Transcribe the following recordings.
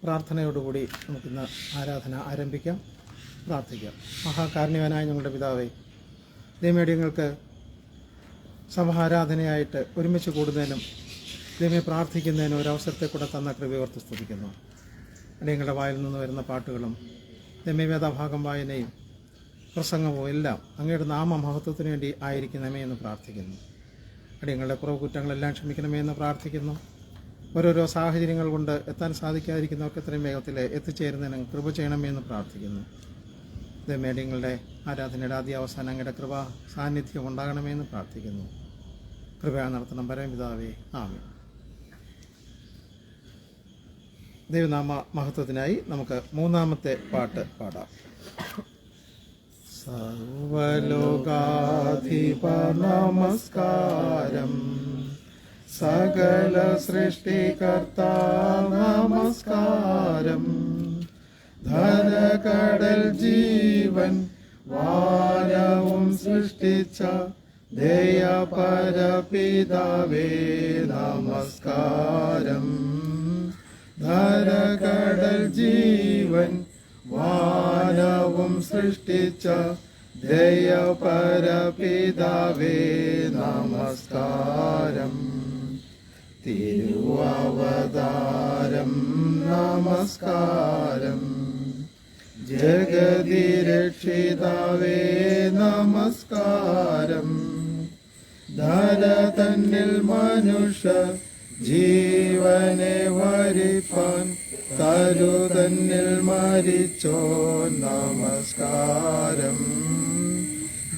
പ്രാർത്ഥനയോടുകൂടി നമുക്കിന്ന് ആരാധന ആരംഭിക്കാം. പ്രാർത്ഥിക്കാം. മഹാകാരുണ്യവാനായ ഞങ്ങളുടെ പിതാവേ, ദൈവമേടിയങ്ങൾക്ക് സഭാരാധനയായിട്ട് ഒരുമിച്ച് കൂടുന്നതിനും ദൈവമേ പ്രാർത്ഥിക്കുന്നതിനും ഒരവസരത്തെ കൂടെ തന്ന കൃപയോർത്ത് സ്തുതിക്കുന്നു. അടിയങ്ങളുടെ വായിൽ നിന്ന് വരുന്ന പാട്ടുകളും ദൈവമേ വേദഭാഗം വായനയും പ്രസംഗവും എല്ലാം അങ്ങയുടെ നാമമഹത്വത്തിന് വേണ്ടി ആയിരിക്കണമേ എന്ന് പ്രാർത്ഥിക്കുന്നു. അടിയങ്ങളുടെ കുറവ് കുറ്റങ്ങളെല്ലാം ക്ഷമിക്കണമേ എന്ന് പ്രാർത്ഥിക്കുന്നു. ഓരോരോ സാഹചര്യങ്ങൾ കൊണ്ട് എത്താൻ സാധിക്കാതിരിക്കുന്നവർക്ക് എത്രയും വേഗത്തിൽ എത്തിച്ചേരുന്നതിന് കൃപ ചെയ്യണമേ എന്ന് പ്രാർത്ഥിക്കുന്നു. ദൈവമേടിയങ്ങളുടെ ആരാധനയുടെ ആദ്യ അവസാനം അങ്ങയുടെ കൃപ സാന്നിധ്യം ഉണ്ടാകണമേ എന്ന് പ്രാർത്ഥിക്കുന്നു. കൃപയാ നടത്തണം പരമപിതാവേ, ആമേൻ. ദൈവനാമ മഹത്വത്തിനായി നമുക്ക് മൂന്നാമത്തെ പാട്ട് പാടാം. സർവലോകാധിപ നമസ്കാരം, സകല സൃഷ്ടികർത്താ നമസ്കാരം, ധരകടൽ ജീവൻ വാനവും സൃഷ്ടിച്ച ദയാപരപിതാവേ നമസ്കാരം. ധരകടൽ ജീവൻ വാനവും സൃഷ്ടിച്ച ദയാപരപിതാവേ നമസ്കാരം. തിരുവവതാരം നമസ്കാരം, ജഗതി രക്ഷിതാവേ നമസ്കാരം. ധര തന്നിൽ മനുഷ്യ ജീവനെ വരിപ്പാൻ തരു തന്നിൽ മരിച്ചോ നമസ്കാരം.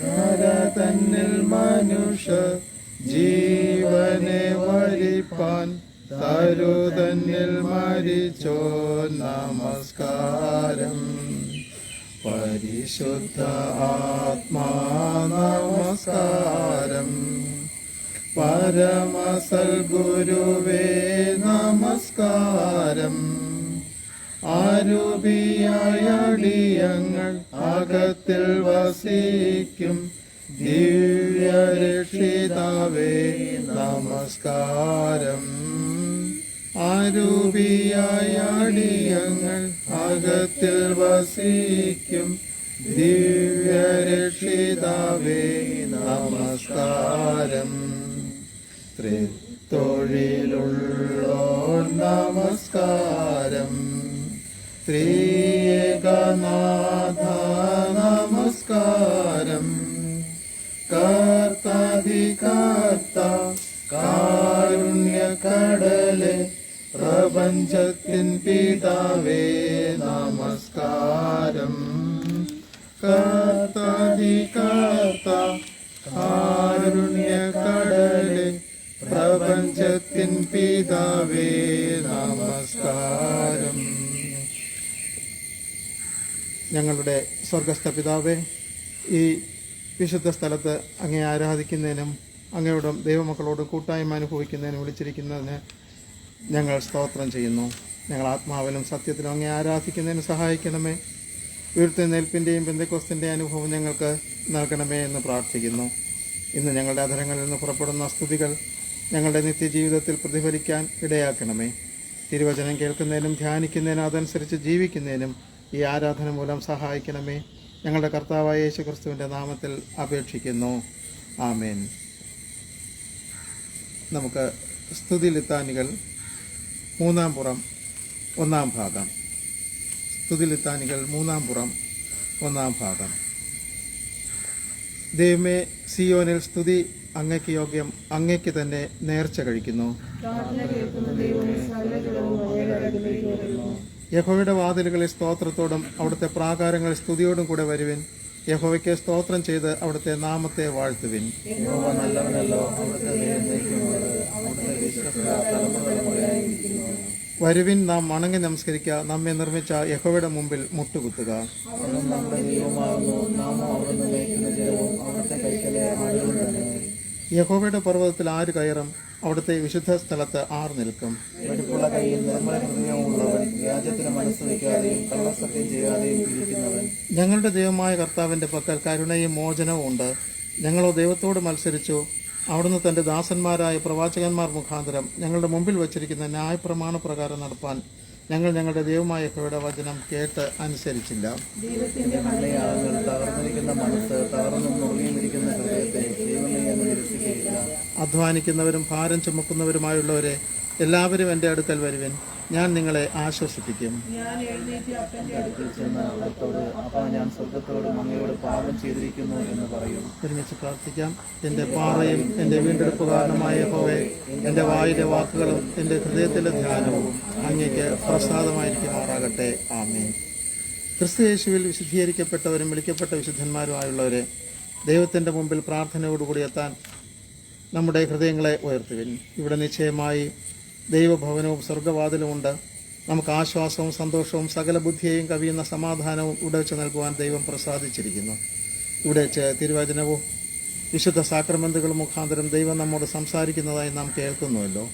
ധര തന്നിൽ മനുഷ്യ ജീവനെ വരിപ്പാൻ തരു തന്നിൽ മരിച്ചോ നമസ്കാരം. പരിശുദ്ധ ആത്മാ നമസ്കാരം, പരമസൽ ഗുരുവേ നമസ്കാരം. ആരൂപിയായ അടിയങ്ങൾ അകത്തിൽ വസിക്കും ദിവ്യരക്ഷിതാവേ നമസ്കാരം. ആരൂപിയായ അടിയങ്ങൾ അകത്തിൽ വസിക്കും ദിവ്യരക്ഷിതാവേ നമസ്കാരം. ത്രിത്തൊഴിലുള്ളോർ നമസ്കാരം, ത്രിയേകനാഥ നമസ്കാരം. കർത്താധികർത്ത കാരുണ്യകടലെ പ്രപഞ്ചത്തിൻ പിതാവേ നമസ്കാരം. കർത്താധികർത്ത കാരുണ്യകടലെ പ്രപഞ്ചത്തിൻ പിതാവേ നമസ്കാരം. ഞങ്ങളുടെ സ്വർഗസ്ഥ പിതാവേ, ഈ വിശുദ്ധ സ്ഥലത്ത് അങ്ങയെ ആരാധിക്കുന്നതിനും അങ്ങയോടും ദൈവമക്കളോടും കൂട്ടായ്മ അനുഭവിക്കുന്നതിനും വിളിച്ചിരിക്കുന്നതിന് ഞങ്ങൾ സ്തോത്രം ചെയ്യുന്നു. ഞങ്ങൾ ആത്മാവിലും സത്യത്തിലും അങ്ങയെ ആരാധിക്കുന്നതിന് സഹായിക്കണമേ. ഉയർത്തെഴുന്നേൽപ്പിൻ്റെയും പെന്തക്കോസ്തിൻ്റെയും അനുഭവം ഞങ്ങൾക്ക് നൽകണമേ എന്ന് പ്രാർത്ഥിക്കുന്നു. ഇന്ന് ഞങ്ങളുടെ അധരങ്ങളിൽ നിന്ന് പുറപ്പെടുന്ന സ്തുതികൾ ഞങ്ങളുടെ നിത്യജീവിതത്തിൽ പ്രതിഫലിക്കാൻ ഇടയാക്കണമേ. തിരുവചനം കേൾക്കുന്നതിനും ധ്യാനിക്കുന്നതിനും അതനുസരിച്ച് ജീവിക്കുന്നതിനും ഈ ആരാധന മൂലം സഹായിക്കണമേ. ഞങ്ങളുടെ കർത്താവായ യേശു ക്രിസ്തുവിൻ്റെ നാമത്തിൽ അപേക്ഷിക്കുന്നു, ആമേൻ. നമുക്ക് സ്തുതി ലിത്താനികൾ മൂന്നാം പുറം ഒന്നാം ഭാഗം. സ്തുതി ലിത്താനികൾ മൂന്നാം പുറം ഒന്നാം ഭാഗം. ദൈവമേ, സിയോനിൽ സ്തുതി അങ്ങയ്ക്ക് യോഗ്യം, അങ്ങയ്ക്ക് തന്നെ നേർച്ച കഴിക്കുന്നു. യഹോവയുടെ വാതിലുകളിൽ സ്തോത്രത്തോടും അവിടുത്തെ പ്രാകാരങ്ങളിൽ സ്തുതിയോടും കൂടെ വരുവിൻ. യഹോവയ്ക്ക് സ്തോത്രം ചെയ്ത് അവിടുത്തെ നാമത്തെ വാഴ്ത്തുവിൻ. വരുവിൻ, നാം വണങ്ങി നമസ്കരിക്കുക. നമ്മെ നിർമ്മിച്ച യഹോവയുടെ മുമ്പിൽ മുട്ടുകുത്തുക. യഹോവയുടെ പർവ്വതത്തിൽ ആര് കയറും? അവിടുത്തെ വിശുദ്ധ സ്ഥലത്ത് ആർ നിൽക്കും? വെടിപ്പുള്ള കയ്യിൽ നിർമ്മല ഹൃദയമുള്ളവൻ, വ്യാജത്തിന് മനസ്സ് വയ്ക്കാതെയും കള്ളസത്യം ചെയ്യാതെയും ഇരിക്കുന്നവൻ. ഞങ്ങളുടെ ദൈവമായ കർത്താവിന്റെ പക്കൽ കരുണയും മോചനവും ഉണ്ട്. ഞങ്ങളോ ദൈവത്തോട് മത്സരിച്ചു. അവിടുന്ന് തന്റെ ദാസന്മാരായ പ്രവാചകന്മാർ മുഖാന്തരം ഞങ്ങളുടെ മുമ്പിൽ വച്ചിരിക്കുന്ന ന്യായപ്രമാണ പ്രകാരം നടപ്പാൻ ഞങ്ങൾ ഞങ്ങളുടെ ദൈവമായ യഹോവയുടെ വചനം കേട്ട് അനുസരിച്ചില്ല. ആളുകൾ തകർന്നിരിക്കുന്ന മനസ്സ്, തകർന്നും നുറുങ്ങിയിരിക്കുന്ന ഹൃദയത്തെ ദൈവമേ അങ്ങ് നിരസിക്കുകയില്ല. അധ്വാനിക്കുന്നവരും ഭാരം ചുമക്കുന്നവരുമായുള്ളവരെ എല്ലാവരും എൻ്റെ അടുക്കൽ വരുവിൻ, ഞാൻ നിങ്ങളെ ആശ്വസിപ്പിക്കും. അടുക്കൽ ചെന്ന് അവിടത്തോട്, അപ്പാ ഞാൻ സ്വർഗത്തോടും അങ്ങയോട് പാപം ചെയ്തിരിക്കുന്നു എന്ന് പറയും. ഒരുമിച്ച് പ്രാർത്ഥിക്കാം. എൻ്റെ പാറയും എൻ്റെ വീണ്ടെടുപ്പുകാരനുമായ യഹോവേ, എൻ്റെ വായിലെ വാക്കുകളും എൻ്റെ ഹൃദയത്തിലെ ധ്യാനവും അങ്ങേക്ക് പ്രസാദമായിരിക്കുമാറാകട്ടെ. ആമേൻ. ക്രിസ്തു യേശുവിൽ വിശുദ്ധീകരിക്കപ്പെട്ടവരും വിളിക്കപ്പെട്ട വിശുദ്ധന്മാരുമായുള്ളവരെ, ദൈവത്തിൻ്റെ മുമ്പിൽ പ്രാർത്ഥനയോടുകൂടി എത്താൻ നമ്മുടെ ഹൃദയങ്ങളെ ഉയർത്തുവിൻ. ഇവിടെ നിശ്ചയമായി ദൈവഭവനവും സ്വർഗവാതിലുമുണ്ട്. നമുക്ക് ആശ്വാസവും സന്തോഷവും സകല ബുദ്ധിയെയും കവിയുന്ന സമാധാനവും ഇവിടെ വെച്ച് നൽകുവാൻ ദൈവം പ്രസാദിച്ചിരിക്കുന്നു. ഇവിടെ വെച്ച് തിരുവചനവും വിശുദ്ധ സാക്രമെന്റുകളും മുഖാന്തരം ദൈവം നമ്മോട് സംസാരിക്കുന്നതായി നാം കേൾക്കുന്നുവല്ലോ.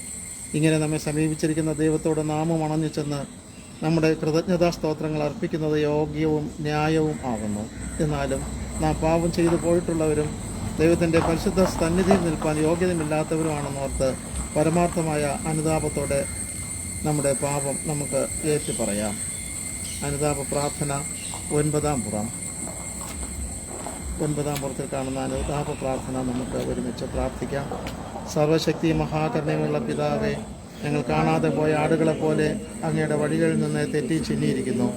ഇങ്ങനെ നമ്മെ സമീപിച്ചിരിക്കുന്ന ദൈവത്തോട് നാമം അണഞ്ഞു ചെന്ന് നമ്മുടെ കൃതജ്ഞതാ സ്തോത്രങ്ങൾ അർപ്പിക്കുന്നത് യോഗ്യവും ന്യായവും ആകുന്നു. എന്നാലും നാം പാപം ചെയ്തു പോയിട്ടുള്ളവരും ദൈവത്തിൻ്റെ പരിശുദ്ധ സന്നിധിയിൽ നിൽപ്പാൻ യോഗ്യതയില്ലാത്തവരുമാണെന്നോർത്ത് പരമാർത്ഥമായ അനുതാപത്തോടെ നമ്മുടെ പാപം നമുക്ക് ഏറ്റുപറയാം. അനുതാപ പ്രാർത്ഥന 9-ാം പുറം. 9-ാം പുറത്തിൽ കാണുന്ന അനുതാപ പ്രാർത്ഥന നമുക്ക് ഒരുമിച്ച് പ്രാർത്ഥിക്കാം. സർവശക്തി മഹാകരുണയുള്ള പിതാവേ, ഞങ്ങൾ കാണാതെ പോയ ആടുകളെപ്പോലെ അങ്ങയുടെ വഴികളിൽ നിന്ന് തെറ്റി ചിന്നിയിരിക്കുന്നു.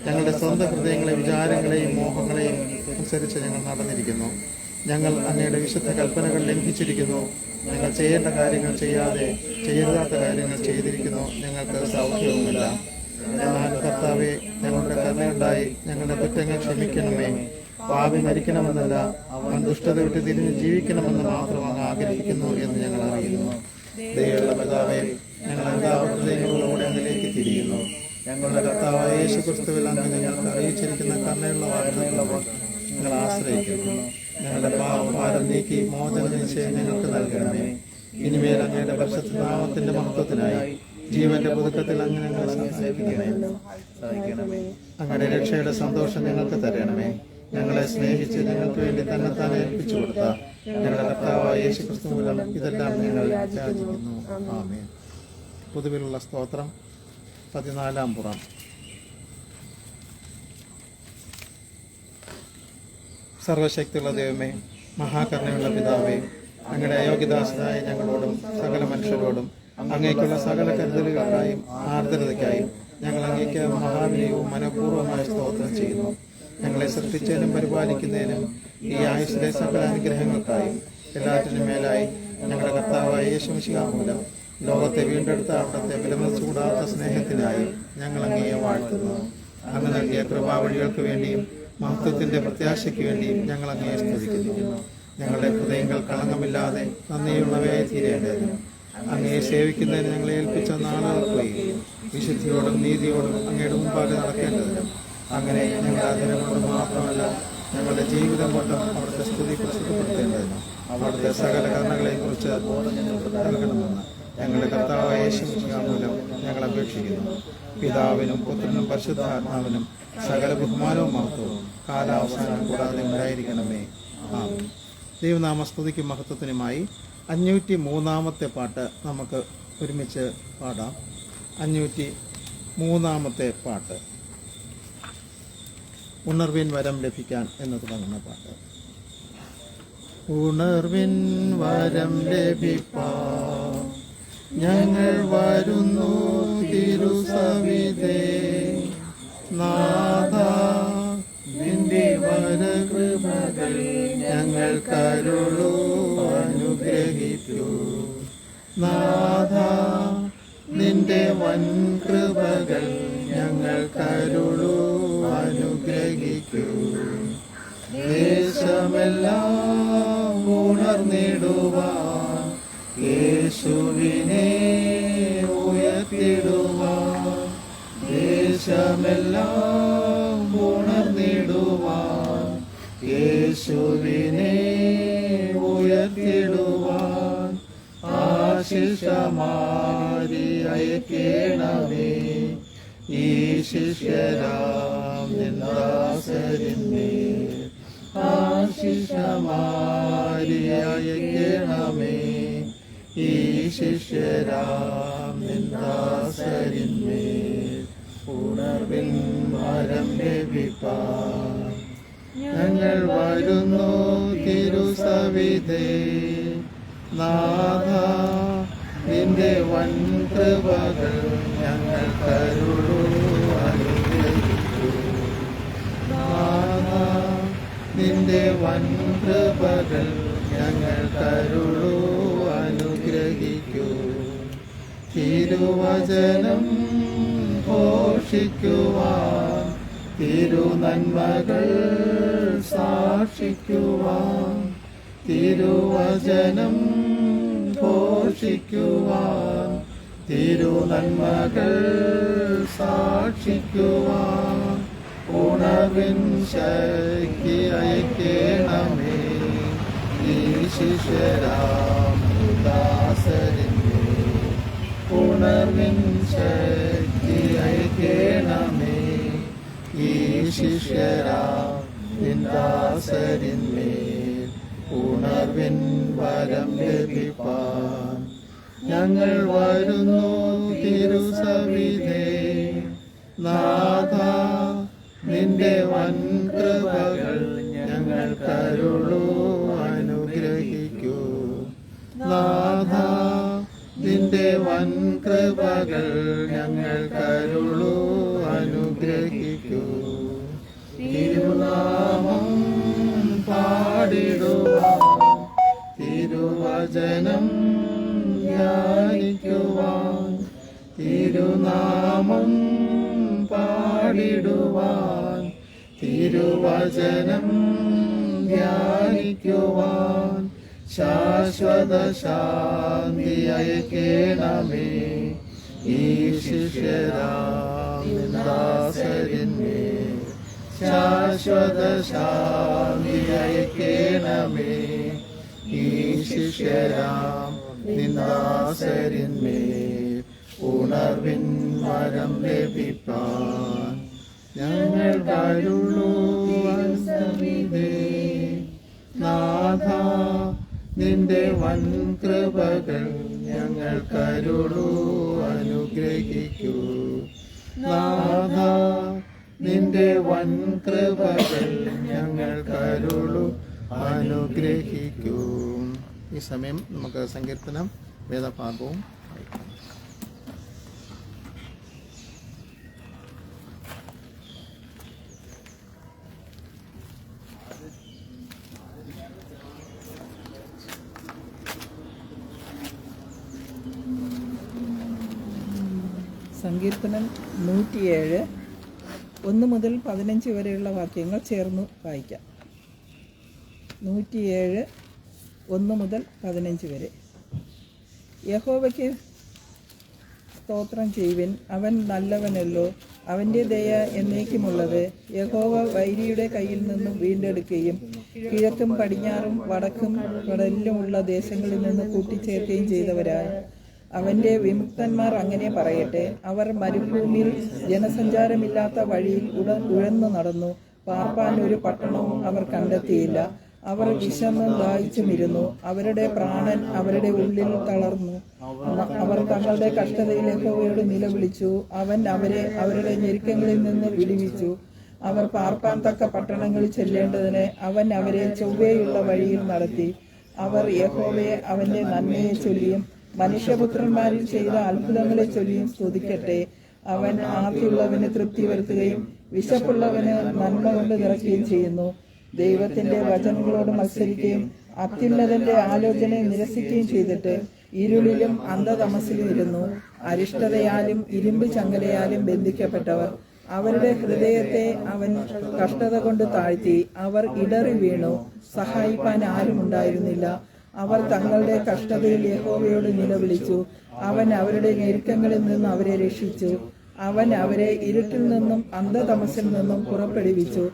ഞങ്ങളുടെ സ്വന്തം ഹൃദയങ്ങളെ, വിചാരങ്ങളെയും മോഹങ്ങളെയും അനുസരിച്ച് ഞങ്ങൾ നടന്നിരിക്കുന്നു. ഞങ്ങൾ അങ്ങയുടെ വിശുദ്ധ കൽപ്പനകൾ ലംഘിച്ചിരിക്കുന്നു. ഞങ്ങൾ ചെയ്യേണ്ട കാര്യങ്ങൾ ചെയ്യാതെ ചെയ്യരുതാത്ത കാര്യങ്ങൾ ചെയ്തിരിക്കുന്നു. ഞങ്ങൾക്ക് സൗഖ്യവുമില്ല. എന്നാൽ കർത്താവേ, ഞങ്ങളുടെ കരുണയുണ്ടായി ഞങ്ങളുടെ കുറ്റങ്ങൾ ക്ഷമിക്കണമേ. പാപി മരിക്കണമെന്നല്ല, അവൻ ദുഷ്ടത വിട്ട് തിരിഞ്ഞ് ജീവിക്കണമെന്ന് മാത്രം അങ്ങ് ആഗ്രഹിക്കുന്നു എന്ന് ഞങ്ങൾ അറിയുന്നു. ദൈവമുള്ള പിതാവേ, ഞങ്ങൾ ഹൃദയങ്ങളിലൂടെ അങ്ങിലേക്ക് തിരിയുന്നു. ഞങ്ങളുടെ കർത്താവായ യേശു ക്രിസ്തുവിൽ അങ്ങ് ഞങ്ങൾക്ക് അറിയിച്ചിരിക്കുന്ന കരുണയുള്ള വാഗ്ദത്തങ്ങൾ ഞങ്ങൾ ആശ്രയിക്കുന്നു. ഞങ്ങളുടെ പാപഭാരം നീക്കി മോചന നിശ്ചയം ഞങ്ങൾക്ക് നൽകണമേ. ഇനിമേൽ അങ്ങയുടെ പരിശുദ്ധ നാമത്തിന്റെ മഹത്വത്തിനായി ജീവന്റെ പുതുക്കത്തിൽ അങ്ങ് ഞങ്ങളെ സഹായിക്കണമേ. അങ്ങയുടെ രക്ഷയുടെ സന്തോഷം ഞങ്ങൾക്ക് തരണമേ. ഞങ്ങളെ സ്നേഹിച്ച് ഞങ്ങൾക്ക് വേണ്ടി തന്നെത്താൻ ഏൽപ്പിച്ചു കൊടുത്ത ഞങ്ങളുടെ കർത്താവായ യേശു ക്രിസ്തു മൂലം ഇതെല്ലാം ഞങ്ങൾ യാചിക്കുന്നു. ആമേൻ. പൊതുവിലുള്ള സ്തോത്രം 14-ാം പുറം. സർവശക്തിയുള്ള ദൈവമേ, മഹാകരുണയുള്ള പിതാവേ, അങ്ങയുടെ അയോഗ്യദാസനായ ഞങ്ങളോടും സകല മനുഷ്യരോടും അങ്ങേക്കുള്ള സകല കരുതലുകൾക്കായും ആർദ്രതയ്ക്കായും ഞങ്ങൾ അങ്ങേക്ക് മഹാവിനയവും മനഃപൂർവ്വമായ സ്തോത്രം ചെയ്യുന്നു. ഞങ്ങളെ സൃഷ്ടിച്ചതിനും പരിപാലിക്കുന്നതിനും ഈ ആയുസ്സിലെ സകല അനുഗ്രഹങ്ങൾക്കായും എല്ലാറ്റിനും മേലായി ഞങ്ങളുടെ കർത്താവായ യേശു മിശിഹാ മൂലം ലോകത്തെ വീണ്ടെടുത്ത അവിടുത്തെ വിലമതിച്ചുകൂടാത്ത സ്നേഹത്തിനായി ഞങ്ങൾ അങ്ങയെ വാഴ്ത്തുന്നു. അങ്ങ് നൽകിയ കൃപാവഴികൾക്ക് വേണ്ടിയും മഹത്വത്തിന്റെ പ്രത്യാശയ്ക്ക് വേണ്ടിയും ഞങ്ങൾ അങ്ങയെ സ്തുതിക്കുന്നു. ഞങ്ങളുടെ ഹൃദയങ്ങൾ കളങ്കമില്ലാതെ നന്ദിയുള്ളവയായി തീരേണ്ടതിനും അങ്ങയെ സേവിക്കുന്നതിന് ഞങ്ങളെ ഏൽപ്പിച്ച നാളുകൾക്കുകയും വിശുദ്ധിയോടും നീതിയോടും അങ്ങയുടെ മുമ്പാകെ നടക്കേണ്ടതിനും അങ്ങനെ ഞങ്ങളുടെ ആദരം കൊണ്ട് മാത്രമല്ല ഞങ്ങളുടെ ജീവിതം കൊണ്ടും അവിടുത്തെ സ്തുതി പ്രസിദ്ധപ്പെടുത്തേണ്ടതിനും അവിടുത്തെ സകല കരുണകളെയും കുറിച്ച് ഞങ്ങൾക്ക് നൽകണമെന്ന് ഞങ്ങളുടെ കർത്താവായ യേശു മിശിഹാ മൂലം ഞങ്ങൾ അപേക്ഷിക്കുന്നു. പിതാവിനും പുത്രനും പരിശുദ്ധാത്മാവിനും സകല ബഹുമാനവും മഹത്വവും കാലാവസാനം കൂടാതെ ഉണ്ടായിരിക്കണമേ. ആമേൻ. ദൈവനാമസ്തുതിക്കും മഹത്വത്തിനുമായി 503-ാമത്തെ പാട്ട് നമുക്ക് ഒരുമിച്ച് പാടാം. 503-ാമത്തെ പാട്ട് ഉണർവിൻ വരം ലഭിക്കാൻ എന്ന് തുടങ്ങുന്ന പാട്ട്. ഉണർവിൻ വരം ലഭിപ്പാൻ ഞങ്ങൾ വരുന്നു തിരുസവിധേ. നാഥ, നിന്റെ വരകൃപകൾ ഞങ്ങൾ കരുളൂ, അനുഗ്രഹിക്കൂ. നാഥ, നിന്റെ വൻകൃപകൾ ഞങ്ങൾ കരുളൂ, അനുഗ്രഹിക്കൂ. ദേശമെല്ലാം ഉണർന്നിടുവാൻ യേശുവിനെ ഉയർത്തിടുവാൻ. ദേശമെല്ലാം ഉണർന്നിടുവാൻ യേശുവിനെ ഉയർത്തിടുവാൻ. ആശിഷമാരി അയക്കേണമേ ഈ ശിഷ്യരാം നിന്ദാസരിന്മേൽ. ആശിഷമാരി അയക്കേണമേ ഈ ശിഷ്യരാം നിന്ദാസരിന്മേൽ. വരം ലഭിപ്പാൻ ഞങ്ങൾ വരുന്നു തിരുസവിധേ. നാഥ നിന്റെ വൻ കൃപകൾ ഞങ്ങൾ കരുളൂ അനുഗ്രഹിക്കൂ. നാഥ നിന്റെ വൻ കൃപകൾ ഞങ്ങൾ കരുളൂ അനുഗ്രഹിക്കൂ. തിരുവചനം ഘോഷിക്കുവാൻ, തിരുനന്മകൾ സാക്ഷിക്കുവാൻ, തിരുവചനം ഘോഷിക്കുവാൻ, തിരുനന്മകൾ സാക്ഷിക്കുവാൻ ഉണർവിൻ ശക്തി അയക്കേണമേ. ഈ ശിഷ്യരാം ദാസരിന്മേ ഉണർവിൻ ശക്തി അയക്കേണമേ. ഈ ശിഷ്യരാം ദാസരിന്മേൽ ഉണർവിൻ വരം ലഭിപ്പാൻ ഞങ്ങൾ വരുന്നു തിരുസവിധേ. നാഥ നിന്റെ വൻ കൃപകൾ ഞങ്ങൾ കരുളൂ അനുഗ്രഹിക്കൂ. നാഥ നിന്റെ വൻ കൃപകൾ ഞങ്ങൾ കരുളൂ അനുഗ്രഹിക്കൂ. തിരുനാമം പാടിടുവാൻ, തിരുവചനം ധ്യാനിക്കുവാൻ, തിരുനാമം പാടിടുവാൻ, തിരുവചനം ധ്യാനിക്കുവാൻ ശാശ്വത ശാന്തി അയക്കേണമേ. ഈ ശിഷ്യരാം ദാസരിന്മേൽ ശാശ്വത ശാന്തി അയക്കേണമേ. ഈ ശിഷ്യരാം ദാസരിന്മേൽ ഉണർവിൻ വരം ലഭിപ്പാൻ ഞങ്ങൾ കരുളൂ അനുഗ്രഹിക്കൂ. നാഥ നിന്റെ വൻ കൃപകൾ ഞങ്ങൾ കരുളൂ അനുഗ്രഹിക്കൂ. നാഥ നിന്റെ വൻ കൃപകൾ ഞങ്ങൾ കരുളൂ അനുഗ്രഹിക്കൂ. ഈ സമയം നമുക്ക് സങ്കീർത്തനം വേദഭാഗവും വായിക്കാം. സങ്കീർത്തനം 107 1 മുതൽ 15 വരെയുള്ള വാക്യങ്ങൾ ചേർന്ന് വായിക്കാം. 107 1 മുതൽ 15 വരെ. യഹോവയ്ക്ക് സ്തോത്രം ചെയ്യുവിൻ, അവൻ നല്ലവനല്ലോ, അവൻ്റെ ദയ എന്നേക്കുമുള്ളത്. യഹോവ വൈരിയുടെ കയ്യിൽ നിന്നും വീണ്ടെടുക്കുകയും കിഴക്കും പടിഞ്ഞാറും വടക്കും കടലിലുമുള്ള ദേശങ്ങളിൽ നിന്ന് കൂട്ടിച്ചേർക്കുകയും ചെയ്തവരായ അവൻ്റെ വിമുക്തന്മാർ അങ്ങനെ പറയട്ടെ. അവർ മരുഭൂമിയിൽ ജനസഞ്ചാരമില്ലാത്ത വഴിയിൽ ഉഴന്നു നടന്നു. പാർപ്പാൻ ഒരു പട്ടണവും അവർ കണ്ടെത്തിയില്ല. അവർ വിശന്നും ദാഹിച്ചുമിരുന്നു. അവരുടെ പ്രാണൻ അവരുടെ ഉള്ളിൽ തളർന്നു. അവർ തങ്ങളുടെ കഷ്ടതയിൽ യഹോവയോട് നിലവിളിച്ചു. അവൻ അവരെ അവരുടെ ഞെരുക്കങ്ങളിൽ നിന്ന് വിടുവിച്ചു. അവർ പാർപ്പാൻ തക്ക പട്ടണങ്ങളിൽ ചെല്ലേണ്ടതിന് അവൻ അവരെ ചൊവ്വയുള്ള വഴിയിൽ നടത്തി. അവർ യഹോവയെ അവന്റെ നന്മയെ ചൊല്ലിയും മനുഷ്യപുത്രന്മാരിൽ ചെയ്ത അത്ഭുതങ്ങളെ ചൊല്ലിയും സ്തുതിക്കട്ടെ. അവൻ ആർത്തിയുള്ളവന് തൃപ്തി വരുത്തുകയും വിശപ്പുള്ളവന് നന്മ കൊണ്ട് നിറയ്ക്കുകയും ചെയ്യുന്നു. ദൈവത്തിന്റെ വചനങ്ങളോട് മത്സരിക്കുകയും അത്യുന്നതന്റെ ആലോചനയെ നിരസിക്കുകയും ചെയ്തിട്ട് ഇരുളിലും അന്ധതമസിലും ഇരുന്നു. അരിഷ്ടതയാലും ഇരുമ്പ് ചങ്ങലയാലും ബന്ധിക്കപ്പെട്ടവർ. അവരുടെ ഹൃദയത്തെ അവൻ കഷ്ടത കൊണ്ട് താഴ്ത്തി. അവർ ഇടറി വീണു. സഹായിപ്പാൻ ആരും ഉണ്ടായിരുന്നില്ല. അവർ തങ്ങളുടെ കഷ്ടതയിൽ യഹോവയോട് നിലവിളിച്ചു. അവൻ അവരുടെ ഞെരുക്കങ്ങളിൽ നിന്ന് അവരെ രക്ഷിച്ചു. അവൻ അവരെ ഇരുട്ടിൽ നിന്നും അന്ധതമസിൽ നിന്നും പുറപ്പെടുവിച്ചു.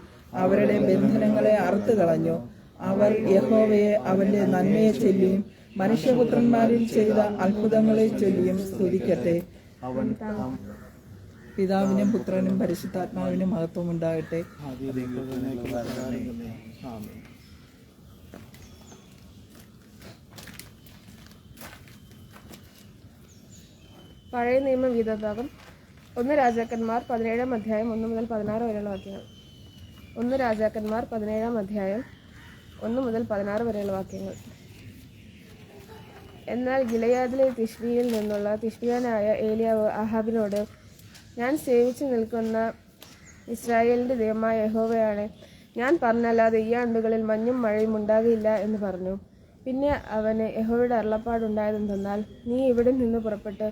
അവരുടെ ബന്ധനങ്ങളെ അറുത്തു കളഞ്ഞു. അവർ യഹോവയെ അവന്റെ നന്മയെ ചൊല്ലിയും മനുഷ്യപുത്രന്മാരിൽ ചെയ്ത അത്ഭുതങ്ങളെ ചൊല്ലിയും സ്തുതിക്കട്ടെ. പിതാവിനും പുത്രനും പരിശുദ്ധാത്മാവിനും മഹത്വം ഉണ്ടാകട്ടെ. പഴയ നിയമ വേദഭാഗം 1 രാജാക്കന്മാർ 17-ാം അധ്യായം 1 മുതൽ 16 വരെയുള്ള വാക്യങ്ങൾ. 1 രാജാക്കന്മാർ 17-ാം അധ്യായം 1 മുതൽ 16 വരെയുള്ള വാക്യങ്ങൾ. എന്നാൽ ഗിലെയാദിലെ തിശ്ബിയിൽ നിന്നുള്ള തിശ്ബിയനായ ഏലിയാവ് ആഹാബിനോട്, ഞാൻ സേവിച്ചു നിൽക്കുന്ന ഇസ്രായേലിന്റെ ദൈവമായ യഹോവയാണ്, ഞാൻ പറഞ്ഞല്ലാതെ ഈ ആണ്ടുകളിൽ മഞ്ഞും മഴയും ഉണ്ടാകില്ല എന്ന് പറഞ്ഞു. പിന്നെ അവന് യഹോവയുടെ അരുളപ്പാടുണ്ടായതെന്തെന്നാൽ, നീ ഇവിടെ നിന്ന് പുറപ്പെട്ട്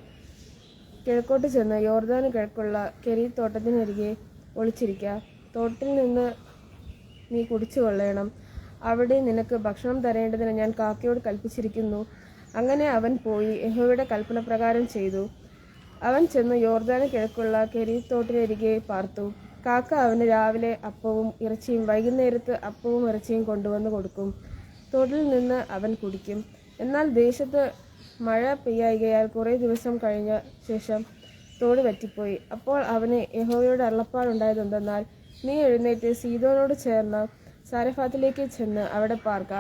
കിഴക്കോട്ട് ചെന്ന് യോർദാന് കിഴക്കുള്ള കെരീത്ത് തോട്ടത്തിനരികെ ഒളിച്ചിരിക്കുക. തോട്ടിൽ നിന്ന് നീ കുടിച്ചു കൊള്ളണം. അവിടെ നിനക്ക് ഭക്ഷണം തരേണ്ടതിന് ഞാൻ കാക്കയോട് കൽപ്പിച്ചിരിക്കുന്നു. അങ്ങനെ അവൻ പോയി യഹോവയുടെ കൽപ്പന പ്രകാരം ചെയ്തു. അവൻ ചെന്ന് യോർദാന് കിഴക്കുള്ള കെരീത്ത് തോട്ടിനരികെ പാർത്തു. കാക്ക അവന് രാവിലെ അപ്പവും ഇറച്ചിയും വൈകുന്നേരത്ത് അപ്പവും ഇറച്ചിയും കൊണ്ടുവന്ന് കൊടുക്കും. തോട്ടിൽ നിന്ന് അവൻ കുടിക്കും. എന്നാൽ ദേശത്ത് മഴ പെയ്യായികയാൽ കുറേ ദിവസം കഴിഞ്ഞ ശേഷം തോട് വറ്റിപ്പോയി. അപ്പോൾ അവന് യഹോവയുടെ അരുളപ്പാടുണ്ടായതെന്തെന്നാൽ, നീ എഴുന്നേറ്റ് സീദോനോട് ചേർന്ന് സാരെഫാത്തിലേക്ക് ചെന്ന് അവിടെ പാർക്ക.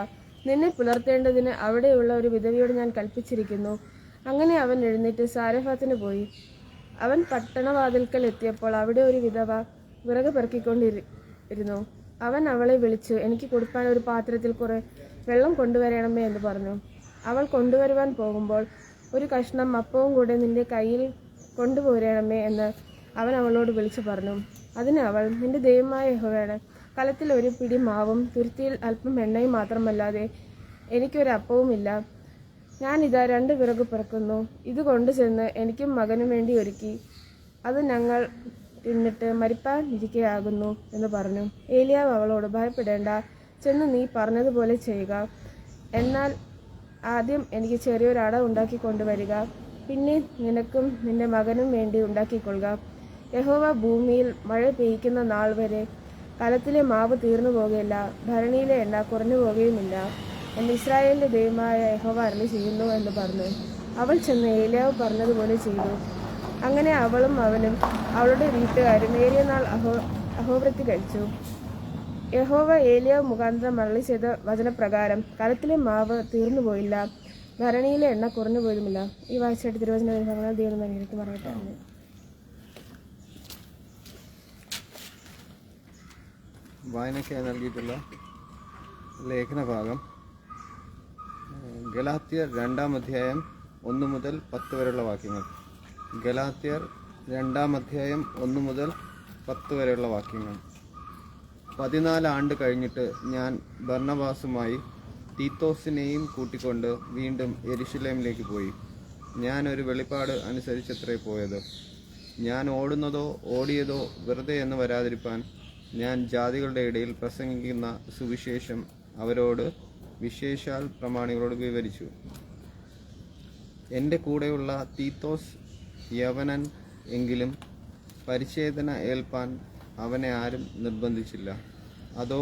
നിന്നെ പുലർത്തേണ്ടതിന് അവിടെയുള്ള ഒരു വിധവയോട് ഞാൻ കൽപ്പിച്ചിരിക്കുന്നു. അങ്ങനെ അവൻ എഴുന്നേറ്റ് സാരെഫാത്തിന് പോയി. അവൻ പട്ടണവാതിൽക്കൽ എത്തിയപ്പോൾ അവിടെ ഒരു വിധവ വിറക് പെറുക്കിക്കൊണ്ടിരുന്നു. അവൻ അവളെ വിളിച്ചു, എനിക്ക് കൊടുക്കാൻ ഒരു പാത്രത്തിൽ കുറെ വെള്ളം കൊണ്ടുവരണമേ എന്ന് പറഞ്ഞു. അവൾ കൊണ്ടുവരുവാൻ പോകുമ്പോൾ, ഒരു കഷ്ണം അപ്പവും കൂടെ നിന്റെ കയ്യിൽ കൊണ്ടുപോരണമേ എന്ന് അവൻ അവളോട് വിളിച്ചു പറഞ്ഞു. അതിന് അവൾ, നിന്റെ ദൈവമായ യഹോവയാണ്, കലത്തിൽ ഒരു പിടി മാവും തുരുത്തിയിൽ അല്പം എണ്ണയും മാത്രമല്ലാതെ എനിക്കൊരു അപ്പവുമില്ല. ഞാനിതാ 2 വിറക് പിറക്കുന്നു. ഇത് കൊണ്ടുചെന്ന് എനിക്കും മകനും വേണ്ടി ഒരുക്കി അത് ഞങ്ങൾ തിന്നിട്ട് മരിപ്പാൻ ഇരിക്കയാകുന്നു എന്ന് പറഞ്ഞു. ഏലിയാവ് അവളോട്, ഭയപ്പെടേണ്ട, ചെന്ന് നീ പറഞ്ഞതുപോലെ ചെയ്യുക. എന്നാൽ ആദ്യം എനിക്ക് ചെറിയൊരു അട ഉണ്ടാക്കി കൊണ്ടുവരിക. പിന്നെ നിനക്കും നിന്റെ മകനും വേണ്ടി ഉണ്ടാക്കിക്കൊള്ളുക. യഹോവ ഭൂമിയിൽ മഴ പെയ്യ്ക്കുന്ന നാൾ വരെ കലത്തിലെ മാവ് തീർന്നു പോകുകയില്ല, ഭരണിയിലെ എണ്ണ കുറഞ്ഞു പോകുകയുമില്ല എന്ന് ഇസ്രായേലിന്റെ ദൈവമായ യഹോവ അരുളി ചെയ്യുന്നു എന്ന് പറഞ്ഞു. അവൾ ചെന്ന് ഏലിയാവ് പറഞ്ഞതുപോലെ ചെയ്തു. അങ്ങനെ അവളും അവനും അവളുടെ വീട്ടുകാരും ഏറിയ നാൾ അഹോവൃത്തി കഴിച്ചു. യഹോവ ഏലിയാവ് മുഖാന്തരം അരുളി ചെയ്ത വചനപ്രകാരം കലത്തിലെ മാവ് തീർന്നു പോയില്ല, ഭരണിയിലെ എണ്ണ കുറഞ്ഞു പോയതുമില്ല. ഈ വായിച്ചായിട്ട് തിരുവചന ഗ്രന്ഥങ്ങൾ ദൈവം അനുഗ്രഹിച്ച് പറയട്ടെ. വായനയ്ക്കായി നൽകിയിട്ടുള്ള ലേഖനഭാഗം ഗലാത്യർ 2-ാം അധ്യായം 1 മുതൽ 10 വരെയുള്ള വാക്യങ്ങൾ. ഗലാത്യർ 2-ാം അധ്യായം 1 മുതൽ 10 വരെയുള്ള വാക്യങ്ങൾ. 14 ആണ്ട് കഴിഞ്ഞിട്ട് ഞാൻ ബർന്നബാസുമായി തീത്തോസിനെയും കൂട്ടിക്കൊണ്ട് വീണ്ടും യെരുശലേമിലേക്ക് പോയി. ഞാൻ ഒരു വെളിപ്പാട് അനുസരിച്ചത്രേ പോയത്. ഞാൻ ഓടുന്നതോ ഓടിയതോ വെറുതെ എന്ന് വരാതിരിപ്പാൻ ഞാൻ ജാതികളുടെ ഇടയിൽ പ്രസംഗിക്കുന്ന സുവിശേഷം അവരോട് വിശേഷാൽ പ്രമാണികളോട് വിവരിച്ചു. എൻ്റെ കൂടെയുള്ള തീത്തോസ് യവനൻ എങ്കിലും പരിച്ഛേദന ഏൽപ്പാൻ അവനെ ആരും നിർബന്ധിച്ചില്ല. അതോ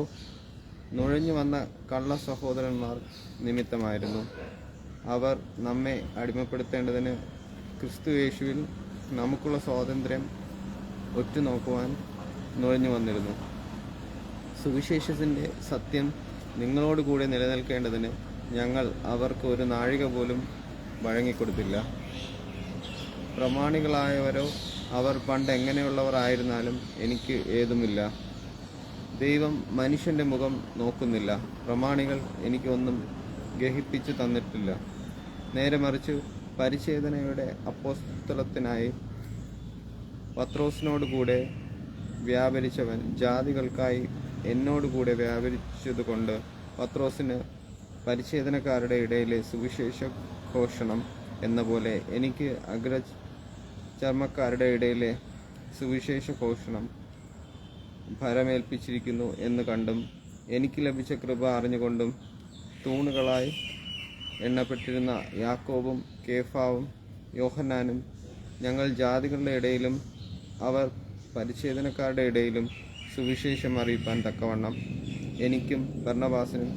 നുഴഞ്ഞു വന്ന കള്ള സഹോദരന്മാർ നിമിത്തമായിരുന്നു. അവർ നമ്മെ അടിമപ്പെടുത്തേണ്ടതിന് ക്രിസ്തുയേശുവിൽ നമുക്കുള്ള സ്വാതന്ത്ര്യം ഒറ്റുനോക്കുവാൻ നുഴഞ്ഞു വന്നിരുന്നു. സുവിശേഷത്തിൻ്റെ സത്യം നിങ്ങളോട് കൂടെ നിലനിൽക്കേണ്ടതിന് ഞങ്ങൾ അവർക്ക് ഒരു നാഴിക പോലും വഴങ്ങിക്കൊടുത്തില്ല. പ്രമാണികളായവരോ അവർ പണ്ട് എങ്ങനെയുള്ളവർ ആയിരുന്നാലും എനിക്ക് ഏതുമില്ല. ദൈവം മനുഷ്യൻ്റെ മുഖം നോക്കുന്നില്ല. പ്രമാണികൾ എനിക്കൊന്നും ഗ്രഹിപ്പിച്ചു തന്നിട്ടില്ല. നേരെ മറിച്ച് പരിച്ഛേദനയുടെ അപ്പോസ്തലത്തിനായി പത്രോസിനോടുകൂടെ വ്യാപരിച്ചവൻ ജാതികൾക്കായി എന്നോടുകൂടെ വ്യാപരിച്ചതുകൊണ്ട് പത്രോസിന് പരിച്ഛേദനക്കാരുടെ ഇടയിലെ സുവിശേഷ ഘോഷണം എന്ന പോലെ എനിക്ക് അഗ്രചർമ്മക്കാരുടെ ഇടയിലെ സുവിശേഷ ഘോഷണം ഭരമേൽപ്പിച്ചിരിക്കുന്നു എന്ന് കണ്ടും എനിക്ക് ലഭിച്ച കൃപ അറിഞ്ഞുകൊണ്ടും തൂണുകളായി എണ്ണപ്പെട്ടിരുന്ന യാക്കോബും കേഫാവും യോഹന്നാനും ഞങ്ങൾ ജാതികളുടെ ഇടയിലും അവർ പരിച്ഛേദനക്കാരുടെ ഇടയിലും സുവിശേഷം അറിയിപ്പാൻ തക്കവണ്ണം എനിക്കും ബർന്നബാസിനും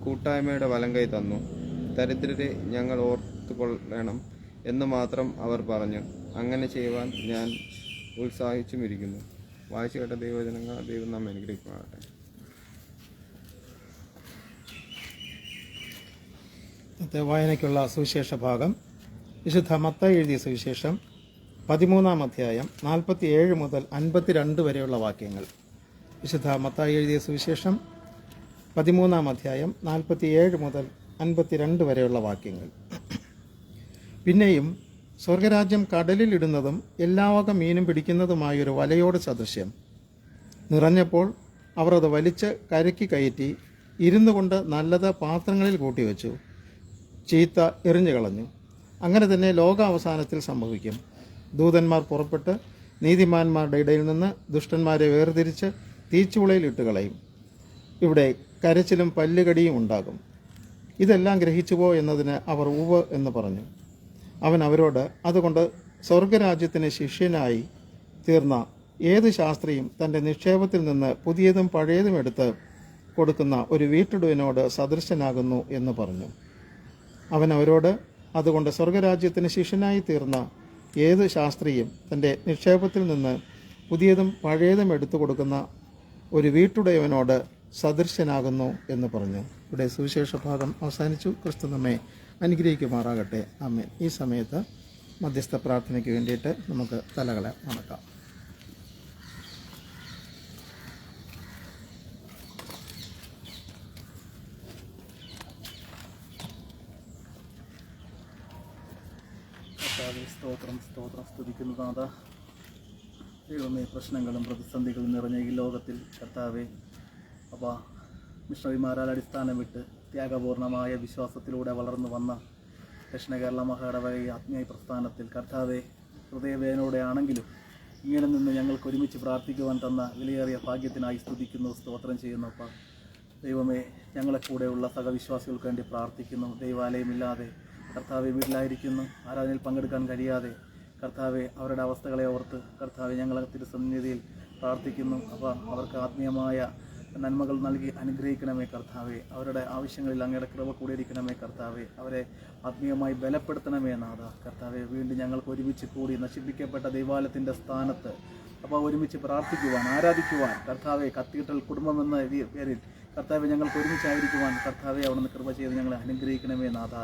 കൂട്ടായ്മയുടെ വലങ്കൈ തന്നു. ദരിദ്രരെ ഞങ്ങൾ ഓർത്തുകൊള്ളണം എന്ന് മാത്രം അവർ പറഞ്ഞു. അങ്ങനെ ചെയ്യുവാൻ ഞാൻ ഉത്സാഹിച്ചുമിരിക്കുന്നു. വായിച്ചു കേട്ട ദൈവജനങ്ങൾ ദൈവം നമ്മെ അനുഗ്രഹിക്കുമാറാകട്ടെ. ഇന്നത്തെ വായനയ്ക്കുള്ള സുവിശേഷ ഭാഗം വിശുദ്ധ മത്തായി എഴുതിയ സുവിശേഷം 13-ാം അധ്യായം 47 മുതൽ 52 വരെയുള്ള വാക്യങ്ങൾ. വിശുദ്ധ മത്തായി എഴുതിയ സുവിശേഷം 13-ാം അധ്യായം 47 മുതൽ 52 വരെയുള്ള വാക്യങ്ങൾ. പിന്നെയും സ്വർഗരാജ്യം കടലിൽ ഇടുന്നതും എല്ലാ വക മീനും പിടിക്കുന്നതുമായൊരു വലയോട് സദൃശ്യം. നിറഞ്ഞപ്പോൾ അവർ അത് വലിച്ച് കരയ്ക്ക് കയറ്റി ഇരുന്നു കൊണ്ട് നല്ലത് പാത്രങ്ങളിൽ കൂട്ടിവെച്ചു, ചീത്ത എറിഞ്ഞു കളഞ്ഞു. അങ്ങനെ തന്നെ ലോകാവസാനത്തിൽ സംഭവിക്കും. ദൂതന്മാർ പുറപ്പെട്ട് നീതിമാന്മാരുടെ ഇടയിൽ നിന്ന് ദുഷ്ടന്മാരെ വേർതിരിച്ച് തീച്ചുളയിൽ ഇട്ടുകളയും. ഇവിടെ കരച്ചിലും പല്ലുകടിയും ഉണ്ടാകും. ഇതെല്ലാം ഗ്രഹിച്ചുപോ എന്നതിന് അവർ ഉവ്വ് എന്ന് പറഞ്ഞു. അവൻ അവരോട്, അതുകൊണ്ട് സ്വർഗരാജ്യത്തിന് ശിഷ്യനായി തീർന്ന ഏത് ശാസ്ത്രിയും തൻ്റെ നിക്ഷേപത്തിൽ നിന്ന് പുതിയതും പഴയതും എടുത്ത് കൊടുക്കുന്ന ഒരു വീട്ടുടയനോട് സദൃശനാകുന്നു എന്ന് പറഞ്ഞു. അവൻ അവരോട്, അതുകൊണ്ട് സ്വർഗരാജ്യത്തിന് ശിഷ്യനായി തീർന്ന ഏത് ശാസ്ത്രിയും തൻ്റെ നിക്ഷേപത്തിൽ നിന്ന് പുതിയതും പഴയതും എടുത്തു കൊടുക്കുന്ന ഒരു വീട്ടുടയവനോട് സദൃശനാകുന്നു എന്ന് പറഞ്ഞു. ഇവിടെ സുവിശേഷ ഭാഗം അവസാനിച്ചു. ക്രിസ്തു നമ്മെ അനുഗ്രഹിക്കുമാറാകട്ടെ. ആമേൻ. ഈ സമയത്ത് മധ്യസ്ഥ പ്രാർത്ഥനയ്ക്ക് വേണ്ടിയിട്ട് നമുക്ക് തലകളെ വണക്കാം. സ്തോത്രം സ്തോത്രം സ്തുതിക്കുന്നു നാഥ. ദൈവമേ, പ്രശ്നങ്ങളും പ്രതിസന്ധികളും നിറഞ്ഞ ഈ ലോകത്തിൽ കർത്താവെ, അപ്പോൾ മിഷണറിമാരാൽ അടിസ്ഥാനം വിട്ട് ത്യാഗപൂർണമായ വിശ്വാസത്തിലൂടെ വളർന്നു വന്ന ദക്ഷിണ കേരള മഹാടവക ആത്മീയ പ്രസ്ഥാനത്തിൽ കർത്താവെ, ഹൃദയവേദനയോടെ ആണെങ്കിലും ഇങ്ങനെ നിന്ന് ഞങ്ങൾക്ക് ഒരുമിച്ച് പ്രാർത്ഥിക്കുവാൻ തന്ന വിലയേറിയ ഭാഗ്യത്തിനായി സ്തുതിക്കുന്നു, സ്തോത്രം ചെയ്യുന്നു. അപ്പോൾ ദൈവമേ, ഞങ്ങളെ കൂടെയുള്ള സഹവിശ്വാസികൾക്ക് വേണ്ടി പ്രാർത്ഥിക്കുന്നു. ദൈവാലയമില്ലാതെ കർത്താവെ വീട്ടിലായിരിക്കുന്നു, ആരാധനയിൽ പങ്കെടുക്കാൻ കഴിയാതെ കർത്താവെ അവരുടെ അവസ്ഥകളെ ഓർത്ത് കർത്താവെ ഞങ്ങളെ തിരുസന്നിധിയിൽ പ്രാർത്ഥിക്കുന്നു. അപ്പോൾ അവർക്ക് ആത്മീയമായ നന്മകൾ നൽകി അനുഗ്രഹിക്കണമേ കർത്താവെ. അവരുടെ ആവശ്യങ്ങളിൽ അങ്ങയുടെ കൃപ കൂടിയിരിക്കണമേ കർത്താവെ. അവരെ ആത്മീയമായി ബലപ്പെടുത്തണമേ നാഥ. കർത്താവെ, വീണ്ടും ഞങ്ങൾക്ക് ഒരുമിച്ച് കൂടി നശിപ്പിക്കപ്പെട്ട ദൈവാലയത്തിൻ്റെ സ്ഥാനത്ത് അപ്പോൾ ഒരുമിച്ച് പ്രാർത്ഥിക്കുവാൻ, ആരാധിക്കുവാൻ കർത്താവെ, കത്തീഡ്രൽ കുടുംബമെന്ന പേരിൽ കർത്താവെ ഞങ്ങൾക്ക് ഒരുമിച്ചായിരിക്കുവാൻ കർത്താവെ അവിടുന്ന് കൃപ ചെയ്ത് ഞങ്ങളെ അനുഗ്രഹിക്കണമേ നാഥ.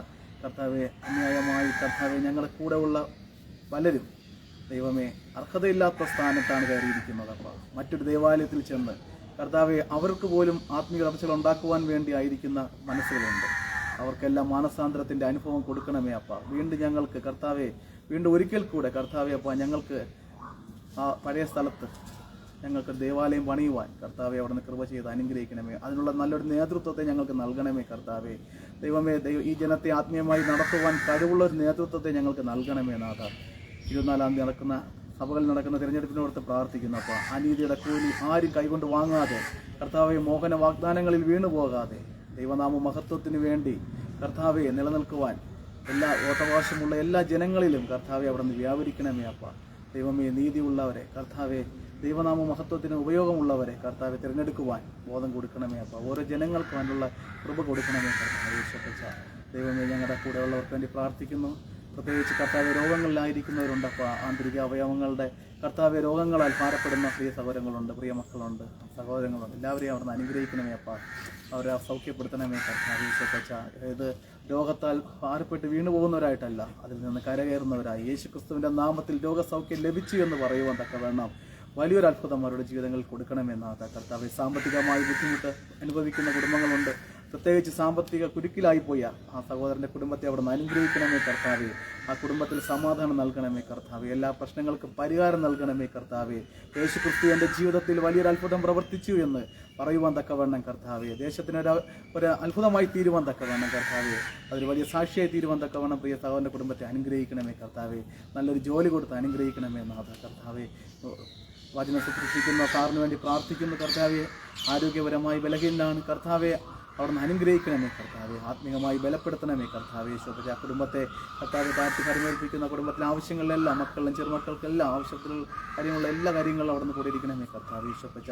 കർത്താവെ, അന്യായമായി കർത്താവെ ഞങ്ങളുടെ കൂടെയുള്ള പലരും ദൈവമേ അർഹതയില്ലാത്ത സ്ഥാനത്താണ് കയറിയിരിക്കുന്നത്. അപ്പോൾ മറ്റൊരു ദേവാലയത്തിൽ ചെന്ന് കർത്താവെ അവർക്ക് പോലും ആത്മീയ വളർച്ചകൾ ഉണ്ടാക്കുവാൻ വേണ്ടി ആയിരിക്കുന്ന മനസ്സുകളുണ്ട്. അവർക്കെല്ലാം മാനസാന്തരത്തിൻ്റെ അനുഭവം കൊടുക്കണമേ അപ്പ. വീണ്ടും ഞങ്ങൾക്ക് കർത്താവെ, വീണ്ടും ഒരിക്കൽ കൂടെ കർത്താവെ അപ്പ, ഞങ്ങൾക്ക് ആ പഴയ സ്ഥലത്ത് ഞങ്ങൾക്ക് ദേവാലയം പണിയുവാൻ കർത്താവെ അവിടുന്ന് കൃപ ചെയ്ത് അനുഗ്രഹിക്കണമേ. അതിനുള്ള നല്ലൊരു നേതൃത്വത്തെ ഞങ്ങൾക്ക് നൽകണമേ കർത്താവെ. ദൈവമേ, ഈ ജനത്തെ ആത്മീയമായി നടത്തുവാൻ കഴിവുള്ള ഒരു നേതൃത്വത്തെ ഞങ്ങൾക്ക് നൽകണമേ നാഥ. 24-ാം തീയതി നടക്കുന്ന സഭകളിൽ നടക്കുന്ന തിരഞ്ഞെടുപ്പിനോർത്ത് പ്രാർത്ഥിക്കുന്നു. അപ്പോൾ അനീതിയുടെ കൂലി ആരും കൈകൊണ്ട് വാങ്ങാതെ കർത്താവെ, മോഹന വാഗ്ദാനങ്ങളിൽ വീണു പോകാതെ ദൈവനാമ മഹത്വത്തിന് വേണ്ടി കർത്താവെ നിലനിൽക്കുവാൻ എല്ലാ ഓട്ടവാശമുള്ള എല്ലാ ജനങ്ങളിലും കർത്താവെ അവിടുന്ന് വ്യാപരിക്കണമേ അപ്പ. ദൈവമേ, നീതിയുള്ളവരെ കർത്താവെ, ദൈവനാമ മഹത്വത്തിന് ഉപയോഗമുള്ളവരെ കർത്താവെ തിരഞ്ഞെടുക്കുവാൻ ബോധം കൊടുക്കണമേ അപ്പ. ഓരോ ജനങ്ങൾക്കും അതിനുള്ള കൃപ കൊടുക്കണമേ കർത്താവെ. വിശ്വസിച്ച ദൈവമേ, ഞങ്ങളുടെ കൂടെയുള്ളവർക്ക് വേണ്ടി പ്രാർത്ഥിക്കുന്നു. പ്രത്യേകിച്ച് കർത്താവെ രോഗങ്ങളിലായിരിക്കുന്നവരുണ്ട്. അപ്പോൾ ആന്തരിക അവയവങ്ങളുടെ കർത്താവെ രോഗങ്ങളാൽ ഭാരപ്പെടുന്ന പ്രിയ സഹോദരങ്ങളുണ്ട്, പ്രിയ മക്കളുണ്ട്, സഹോദരങ്ങളുണ്ട്. എല്ലാവരെയും അവിടുന്ന് അനുഗ്രഹിക്കണമേ അപ്പ. അവരെ സൗഖ്യപ്പെടുത്തണമേ കർത്താവെ. വിശ്വസിച്ച ഇത് രോഗത്താൽ ഭാരപ്പെട്ട് വീണു പോകുന്നവരായിട്ടല്ല, അതിൽ നിന്ന് കരകയറുന്നവരായി യേശുക്രിസ്തുവിൻ്റെ നാമത്തിൽ രോഗസൗഖ്യം ലഭിച്ചു എന്ന് പറയുവാൻ തക്കവണ്ണം വലിയൊരു അത്ഭുതം അവരുടെ ജീവിതങ്ങളിൽ കൊടുക്കണമെന്നാണ് കർത്താവെ. സാമ്പത്തികമായി ബുദ്ധിമുട്ട് അനുഭവിക്കുന്ന കുടുംബങ്ങളുണ്ട്. പ്രത്യേകിച്ച് സാമ്പത്തിക കുരുക്കിലായിപ്പോയ ആ സഹോദരൻ്റെ കുടുംബത്തെ അവിടെ നിന്ന് അനുഗ്രഹിക്കണമേ കർത്താവെ. ആ കുടുംബത്തിൽ സമാധാനം നൽകണമേ കർത്താവെ. എല്ലാ പ്രശ്നങ്ങൾക്കും പരിഹാരം നൽകണമേ കർത്താവെ. യേശുക്രിസ്തു എൻ്റെ ജീവിതത്തിൽ വലിയൊരു അത്ഭുതം പ്രവർത്തിച്ചു എന്ന് പറയുവാൻ തക്കവണ്ണം കർത്താവെ, ദേശത്തിനൊരു അത്ഭുതമായി തീരുവാൻ തക്കവണ്ണം കർത്താവെ, അതൊരു വലിയ സാക്ഷിയായി തീരുവാൻ തക്കവണ്ണം പ്രിയ സഹോദരൻ്റെ കുടുംബത്തെ അനുഗ്രഹിക്കണമേ കർത്താവെ. നല്ലൊരു ജോലി കൊടുത്ത് അനുഗ്രഹിക്കണമേ നാഥ കർത്താവെ. വചനം ശുശ്രൂഷിക്കുന്ന സാറിന് വേണ്ടി പ്രാർത്ഥിക്കുന്നു കർത്താവെ. ആരോഗ്യപരമായി ബലഹീനനാണ് കർത്താവെ, അവിടുന്ന് അനുഗ്രഹിക്കണമേ കർത്താവെ. ആത്മീയമായി ബലപ്പെടുത്തണമേ കർത്താവെ. ശോഭിച്ച ആ കുടുംബത്തെ കർത്താവെ താഴ്ത്തി കരമേൽപ്പിക്കുന്ന കുടുംബത്തിലെ ആവശ്യങ്ങളിലെല്ലാം മക്കളും ചെറുമക്കൾക്കെല്ലാം ആവശ്യത്തിൽ കാര്യങ്ങളുള്ള എല്ലാ കാര്യങ്ങളും അവിടുന്ന് കൂടിയിരിക്കണമേ കർത്താവെ. ശോഭിച്ച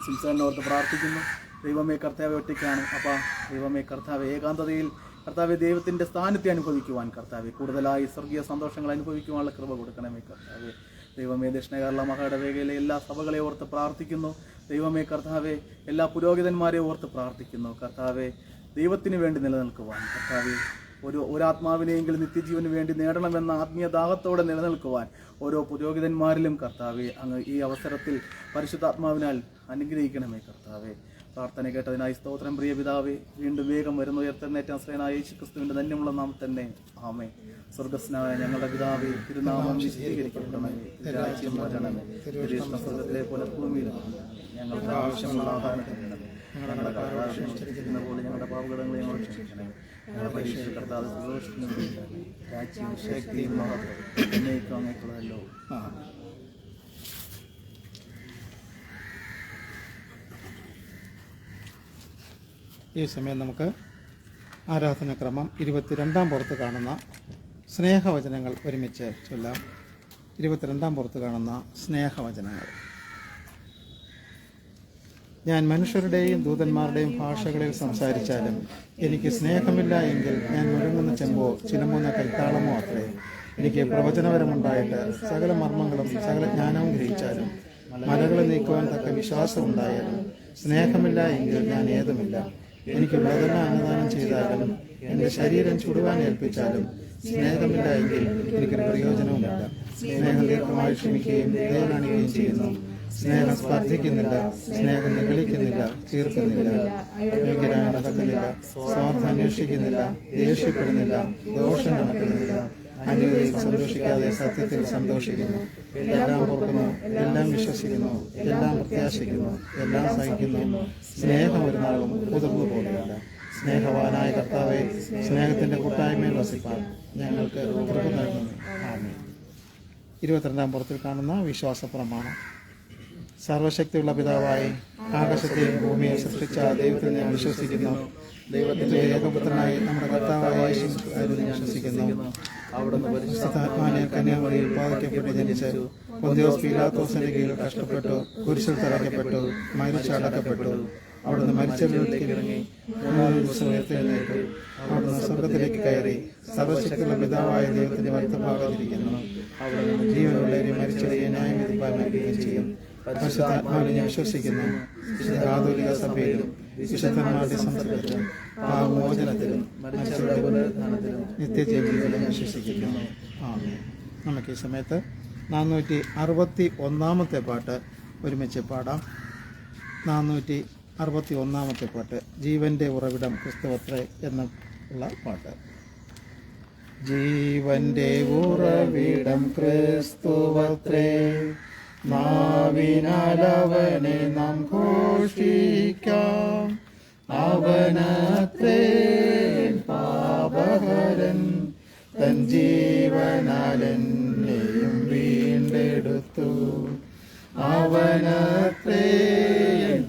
സിംസനോർത്ത് പ്രാർത്ഥിക്കുന്നു. ദൈവമേ, കർത്താവെ ഒറ്റയ്ക്കാണ്. അപ്പോൾ ദൈവമേ കർത്താവെ, ഏകാന്തതയിൽ കർത്താവെ ദൈവത്തിൻ്റെ സ്ഥാനത്തെ അനുഭവിക്കുവാൻ കർത്താവെ, കൂടുതലായി സ്വർഗീയ സന്തോഷങ്ങൾ അനുഭവിക്കുവാനുള്ള കൃപ കൊടുക്കണമേ കർത്താവെ. ദൈവമേ, ദക്ഷിണ കേരള മഹാടവേഗയിലെ എല്ലാ സഭകളെ ഓർത്ത് പ്രാർത്ഥിക്കുന്നു. ദൈവമേ കർത്താവെ, എല്ലാ പുരോഹിതന്മാരെ ഓർത്ത് പ്രാർത്ഥിക്കുന്നു കർത്താവെ. ദൈവത്തിന് വേണ്ടി നിലനിൽക്കുവാൻ കർത്താവെ, ഒരാത്മാവിനെയെങ്കിലും നിത്യജീവന് വേണ്ടി നേടണമെന്ന ആത്മീയ ദാഹത്തോടെ നിലനിൽക്കുവാൻ ഓരോ പുരോഹിതന്മാരിലും കർത്താവെ അങ്ങ് ഈ അവസരത്തിൽ പരിശുദ്ധാത്മാവിനാൽ അനുഗ്രഹിക്കണമേ കർത്താവെ. പ്രാർത്ഥന കേട്ടതിനായി സ്തോത്രം. പ്രിയ പിതാവേ, വീണ്ടും വേഗം വരുന്ന ഉയർത്തെഴുന്നേറ്റ ആശ്രയനായ യേശുക്രിസ്തുവിന്റെ ധന്യമുള്ള നാമത്തന്നെ ആമേൻ. സ്വർഗ്ഗസ്നായ ഞങ്ങളുടെ പിതാവേ, തിരുനാമം വിശദീകരിക്കപ്പെടണമേ, രാജ്യം വരണമേ, തിരുവിഷ്ടം സ്വർഗ്ഗത്തിലെ പോലെ ഭൂമിയിലും. ഞങ്ങൾക്ക് ആവശ്യമുള്ള ആഹാരം തരണമേ, ഞങ്ങളുടെ കടക്കാരെ ക്ഷമിച്ചിരിക്കുന്ന പോലെ ഞങ്ങളുടെ പാപകടങ്ങളെ ഞങ്ങൾ ക്ഷമിക്കണമേ. ഞങ്ങളുടെ പരീക്ഷയിൽ കർത്താവ് സന്തോഷിക്കുന്നു. രാജ്യം ശക്തിയും മഹത്വവും എന്നേക്കും അങ്ങേക്കുള്ളതല്ലോ. ഈ സമയം നമുക്ക് ആരാധനാക്രമം 22-ാം പുറത്ത് കാണുന്ന സ്നേഹവചനങ്ങൾ ഒരുമിച്ച് ചൊല്ലാം. 22-ാം പുറത്ത് കാണുന്ന സ്നേഹവചനങ്ങൾ. ഞാൻ മനുഷ്യരുടെയും ദൂതന്മാരുടെയും ഭാഷകളിൽ സംസാരിച്ചാലും എനിക്ക് സ്നേഹമില്ല എങ്കിൽ ഞാൻ മുഴങ്ങുന്ന ചെമ്പോ ചിലമ്പുന്ന കൈത്താളമോ അത്രേ. എനിക്ക് പ്രവചനപരമുണ്ടായിട്ട് സകല മർമ്മങ്ങളും സകല ജ്ഞാനവും ഗ്രഹിച്ചാലും മലകളെ നീക്കുവാൻ തക്ക വിശ്വാസം ഉണ്ടായാലും സ്നേഹമില്ല എങ്കിൽ ഞാൻ ഏതുമില്ല. എനിക്കുള്ളതെല്ലാം അന്നദാനം ചെയ്താലും എൻ്റെ ശരീരം ചുടുവാൻ ഏൽപ്പിച്ചാലും സ്നേഹമില്ല എങ്കിൽ എനിക്കൊരു പ്രയോജനവുമില്ല. സ്നേഹം ദീർഘമായി ക്ഷമിക്കുകയും ദയ കാണിക്കുകയും ചെയ്യുന്നു. സ്നേഹം സ്പർദ്ധിക്കുന്നില്ല, സ്നേഹം നിഗളിക്കുന്നില്ല, തീർക്കുന്നില്ല, അയോഗ്യരായി നടക്കുന്നില്ല, സ്വാർത്ഥം അന്വേഷിക്കുന്നില്ല, ദേഷ്യപ്പെടുന്നില്ല, ദോഷം നടക്കുന്നില്ല, അനീതിയിൽ സന്തോഷിക്കാതെ സത്യത്തിൽ സന്തോഷിക്കുന്നു. എല്ലാം ഓർക്കുന്നു, എല്ലാം വിശ്വസിക്കുന്നു, എല്ലാം പ്രത്യാശിക്കുന്നു, എല്ലാം സഹിക്കുന്നു. സ്നേഹം ഒരു നാളും പുതുപൂ പോലെയല്ല. സ്നേഹവാനായ കർത്താവെ, സ്നേഹത്തിന്റെ കൂട്ടായ്മയിൽ വസിപ്പാൻ ഞങ്ങൾക്ക് കൃപ നൽകുന്നു. ആമേൻ. 22-ാം പുറത്തിൽ കാണുന്ന വിശ്വാസ പ്രമാണം. സർവശക്തിയുള്ള പിതാവായി ആകാശത്തെയും ഭൂമിയെ സൃഷ്ടിച്ച ദൈവത്തിൽ ഞാൻ വിശ്വസിക്കുന്നു. ദൈവത്തിന്റെ ഏകപുത്രനായി നമ്മുടെ കർത്താവായ യേശുക്രിസ്തുവിൽ ഞാൻ വിശ്വസിക്കുന്നു. അവിടുന്ന് പരിശുദ്ധാത്മാവിനെ കന്യാമറിയിൽ പാതിക്കപ്പെട്ട് ജനിച്ച് പൊന്തിയോസ് പീലാത്തോസിന്റെ കീഴിൽ കഷ്ടപ്പെട്ടു, കുരിശിൽ തറയ്ക്കപ്പെട്ടു, മരിച്ചടക്കപ്പെട്ടു. അവിടുന്ന് മരിച്ചവരിലേക്ക് ഇറങ്ങി 3 ദിവസം ഉയർത്തെഴുന്നേറ്റു. അവിടുന്ന് സ്വർഗത്തിലേക്ക് കയറി സർവശക്തിയുള്ള പിതാവായ ദൈവത്തിന്റെ വലത്തുഭാഗത്തിരിക്കുന്നു. അവിടുന്ന് ജീവനുള്ളവരെ മരിച്ചവരെ ന്യായം വിധിപ്പാൻ നൽകുകയും ചെയ്യും. പരിശുദ്ധാത്മാവിനെ ഞാൻ വിശ്വസിക്കുന്നു. കാതോലിക സഭയിലും വിശുദ്ധന്മാരുടെ സംസർഗത്തിലും പാപമോചനത്തിലും മരിച്ചവരുടെ പുനരുത്ഥാനത്തിലും നിത്യജീവിതത്തിലും വിശ്വസിക്കുന്നു. ആമേൻ. നമുക്ക് ഈ സമയത്ത് 461-ാമത്തെ പാട്ട് ഒരുമിച്ച് പാടാം. 461-ാമത്തെ പാട്ട്, ജീവന്റെ ഉറവിടം ക്രിസ്തുവത്രേ എന്നുള്ള പാട്ട്. ജീവന്റെ ഉറവിടം ക്രിസ്തുവത്രേ, നാവിനാൽ അവനെ നാം ഘോഷിക്കാം. അവനത്രേ പാപഹരൻ, തൻ ജീവനാൽ എന്നെയും വീണ്ടെടുത്തു. അവനത്രേ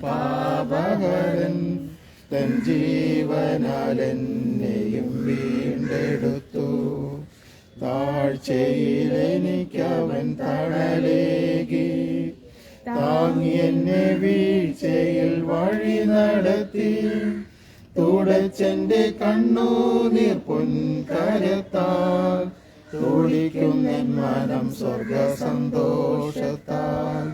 പാപഹരൻ, തൻ ജീവനാൽ എന്നെയും വീണ്ടെടുത്തു. താഴ്ചയിൽ എനിക്കവൻ തണലേകി, താങ്ങി എന്നെ വീഴ്ചയിൽ വഴി നടത്തി. തുടച്ചെന്റെ കണ്ണുനീർ പൊൻകരത്താൽ, തുടിക്കുന്നൻ മനം സ്വർഗ സന്തോഷത്താൽ.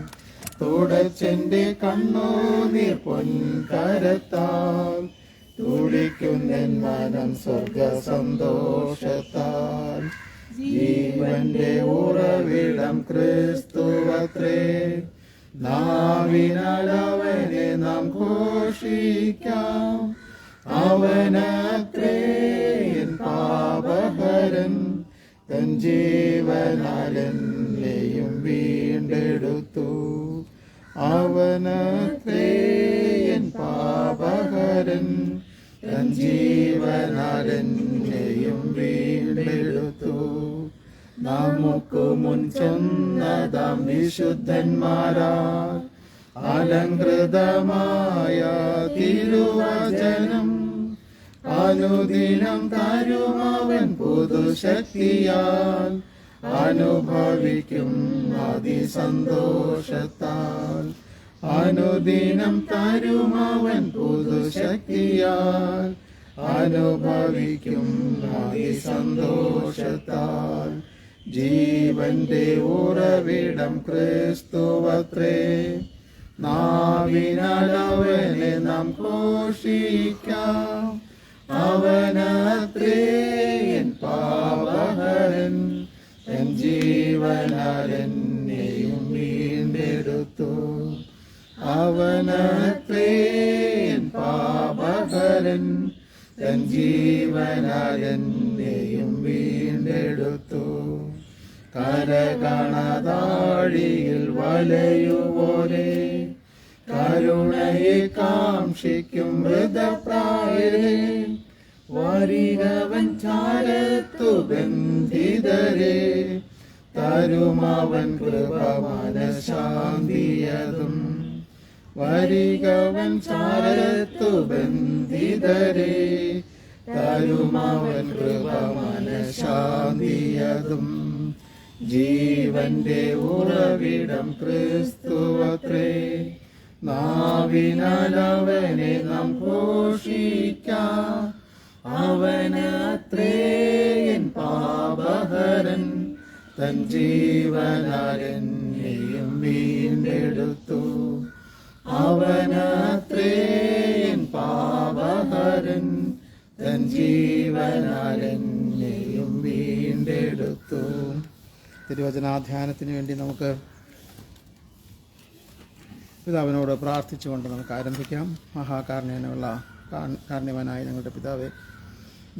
തുടച്ചെന്റെ കണ്ണുനീർ പൊൻകരത്താൽ, തുടിക്കുന്നൻ മനം സ്വർഗ സന്തോഷത്താൽ. ജീവന്റെ ഉറവിടം ക്രിസ്തുവത്രേ, നാവിനാൽ അവനെ നാം ഘോഷിക്കാം. അവനത്രേ പാപഹരൻ, തൻ ജീവനാൽ എന്നെയും വീണ്ടെടുത്തു. അവനത്രേ പാപഹരൻ, തൻ ജീവനാൽ എന്നെയും വീണ്ടെടുത്തു. നമുക്ക് മുൻ ചെന്നതാം വിശുദ്ധന്മാരാ, അലങ്കൃതമായ തിരുവചനം അനുദിനം തരുമവൻ പുതുശക്തിയാൽ. അനുഭവിക്കും അതിസന്തോഷത്താൽ, അനുദിനം തരുമവൻ പുതുശക്തിയാൽ. അനുഭവിക്കും അതിസന്തോഷത്താൽ. ജീവന്റെ ഉറവിടം ക്രിസ്തുവത്രേ, നാവിനാൽ അവനെ നാം ഘോഷിക്കാം. അവനത്രേ ജീവനാൽ എന്നെയും വീണ്ടെടുത്തു. അവനത്രേ എൻ പാപഹരൻ, തൻ ജീവനാൽ എന്നെയും വീണ്ടെടുത്തു. കരകണതാഴിയിൽ വലയുവോരെ, കരുണയെ കാംക്ഷിക്കും മൃതപ്രായരെ, വരികവൻ ചാരത്തു ബന്ധിതരെ, തരുമവൻ കൃപ മനഃശാന്തിയതും. വരികവൻ ചാരത്തു ബന്ധിതരെ, തരുമവൻ കൃപ മനഃശാന്തിയതും. ജീവന്റെ ഉറവിടം ക്രിസ്തുവത്രേ, നാവിനാൽ അവനെ നാം ഘോഷിക്കാം. അവനത്രേ എൻ പാപഹരൻ, തൻ ജീവനാൽ എന്നെയും വീണ്ടെടുത്തു. അവനത്രേ എൻ പാപഹരൻ, തൻ ജീവനാൽ എന്നെയും വീണ്ടെടുത്തു. തിരുവചനാധ്യാനത്തിന് വേണ്ടി നമുക്ക് പിതാവിനോട് പ്രാർത്ഥിച്ചുകൊണ്ട് നമുക്ക് ആരംഭിക്കാം. കാരുണ്യവാനായ ഞങ്ങളുടെ പിതാവേ,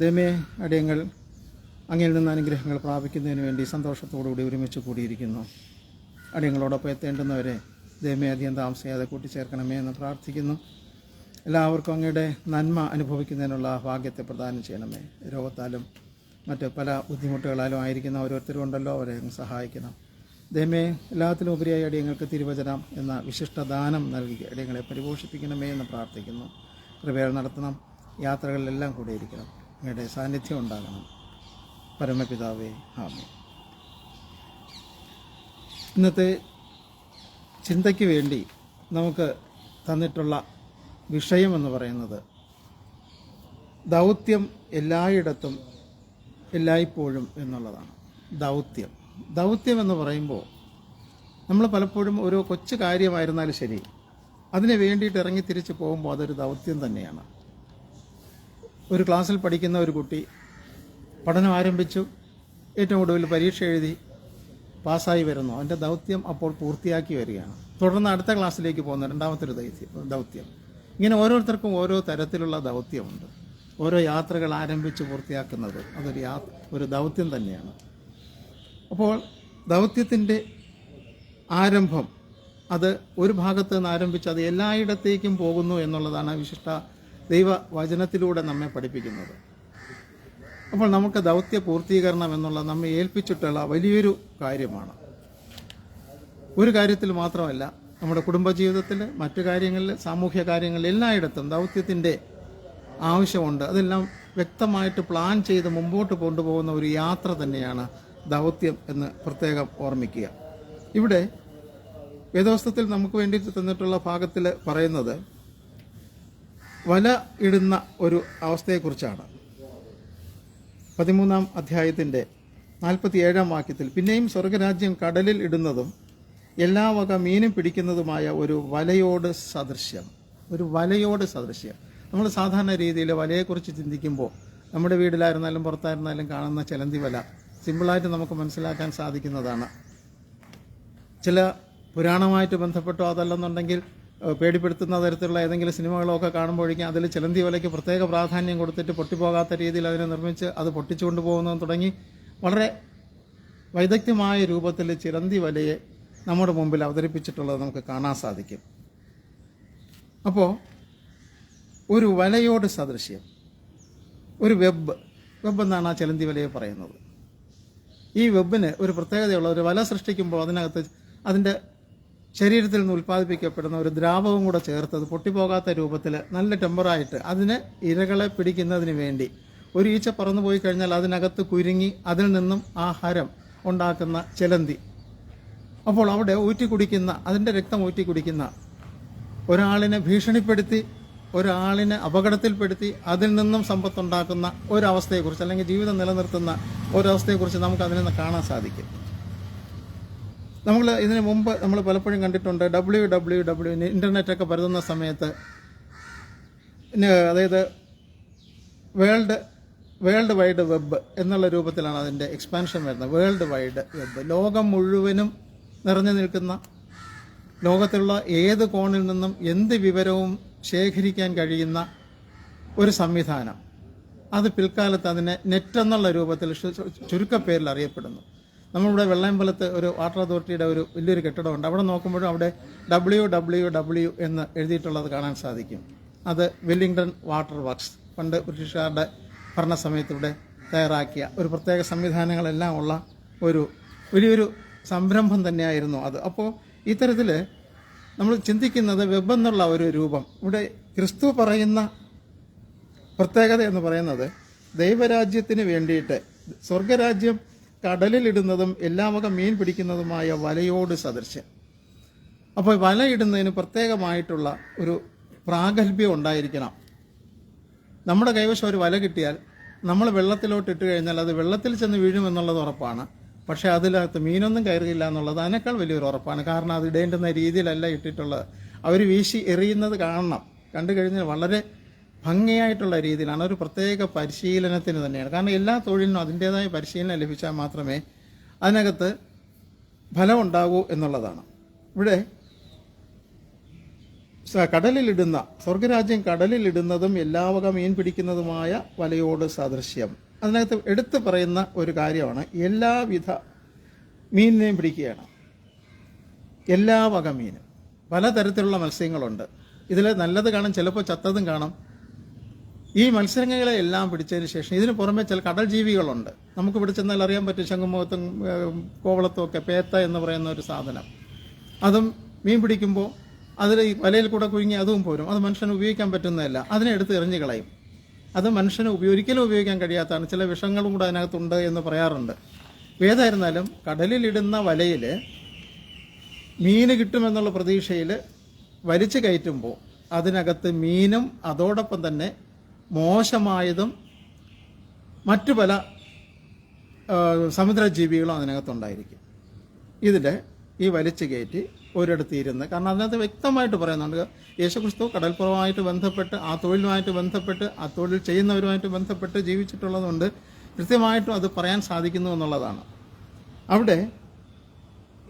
ദൈവമേ, അടിയങ്ങൾ അങ്ങിൽ നിന്ന് അനുഗ്രഹങ്ങൾ പ്രാപിക്കുന്നതിന് വേണ്ടി സന്തോഷത്തോടുകൂടി ഒരുമിച്ച് കൂടിയിരിക്കുന്നു. അടിയങ്ങളോടൊപ്പം എത്തേണ്ടുന്നവരെ ദൈവമേ അധികം താമസിയാതെ കൂട്ടിച്ചേർക്കണമേ എന്ന് പ്രാർത്ഥിക്കുന്നു. എല്ലാവർക്കും അങ്ങയുടെ നന്മ അനുഭവിക്കുന്നതിനുള്ള ഭാഗ്യത്തെ പ്രദാനം ചെയ്യണമേ. രോഗത്താലും മറ്റ് പല ബുദ്ധിമുട്ടുകളാലും ആയിരിക്കുന്ന ഓരോരുത്തരും ഉണ്ടല്ലോ, അവരെ സഹായിക്കണം. ദൈവമേ, എല്ലാത്തിലും ഉപരിയായി അടിയങ്ങൾക്ക് തിരുവചനം എന്ന വിശിഷ്ട ദാനം നൽകി അടിയങ്ങളെ പരിപോഷിപ്പിക്കണമേ എന്ന് പ്രാർത്ഥിക്കുന്നു. കൃപയാൽ നടത്തണം. യാത്രകളിലെല്ലാം കൂടെ ഇരിക്കണം. അങ്ങയുടെ സാന്നിധ്യം ഉണ്ടാകണം. പരമപിതാവേ, ആമേൻ. ഇന്നത്തെ ചിന്തയ്ക്ക് വേണ്ടി നമുക്ക് തന്നിട്ടുള്ള വിഷയമെന്ന് പറയുന്നത് ദൗത്യം എല്ലായിടത്തും എല്ലായ്പ്പോഴും എന്നുള്ളതാണ്. ദൗത്യം എന്ന് പറയുമ്പോൾ നമ്മൾ പലപ്പോഴും ഓരോ കൊച്ചു കാര്യമായിരുന്നാലും ശരി, അതിന് വേണ്ടിയിട്ട് ഇറങ്ങി തിരിച്ച് പോകുമ്പോൾ അതൊരു ദൗത്യം തന്നെയാണ്. ഒരു ക്ലാസ്സിൽ പഠിക്കുന്ന ഒരു കുട്ടി പഠനം ആരംഭിച്ചു, ഏറ്റവും ഒടുവിൽ പരീക്ഷ എഴുതി പാസ്സായി വരുന്നു. അവൻ്റെ ദൗത്യം അപ്പോൾ പൂർത്തിയാക്കി വരികയാണ്. തുടർന്ന് അടുത്ത ക്ലാസ്സിലേക്ക് പോകുന്ന രണ്ടാമത്തെ ഒരു ദൗത്യം. ഇങ്ങനെ ഓരോരുത്തർക്കും ഓരോ തരത്തിലുള്ള ദൗത്യമുണ്ട്. ഓരോ യാത്രകൾ ആരംഭിച്ച് പൂർത്തിയാക്കുന്നത് ഒരു ദൗത്യം തന്നെയാണ്. അപ്പോൾ ദൗത്യത്തിൻ്റെ ആരംഭം അത് ഒരു ഭാഗത്ത് നിന്ന് ആരംഭിച്ച് അത് എല്ലായിടത്തേക്കും പോകുന്നു എന്നുള്ളതാണ് വിശിഷ്ട ദൈവവചനത്തിലൂടെ നമ്മെ പഠിപ്പിക്കുന്നത്. അപ്പോൾ നമുക്ക് ദൗത്യ പൂർത്തീകരണം എന്നുള്ള നമ്മെ ഏൽപ്പിച്ചിട്ടുള്ള വലിയൊരു കാര്യമാണ്. ഒരു കാര്യത്തിൽ മാത്രമല്ല, നമ്മുടെ കുടുംബജീവിതത്തിൽ, മറ്റു കാര്യങ്ങളിൽ, സാമൂഹ്യ കാര്യങ്ങളിൽ എല്ലായിടത്തും ദൗത്യത്തിൻ്റെ ആവശ്യമുണ്ട്. അതെല്ലാം വ്യക്തമായിട്ട് പ്ലാൻ ചെയ്ത് മുമ്പോട്ട് കൊണ്ടുപോകുന്ന ഒരു യാത്ര തന്നെയാണ് ദൗത്യം എന്ന് പ്രത്യേകം ഓർമ്മിക്കുക. ഇവിടെ വേദോസ്തത്തിൽ നമുക്ക് വേണ്ടി തന്നിട്ടുള്ള ഭാഗത്തിൽ പറയുന്നത് വല ഇടുന്ന ഒരു അവസ്ഥയെക്കുറിച്ചാണ്. 13-ാം അധ്യായത്തിൻ്റെ 47-ാം വാക്യത്തിൽ, പിന്നെയും സ്വർഗരാജ്യം കടലിൽ ഇടുന്നതും എല്ലാ വക മീനും പിടിക്കുന്നതുമായ ഒരു വലയോട് സദൃശ്യം. നമ്മൾ സാധാരണ രീതിയിൽ വലയെക്കുറിച്ച് ചിന്തിക്കുമ്പോൾ നമ്മുടെ വീട്ടിലായിരുന്നാലും പുറത്തായിരുന്നാലും കാണുന്ന ചിലന്തി വല സിമ്പിളായിട്ട് നമുക്ക് മനസ്സിലാക്കാൻ സാധിക്കുന്നതാണ്. ചില പുരാണമായിട്ട് ബന്ധപ്പെട്ടോ അതല്ലെന്നുണ്ടെങ്കിൽ പേടിപ്പെടുത്തുന്ന തരത്തിലുള്ള ഏതെങ്കിലും സിനിമകളോ ഒക്കെ കാണുമ്പോഴേക്കും അതിൽ ചിലന്തി വലയ്ക്ക് പ്രത്യേക പ്രാധാന്യം കൊടുത്തിട്ട് പൊട്ടിപ്പോകാത്ത രീതിയിൽ അതിനെ നിർമ്മിച്ച് അത് പൊട്ടിച്ചുകൊണ്ട് പോകുന്നതും തുടങ്ങി വളരെ വൈദഗ്ധ്യമായ രൂപത്തിൽ ചിലന്തി വലയെ നമ്മുടെ മുമ്പിൽ അവതരിപ്പിച്ചിട്ടുള്ളത് നമുക്ക് കാണാൻ സാധിക്കും. അപ്പോൾ ഒരു വലയോട് സദൃശ്യം, ഒരു വെബ് എന്നാണ് ആ ചിലന്തി വലയെ പറയുന്നത്. ഈ വെബിന് ഒരു പ്രത്യേകതയുള്ള, ഒരു വല സൃഷ്ടിക്കുമ്പോൾ അതിനകത്ത് അതിൻ്റെ ശരീരത്തിൽ നിന്ന് ഉൽപ്പാദിപ്പിക്കപ്പെടുന്ന ഒരു ദ്രാവകം കൂടെ ചേർത്തത് പൊട്ടിപ്പോകാത്ത രൂപത്തിൽ നല്ല ടെമ്പറായിട്ട് അതിന് ഇരകളെ പിടിക്കുന്നതിന് വേണ്ടി ഒരു ഈച്ച പറന്നു പോയി കഴിഞ്ഞാൽ അതിനകത്ത് കുരുങ്ങി അതിൽ നിന്നും ആഹാരം ഉണ്ടാക്കുന്ന ചിലന്തി. അപ്പോൾ അവിടെ അതിൻ്റെ രക്തം ഊറ്റി കുടിക്കുന്ന ഒരാളിനെ ഭീഷണിപ്പെടുത്തി, ഒരാളിനെ അപകടത്തിൽപ്പെടുത്തി അതിൽ നിന്നും സമ്പത്തുണ്ടാക്കുന്ന ഒരവസ്ഥയെക്കുറിച്ച്, അല്ലെങ്കിൽ ജീവിതം നിലനിർത്തുന്ന ഒരവസ്ഥയെക്കുറിച്ച് നമുക്ക് അതിൽ നിന്ന് കാണാൻ സാധിക്കും. ഇതിനു മുമ്പ് നമ്മൾ പലപ്പോഴും കണ്ടിട്ടുണ്ട് www ഇൻ്റർനെറ്റൊക്കെ പരതുന്ന സമയത്ത്, അതായത് വേൾഡ് വേൾഡ് വൈഡ് വെബ് എന്നുള്ള രൂപത്തിലാണ് അതിൻ്റെ എക്സ്പാൻഷൻ വരുന്നത്. വേൾഡ് വൈഡ് വെബ്, ലോകം മുഴുവനും നിറഞ്ഞു നിൽക്കുന്ന, ലോകത്തുള്ള ഏത് കോണിൽ നിന്നും എന്ത് വിവരവും ശേഖരിക്കാൻ കഴിയുന്ന ഒരു സംവിധാനം. അത് പിൽക്കാലത്ത് അതിനെ നെറ്റ് എന്നുള്ള രൂപത്തിൽ ചുരുക്കപ്പേരിൽ അറിയപ്പെടുന്നു. നമ്മളിവിടെ വെള്ളയമ്പലത്ത് ഒരു വാട്ടർ അതോറിറ്റിയുടെ ഒരു വലിയൊരു കെട്ടിടമുണ്ട്. അവിടെ നോക്കുമ്പോഴും അവിടെ WWW എന്ന് എഴുതിയിട്ടുള്ളത് കാണാൻ സാധിക്കും. അത് വെല്ലിംഗ്ടൺ വാട്ടർ വർക്ക്സ്, പണ്ട് ബ്രിട്ടീഷുകാരുടെ ഭരണസമയത്തിലൂടെ തയ്യാറാക്കിയ ഒരു പ്രത്യേക സംവിധാനങ്ങളെല്ലാം ഉള്ള ഒരു വലിയൊരു സംരംഭം തന്നെയായിരുന്നു അത്. അപ്പോൾ ഇത്തരത്തിൽ നമ്മൾ ചിന്തിക്കുന്നത് വെബ് എന്നുള്ള ഒരു രൂപം, ഇവിടെ ക്രിസ്തു പറയുന്ന പ്രത്യേകത എന്ന് പറയുന്നത് ദൈവരാജ്യത്തിന് വേണ്ടിയിട്ട് സ്വർഗരാജ്യം കടലിലിടുന്നതും എല്ലാ വക മീൻ പിടിക്കുന്നതുമായ വലയോട് സദൃശ്യം. അപ്പോൾ വലയിടുന്നതിന് പ്രത്യേകമായിട്ടുള്ള ഒരു പ്രാഗൽഭ്യം ഉണ്ടായിരിക്കണം. നമ്മുടെ കൈവശം ഒരു വല കിട്ടിയാൽ നമ്മൾ വെള്ളത്തിലോട്ട് ഇട്ട് കഴിഞ്ഞാൽ അത് വെള്ളത്തിൽ ചെന്ന് വീഴുമെന്നുള്ളത് ഉറപ്പാണ്. പക്ഷേ അതിനകത്ത് മീനൊന്നും കയറിയില്ല എന്നുള്ളത് അതിനേക്കാൾ വലിയൊരു ഉറപ്പാണ്. കാരണം അത് ഇടേണ്ടുന്ന രീതിയിലല്ല ഇട്ടിട്ടുള്ളത്. അവർ വീശി എറിയുന്നത് കാണണം. കണ്ടു കഴിഞ്ഞാൽ വളരെ ഭംഗിയായിട്ടുള്ള രീതിയിലാണ്. ഒരു പ്രത്യേക പരിശീലനത്തിന് തന്നെയാണ്. കാരണം എല്ലാ തൊഴിലിനും അതിൻ്റേതായ പരിശീലനം ലഭിച്ചാൽ മാത്രമേ അതിനകത്ത് ഫലമുണ്ടാകൂ എന്നുള്ളതാണ്. ഇവിടെ കടലിലിടുന്ന സ്വർഗരാജ്യം കടലിലിടുന്നതും എല്ലാ വക മീൻ പിടിക്കുന്നതുമായ വലയോട് സാദൃശ്യം. അതിനകത്ത് എടുത്തു പറയുന്ന ഒരു കാര്യമാണ് എല്ലാവിധ മീനിനെയും പിടിക്കുകയാണ്. എല്ലാ വക മീനും, പലതരത്തിലുള്ള മത്സ്യങ്ങളുണ്ട്. ഇതിൽ നല്ലത് കാണും, ചിലപ്പോൾ ചത്തതും കാണും. ഈ മത്സ്യങ്ങളെ എല്ലാം പിടിച്ചതിന് ശേഷം ഇതിന് പുറമെ ചില കടൽ ജീവികളുണ്ട്. നമുക്ക് ഇവിടെ ചെന്നാൽ അറിയാൻ പറ്റും. ശംഖുമുഖത്തും കോവളത്തും ഒക്കെ പേത്ത എന്ന് പറയുന്ന ഒരു സാധനം, അതും മീൻ പിടിക്കുമ്പോൾ അതിൽ ഈ വലയിൽ കൂടെ കുഴുങ്ങി അതും പോരും. അത് മനുഷ്യന് ഉപയോഗിക്കാൻ പറ്റുന്നതല്ല. അതിനെ എടുത്ത് എറിഞ്ഞു കളയും. അത് മനുഷ്യന് ഒരിക്കലും ഉപയോഗിക്കാൻ കഴിയാത്തതാണ്. ചില വിഷങ്ങളും കൂടെ അതിനകത്തുണ്ട് എന്ന് പറയാറുണ്ട്. ഏതായിരുന്നാലും കടലിലിടുന്ന വലയിൽ മീൻ കിട്ടുമെന്നുള്ള പ്രതീക്ഷയിൽ വലിച്ചു കയറ്റുമ്പോൾ അതിനകത്ത് മീനും അതോടൊപ്പം തന്നെ മോശമായതും മറ്റു പല സമുദ്രജീവികളും അതിനകത്തുണ്ടായിരിക്കും. ഇതിൽ ഈ വലിച്ചു കയറ്റി ഒരിടത്ത് ഇരുന്ന്, കാരണം അതിനകത്ത് വ്യക്തമായിട്ട് പറയുന്നുണ്ട് യേശുക്രിസ്തു കടൽപ്പുറമായിട്ട് ബന്ധപ്പെട്ട് ആ തൊഴിലുമായിട്ട് ബന്ധപ്പെട്ട് ആ തൊഴിൽ ചെയ്യുന്നവരുമായിട്ട് ബന്ധപ്പെട്ട് ജീവിച്ചിട്ടുള്ളതുകൊണ്ട് കൃത്യമായിട്ടും അത് പറയാൻ സാധിക്കുന്നു എന്നുള്ളതാണ്. അവിടെ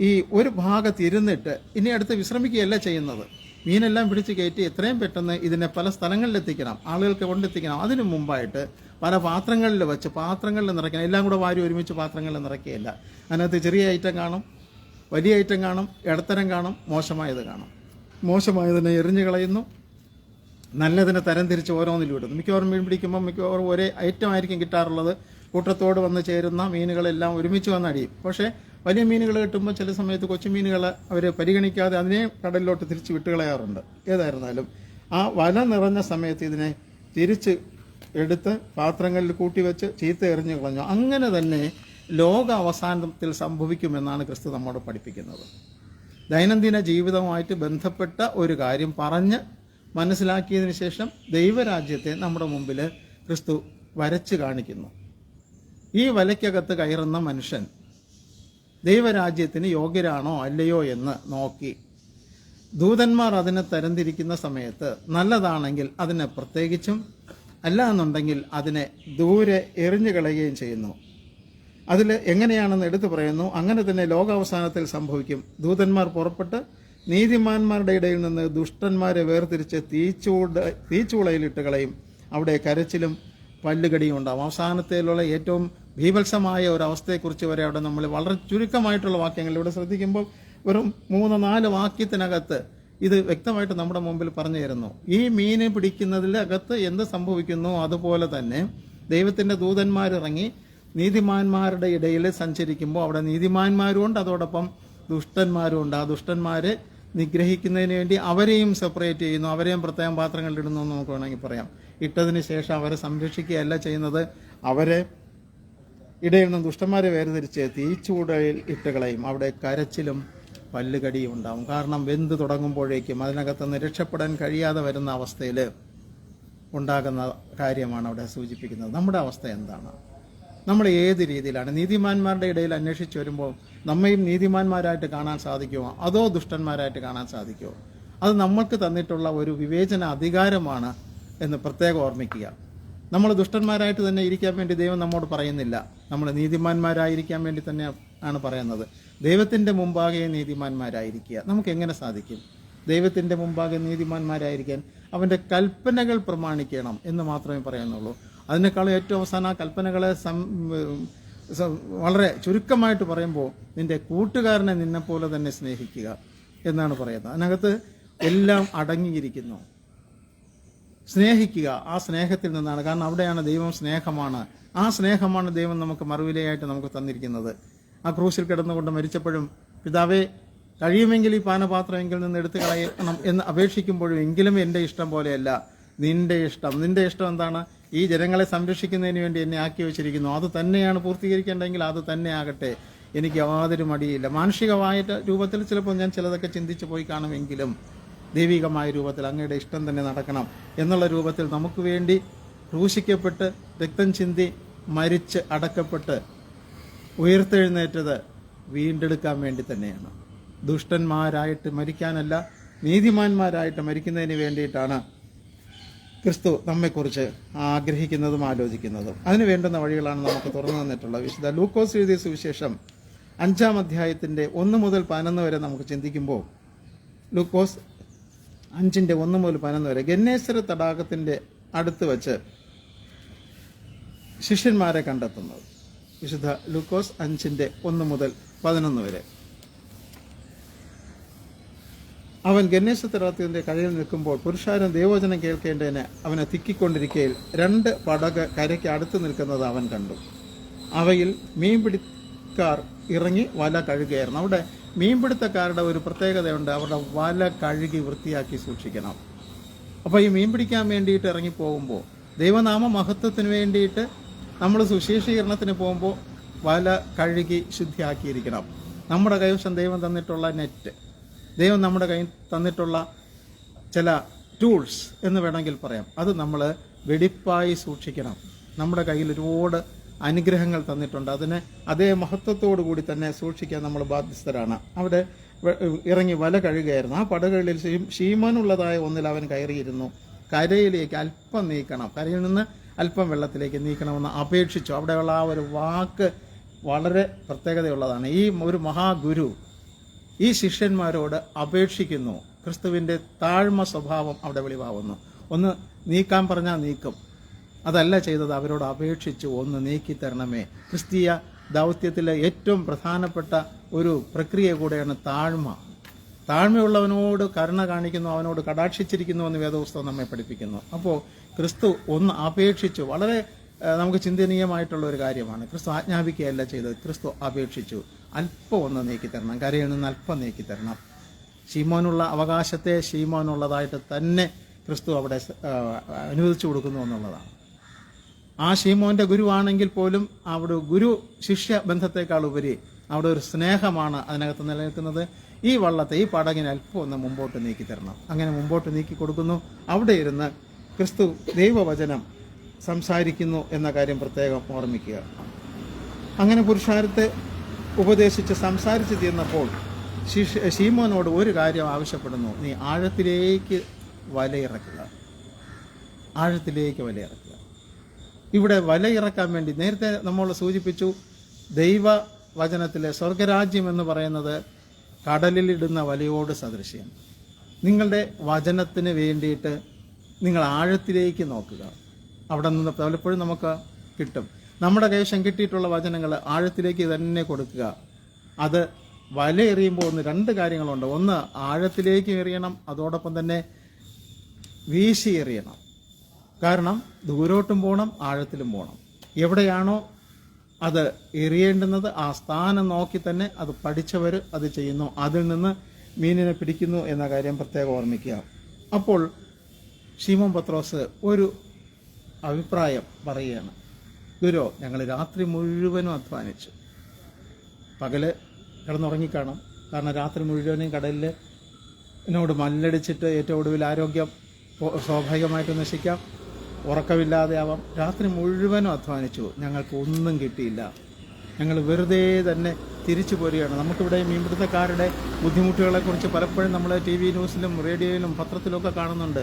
ഈ ഒരു ഭാഗത്ത് ഇരുന്നിട്ട് ഇനി അടുത്ത് വിശ്രമിക്കുകയല്ല ചെയ്യുന്നത്. മീനെല്ലാം പിടിച്ച് കയറ്റി എത്രയും പെട്ടെന്ന് ഇതിനെ പല സ്ഥലങ്ങളിലെത്തിക്കണം, ആളുകൾക്ക് കൊണ്ടെത്തിക്കണം. അതിനു മുമ്പായിട്ട് പല പാത്രങ്ങളിൽ വെച്ച് പാത്രങ്ങളിൽ നിറയ്ക്കണം. എല്ലാം കൂടെ വാരി ഒരുമിച്ച് പാത്രങ്ങളിൽ നിറയ്ക്കുകയില്ല. അതിനകത്ത് ചെറിയ ഐറ്റം കാണും, വലിയ ഐറ്റം കാണും, ഇടത്തരം കാണും, മോശമായത് കാണും. മോശമായതിനെ എറിഞ്ഞു കളയുന്നു, നല്ലതിനെ തരംതിരിച്ച് ഓരോന്നിലും ഇടുന്നു. മിക്കവാറും മീൻ പിടിക്കുമ്പോൾ മിക്കവാറും ഒരേ ഐറ്റം ആയിരിക്കും കിട്ടാറുള്ളത്. കൂട്ടത്തോട് വന്ന് ചേരുന്ന മീനുകളെല്ലാം ഒരുമിച്ച് വന്നടിയും. പക്ഷേ വലിയ മീനുകൾ കിട്ടുമ്പോൾ ചില സമയത്ത് കൊച്ചു മീനുകൾ അവർ പരിഗണിക്കാതെ അതിനെ കടലിലോട്ട് തിരിച്ച് വിട്ടുകളയാറുണ്ട്. ഏതായിരുന്നാലും ആ വല നിറഞ്ഞ സമയത്ത് ഇതിനെ തിരിച്ച് എടുത്ത് പാത്രങ്ങളിൽ കൂട്ടിവെച്ച് ചീത്ത എറിഞ്ഞു കളഞ്ഞു. അങ്ങനെ തന്നെ ലോക അവസാനത്തിൽ സംഭവിക്കുമെന്നാണ് ക്രിസ്തു നമ്മോട് പഠിപ്പിക്കുന്നത്. ദൈനംദിന ജീവിതവുമായിട്ട് ബന്ധപ്പെട്ട ഒരു കാര്യം പറഞ്ഞ് മനസ്സിലാക്കിയതിന് ശേഷം ദൈവരാജ്യത്തെ നമ്മുടെ മുമ്പിൽ ക്രിസ്തു വരച്ച് കാണിക്കുന്നു. ഈ വലയ്ക്കകത്ത് കയറുന്ന മനുഷ്യൻ ദൈവരാജ്യത്തിന് യോഗ്യരാണോ അല്ലയോ എന്ന് നോക്കി ദൂതന്മാർ അതിനെ തരംതിരിക്കുന്ന സമയത്ത് നല്ലതാണെങ്കിൽ അതിനെ പ്രത്യേകിച്ചും, അല്ല എന്നുണ്ടെങ്കിൽ അതിനെ ദൂരെ എറിഞ്ഞു കളയുകയും ചെയ്യുന്നു. അതിൽ എങ്ങനെയാണെന്ന് എടുത്തു പറയുന്നു. അങ്ങനെ തന്നെ ലോകാവസാനത്തിൽ സംഭവിക്കും. ദൂതന്മാർ പുറപ്പെട്ട് നീതിമാന്മാരുടെ ഇടയിൽ നിന്ന് ദുഷ്ടന്മാരെ വേർതിരിച്ച് തീച്ചൂളയിലിട്ട് കളയും. അവിടെ കരച്ചിലും പല്ലുകടിയും ഉണ്ടാവും. അവസാനത്തിലുള്ള ഏറ്റവും ഭീഭത്സമായ ഒരു അവസ്ഥയെക്കുറിച്ച് വരെ അവിടെ നമ്മൾ വളരെ ചുരുക്കമായിട്ടുള്ള വാക്യങ്ങൾ ഇവിടെ ശ്രദ്ധിക്കുമ്പോൾ വെറും 3-4 വാക്യത്തിനകത്ത് ഇത് വ്യക്തമായിട്ട് നമ്മുടെ മുമ്പിൽ പറഞ്ഞു തരുന്നു. ഈ മീനെ പിടിക്കുന്നതിലകത്ത് എന്ത് സംഭവിക്കുന്നു അതുപോലെ തന്നെ ദൈവത്തിൻ്റെ ദൂതന്മാരിറങ്ങി നീതിമാന്മാരുടെ ഇടയിൽ സഞ്ചരിക്കുമ്പോൾ അവിടെ നീതിമാന്മാരുമുണ്ട്, അതോടൊപ്പം ദുഷ്ടന്മാരുമുണ്ട്. ആ ദുഷ്ടന്മാരെ നിഗ്രഹിക്കുന്നതിന് വേണ്ടി അവരെയും സെപ്പറേറ്റ് ചെയ്യുന്നു, അവരെയും പ്രത്യേകം പാത്രങ്ങളിലിടുന്നു എന്ന് നമുക്ക് വേണമെങ്കിൽ പറയാം. ഇട്ടതിന് ശേഷം അവരെ സംരക്ഷിക്കുകയല്ല ചെയ്യുന്നത്, അവരെ ഇടയിൽ നിന്ന് ദുഷ്ടന്മാരെ വേർതിരിച്ച് തീച്ചൂടയിൽ ഇട്ട് കളയും. അവിടെ കരച്ചിലും പല്ലുകടിയും ഉണ്ടാവും. കാരണം വെന്ത് തുടങ്ങുമ്പോഴേക്കും അതിനകത്തുനിന്ന് രക്ഷപ്പെടാൻ കഴിയാതെ വരുന്ന അവസ്ഥയിൽ ഉണ്ടാകുന്ന കാര്യമാണ് അവിടെ സൂചിപ്പിക്കുന്നത്. നമ്മുടെ അവസ്ഥ എന്താണ്? നമ്മൾ ഏത് രീതിയിലാണ്? നീതിമാന്മാരുടെ ഇടയിൽ അന്വേഷിച്ച് വരുമ്പോൾ നമ്മയും നീതിമാന്മാരായിട്ട് കാണാൻ സാധിക്കുമോ അതോ ദുഷ്ടന്മാരായിട്ട് കാണാൻ സാധിക്കുമോ? അത് നമ്മൾക്ക് തന്നിട്ടുള്ള ഒരു വിവേചന അധികാരമാണ് എന്ന് പ്രത്യേകം ഓർമ്മിക്കുക. നമ്മൾ ദുഷ്ടന്മാരായിട്ട് തന്നെ ഇരിക്കാൻ വേണ്ടി ദൈവം നമ്മോട് പറയുന്നില്ല. നമ്മൾ നീതിമാന്മാരായിരിക്കാൻ വേണ്ടി തന്നെ ആണ് പറയുന്നത്. ദൈവത്തിൻ്റെ മുമ്പാകെ നീതിമാന്മാരായിരിക്കുക. നമുക്ക് എങ്ങനെ സാധിക്കും ദൈവത്തിൻ്റെ മുമ്പാകെ നീതിമാന്മാരായിരിക്കാൻ? അവൻ്റെ കൽപ്പനകൾ പ്രമാണിക്കണം എന്ന് മാത്രമേ പറയുന്നുള്ളൂ. അതിനേക്കാളും ഏറ്റവും അവസാനം ആ കൽപ്പനകളെ വളരെ ചുരുക്കമായിട്ട് പറയുമ്പോൾ നിൻ്റെ കൂട്ടുകാരനെ നിന്നെപ്പോലെ തന്നെ സ്നേഹിക്കുക എന്നാണ് പറയുന്നത്. അതിനകത്ത് എല്ലാം അടങ്ങിയിരിക്കുന്നു. സ്നേഹിക്കുക, ആ സ്നേഹത്തിൽ നിന്നാണ്. കാരണം അവിടെയാണ് ദൈവം സ്നേഹമാണ്. ആ സ്നേഹമാണ് ദൈവം നമുക്ക് മറുവിലയായിട്ട് നമുക്ക് തന്നിരിക്കുന്നത്. ആ ക്രൂശിൽ കിടന്നുകൊണ്ട് മരിച്ചപ്പോഴും പിതാവേ കഴിയുമെങ്കിൽ ഈ പാനപാത്രമെങ്കിൽ നിന്ന് എടുത്തു കളയണം എന്ന് അപേക്ഷിക്കുമ്പോഴും എങ്കിലും എൻ്റെ ഇഷ്ടം പോലെയല്ല നിന്റെ ഇഷ്ടം. നിന്റെ ഇഷ്ടം എന്താണ്? ഈ ജനങ്ങളെ സംരക്ഷിക്കുന്നതിന് വേണ്ടി എന്നെ ആക്കി വെച്ചിരിക്കുന്നു. അത് തന്നെയാണ് പൂർത്തീകരിക്കേണ്ടെങ്കിൽ അത് തന്നെ ആകട്ടെ, എനിക്ക് യാതൊരു മടിയില്ല. മാനുഷികമായ രൂപത്തിൽ ചിലപ്പോൾ ഞാൻ ചിലതൊക്കെ ചിന്തിച്ചു പോയി കാണുമെങ്കിലും ദൈവികമായ രൂപത്തിൽ അങ്ങയുടെ ഇഷ്ടം തന്നെ നടക്കണം എന്നുള്ള രൂപത്തിൽ നമുക്ക് വേണ്ടി ക്രൂശിക്കപ്പെട്ട് രക്തം ചിന്തി മരിച്ച് അടക്കപ്പെട്ട് ഉയർത്തെഴുന്നേറ്റത് വീണ്ടെടുക്കാൻ വേണ്ടി തന്നെയാണ്. ദുഷ്ടന്മാരായിട്ട് മരിക്കാനല്ല, നീതിമാന്മാരായിട്ട് മരിക്കുന്നതിന് വേണ്ടിയിട്ടാണ് ക്രിസ്തു നമ്മെക്കുറിച്ച് ആഗ്രഹിക്കുന്നതും ആലോചിക്കുന്നതും. അതിന് വേണ്ടുന്ന വഴികളാണ് നമുക്ക് തുറന്നു തന്നിട്ടുള്ളത്. വിശുദ്ധ ലൂക്കോസ് എഴുതിയ സുവിശേഷം 5-ാം അധ്യായത്തിൻ്റെ 1 മുതൽ 11 വരെ നമുക്ക് ചിന്തിക്കുമ്പോൾ, ലൂക്കോസ് 5:1 മുതൽ 11 വരെ ഗന്നേസര തടാകത്തിൻ്റെ അടുത്ത് വച്ച് ശിഷ്യന്മാരെ കണ്ടെത്തുന്നത്. വിശുദ്ധ ലൂക്കോസ് 5:1 മുതൽ 11 വരെ. അവൻ ഗന്നേസര തടാകത്തിൻ്റെ കരയിൽ നിൽക്കുമ്പോൾ പുരുഷാരം ദൈവവചനം കേൾക്കേണ്ടതിന് അവനെ തിക്കിക്കൊണ്ടിരിക്കയിൽ 2 പടക് കരയ്ക്ക് അടുത്ത് നിൽക്കുന്നത് അവൻ കണ്ടു. അവയിൽ മീൻപിടിക്കാർ ഇറങ്ങി വല കഴുകുകയായിരുന്നു. അവിടെ മീൻപിടുത്തക്കാരുടെ ഒരു പ്രത്യേകതയുണ്ട്, അവരുടെ വല കഴുകി വൃത്തിയാക്കി സൂക്ഷിക്കണം. അപ്പോൾ ഈ മീൻ പിടിക്കാൻ വേണ്ടിയിട്ട് ഇറങ്ങിപ്പോകുമ്പോൾ, ദൈവനാമ മഹത്വത്തിന് വേണ്ടിയിട്ട് നമ്മൾ സുശേഷീകരണത്തിന് പോകുമ്പോൾ വല കഴുകി ശുദ്ധിയാക്കിയിരിക്കണം. നമ്മുടെ കൈവശം ദൈവം തന്നിട്ടുള്ള നെറ്റ്, ദൈവം നമ്മുടെ കയ്യിൽ തന്നിട്ടുള്ള ചില ടൂൾസ് എന്ന് വേണമെങ്കിൽ പറയാം, അത് നമ്മൾ വെടിപ്പായി സൂക്ഷിക്കണം. നമ്മുടെ കയ്യിൽ ഒരുപാട് അനുഗ്രഹങ്ങൾ തന്നിട്ടുണ്ട്, അതിനെ അതേ മഹത്വത്തോടു കൂടി തന്നെ സൂക്ഷിക്കാൻ നമ്മൾ ബാധ്യസ്ഥരാണ്. അവിടെ ഇറങ്ങി വല കഴുകുകയായിരുന്നു. ആ പടകളിൽ ശീമോനുള്ളതായ ഒന്നിൽ അവൻ കയറിയിരുന്നു. കരയിലേക്ക് അല്പം നീക്കണം, കരയിൽ നിന്ന് അല്പം വെള്ളത്തിലേക്ക് നീക്കണമെന്ന് അപേക്ഷിച്ചു. അവിടെയുള്ള ആ ഒരു വാക്ക് വളരെ പ്രത്യേകതയുള്ളതാണ്. ഈ ഒരു മഹാഗുരു ഈ ശിഷ്യന്മാരോട് അപേക്ഷിക്കുന്നു. ക്രിസ്തുവിൻ്റെ താഴ്മ സ്വഭാവം അവിടെ വെളിവാകുന്നു. ഒന്ന് നീക്കാൻ പറഞ്ഞാൽ നീക്കും, അതല്ല ചെയ്തത്, അവരോട് അപേക്ഷിച്ചു ഒന്ന് നീക്കി തരണമേ. ക്രിസ്തീയ ദൗത്യത്തിലെ ഏറ്റവും പ്രധാനപ്പെട്ട ഒരു പ്രക്രിയ കൂടെയാണ് താഴ്മ. താഴ്മയുള്ളവനോട് കരുണ കാണിക്കുന്നു, അവനോട് കടാക്ഷിച്ചിരിക്കുന്നു എന്ന് വേദപുസ്തകം നമ്മെ പഠിപ്പിക്കുന്നു. അപ്പോൾ ക്രിസ്തു ഒന്ന് അപേക്ഷിച്ചു. വളരെ നമുക്ക് ചിന്തനീയമായിട്ടുള്ള ഒരു കാര്യമാണ്. ക്രിസ്തു ആജ്ഞാപിക്കുകയല്ല ചെയ്തത്, ക്രിസ്തു അപേക്ഷിച്ചു. അല്പം ഒന്ന് നീക്കി തരണം, കരയിൽ നിന്ന് അല്പം നീക്കി തരണം. ശീമോനുള്ള അവകാശത്തെ ശീമോനുള്ളതായിട്ട് തന്നെ ക്രിസ്തു അവിടെ അനുവദിച്ചു കൊടുക്കുന്നു എന്നുള്ളതാണ്. ആ ശീമോൻ്റെ ഗുരുവാണെങ്കിൽ പോലും അവിടെ ഗുരു ശിഷ്യ ബന്ധത്തെക്കാൾ ഉപരി അവിടെ ഒരു സ്നേഹമാണ് അതിനകത്ത് നിലനിൽക്കുന്നത്. ഈ വള്ളത്തെ, ഈ പടകിനെ അല്പം ഒന്ന് മുമ്പോട്ട് നീക്കി തരണം. അങ്ങനെ മുമ്പോട്ട് നീക്കി കൊടുക്കുന്നു. അവിടെ ഇരുന്ന് ക്രിസ്തു ദൈവവചനം സംസാരിക്കുന്നു എന്ന കാര്യം പ്രത്യേകം ഓർമ്മിക്കുക. അങ്ങനെ പുരുഷാരത്തെ ഉപദേശിച്ച് സംസാരിച്ച് തീർന്നപ്പോൾ ശീമോനോട് ഒരു കാര്യം ആവശ്യപ്പെടുന്നു, നീ ആഴത്തിലേക്ക് വലയിറക്കുക, ആഴത്തിലേക്ക് വലയിറക്കുക. ഇവിടെ വലയിറക്കാൻ വേണ്ടി നേരത്തെ നമ്മൾ സൂചിപ്പിച്ചു, ദൈവവചനത്തിലെ സ്വർഗരാജ്യം എന്ന് പറയുന്നത് കടലിലിടുന്ന വലയോട് സദൃശ്യം. നിങ്ങളുടെ വചനത്തിന് വേണ്ടിയിട്ട് നിങ്ങൾ ആഴത്തിലേക്ക് നോക്കുക. അവിടെ നിന്ന് പലപ്പോഴും നമുക്ക് കിട്ടും. നമ്മുടെ കൈവശം കിട്ടിയിട്ടുള്ള വചനങ്ങൾ ആഴത്തിലേക്ക് തന്നെ കൊടുക്കുക. അത് വല എറിയുമ്പോൾ രണ്ട് കാര്യങ്ങളുണ്ട്. ഒന്ന്, ആഴത്തിലേക്ക് എറിയണം, അതോടൊപ്പം തന്നെ വീശി എറിയണം. കാരണം ദൂരോട്ടും പോകണം, ആഴത്തിലും പോകണം. എവിടെയാണോ അത് എറിയേണ്ടുന്നത് ആ സ്ഥാനം നോക്കി തന്നെ അത് പഠിച്ചവർ അത് ചെയ്യുന്നു, അതിൽ നിന്ന് മീനിനെ പിടിക്കുന്നു എന്ന കാര്യം പ്രത്യേകം ഓർമ്മിക്കുക. അപ്പോൾ ശീമോൻ പത്രോസ് ഒരു അഭിപ്രായം പറയുകയാണ്, ഗുരു, ഞങ്ങൾ രാത്രി മുഴുവനും അധ്വാനിച്ചു. പകല് കിടന്നുറങ്ങിക്കാണും, കാരണം രാത്രി മുഴുവനും കടലിൽ എന്നോട് മല്ലടിച്ചിട്ട് ഏറ്റവും ഒടുവിൽ ആരോഗ്യം സ്വാഭാവികമായിട്ട് നശിക്കാം, ഉറക്കമില്ലാതെ ആവാം. രാത്രി മുഴുവനും അധ്വാനിച്ചു, ഞങ്ങൾക്ക് ഒന്നും കിട്ടിയില്ല. ഞങ്ങൾ വെറുതെ തന്നെ തിരിച്ചു പോരുകയാണ്. നമുക്കിവിടെ മീൻപിടുത്തക്കാരുടെ ബുദ്ധിമുട്ടുകളെക്കുറിച്ച് പലപ്പോഴും നമ്മൾ TV ന്യൂസിലും റേഡിയോയിലും പത്രത്തിലൊക്കെ കാണുന്നുണ്ട്.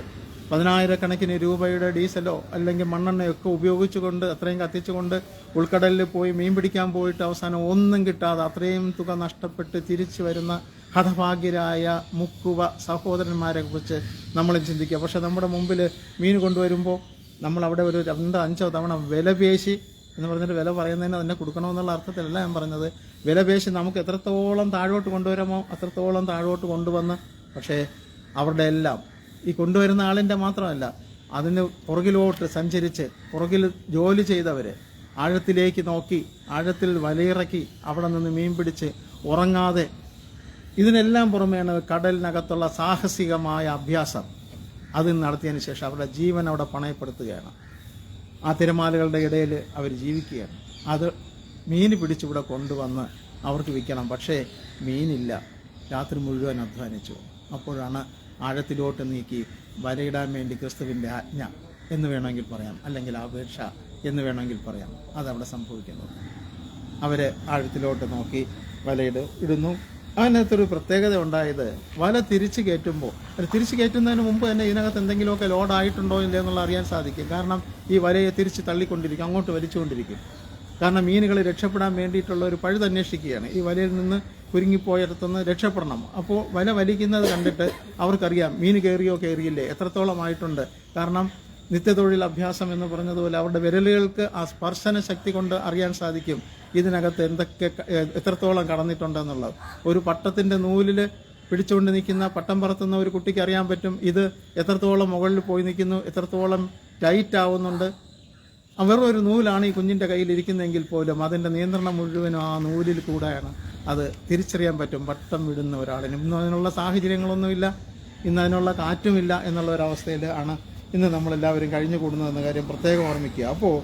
10,000-കണക്കിന് രൂപയുടെ ഡീസലോ അല്ലെങ്കിൽ മണ്ണെണ്ണയൊക്കെ ഉപയോഗിച്ചുകൊണ്ട് അത്രയും കത്തിച്ചുകൊണ്ട് ഉൾക്കടലിൽ പോയി മീൻ പിടിക്കാൻ പോയിട്ട് അവസാനം ഒന്നും കിട്ടാതെ അത്രയും തുക നഷ്ടപ്പെട്ട് തിരിച്ചു വരുന്ന ഹതഭാഗ്യരായ മുക്കുവ സഹോദരന്മാരെ കുറിച്ച് നമ്മൾ ചിന്തിക്കുക. പക്ഷെ നമ്മുടെ മുമ്പിൽ മീൻ കൊണ്ടുവരുമ്പോൾ നമ്മൾ അവിടെ ഒരു 2-5 തവണ വില പേശി എന്ന് പറഞ്ഞിട്ട് വില പറയുന്നതിന് തന്നെ കൊടുക്കണമെന്നുള്ള അർത്ഥത്തിലല്ല ഞാൻ പറഞ്ഞത്. വില പേശി നമുക്ക് എത്രത്തോളം താഴോട്ട് കൊണ്ടുവരാമോ അത്രത്തോളം താഴോട്ട് കൊണ്ടുവന്ന്, പക്ഷേ അവരുടെ എല്ലാം ഈ കൊണ്ടുവരുന്ന ആളിൻ്റെ മാത്രമല്ല, അതിന് പുറകിലോട്ട് സഞ്ചരിച്ച് പുറകിൽ ജോലി ചെയ്തവർ ആഴത്തിലേക്ക് നോക്കി ആഴത്തിൽ വലയിറക്കി അവിടെ നിന്ന് മീൻ പിടിച്ച് ഉറങ്ങാതെ, ഇതിനെല്ലാം പുറമെയാണ് കടലിനകത്തുള്ള സാഹസികമായ അഭ്യാസം. അത് നടത്തിയതിന് ശേഷം അവരുടെ ജീവൻ അവിടെ പണയപ്പെടുത്തുകയാണ്. ആ തിരമാലകളുടെ ഇടയിൽ അവർ ജീവിക്കുകയാണ്. അത് മീൻ പിടിച്ചിവിടെ കൊണ്ടുവന്ന് അവർക്ക് വിൽക്കണം. പക്ഷേ മീനില്ല. രാത്രി മുഴുവൻ അധ്വാനിച്ചു. അപ്പോഴാണ് ആഴത്തിലോട്ട് നീക്കി വലയിടാൻ വേണ്ടി ക്രിസ്തുവിൻ്റെ ആജ്ഞ എന്ന് വേണമെങ്കിൽ പറയാം, അല്ലെങ്കിൽ അപേക്ഷ എന്ന് വേണമെങ്കിൽ പറയാം, അതവിടെ സംഭവിക്കുന്നത്. അവർ ആഴത്തിലോട്ട് നോക്കി ഇടുന്നു. അതിനകത്തൊരു പ്രത്യേകത ഉണ്ടായത്, വല തിരിച്ചു കയറ്റുമ്പോൾ തിരിച്ചു കയറ്റുന്നതിന് മുമ്പ് തന്നെ ഇതിനകത്ത് എന്തെങ്കിലുമൊക്കെ ലോഡായിട്ടുണ്ടോ ഇല്ല എന്നുള്ള അറിയാൻ സാധിക്കും. കാരണം ഈ വലയെ തിരിച്ച് തള്ളിക്കൊണ്ടിരിക്കും, അങ്ങോട്ട് വലിച്ചുകൊണ്ടിരിക്കും. കാരണം മീനുകൾ രക്ഷപ്പെടാൻ വേണ്ടിയിട്ടുള്ള ഒരു പഴുത് അന്വേഷിക്കുകയാണ്. ഈ വലയിൽ നിന്ന് കുരുങ്ങിപ്പോയിടത്തുനിന്ന് രക്ഷപ്പെടണം. അപ്പോൾ വല വലിക്കുന്നത് കണ്ടിട്ട് അവർക്കറിയാം മീൻ കയറിയില്ലേ, എത്രത്തോളമായിട്ടുണ്ട്. കാരണം നിത്യതൊഴിൽ അഭ്യാസം എന്ന് പറഞ്ഞതുപോലെ അവരുടെ വിരലുകൾക്ക് ആ സ്പർശന ശക്തി കൊണ്ട് അറിയാൻ സാധിക്കും ഇതിനകത്ത് എത്രത്തോളം കടന്നിട്ടുണ്ടെന്നുള്ളത്. ഒരു പട്ടത്തിൻ്റെ നൂലിൽ പിടിച്ചുകൊണ്ട് നിൽക്കുന്ന പട്ടം പറത്തുന്ന ഒരു കുട്ടിക്ക് അറിയാൻ പറ്റും ഇത് എത്രത്തോളം മുകളിൽ പോയി നിൽക്കുന്നു, എത്രത്തോളം ടൈറ്റ് ആവുന്നുണ്ട്. വെറൊരു നൂലാണ് ഈ കുഞ്ഞിൻ്റെ കയ്യിലിരിക്കുന്നതെങ്കിൽ പോലും അതിൻ്റെ നിയന്ത്രണം മുഴുവനും ആ നൂലിൽ കൂടെയാണ്. അത് തിരിച്ചറിയാൻ പറ്റും പട്ടം വിടുന്ന ഒരാളിനും. ഇന്ന് അതിനുള്ള സാഹചര്യങ്ങളൊന്നുമില്ല, ഇന്ന് അതിനുള്ള കാറ്റുമില്ല എന്നുള്ള ഒരവസ്ഥയിൽ ആണ് ഇന്ന് നമ്മളെല്ലാവരും കഴിഞ്ഞു കൂടുന്നതെന്ന കാര്യം പ്രത്യേകം ഓർമ്മിക്കുക. അപ്പോൾ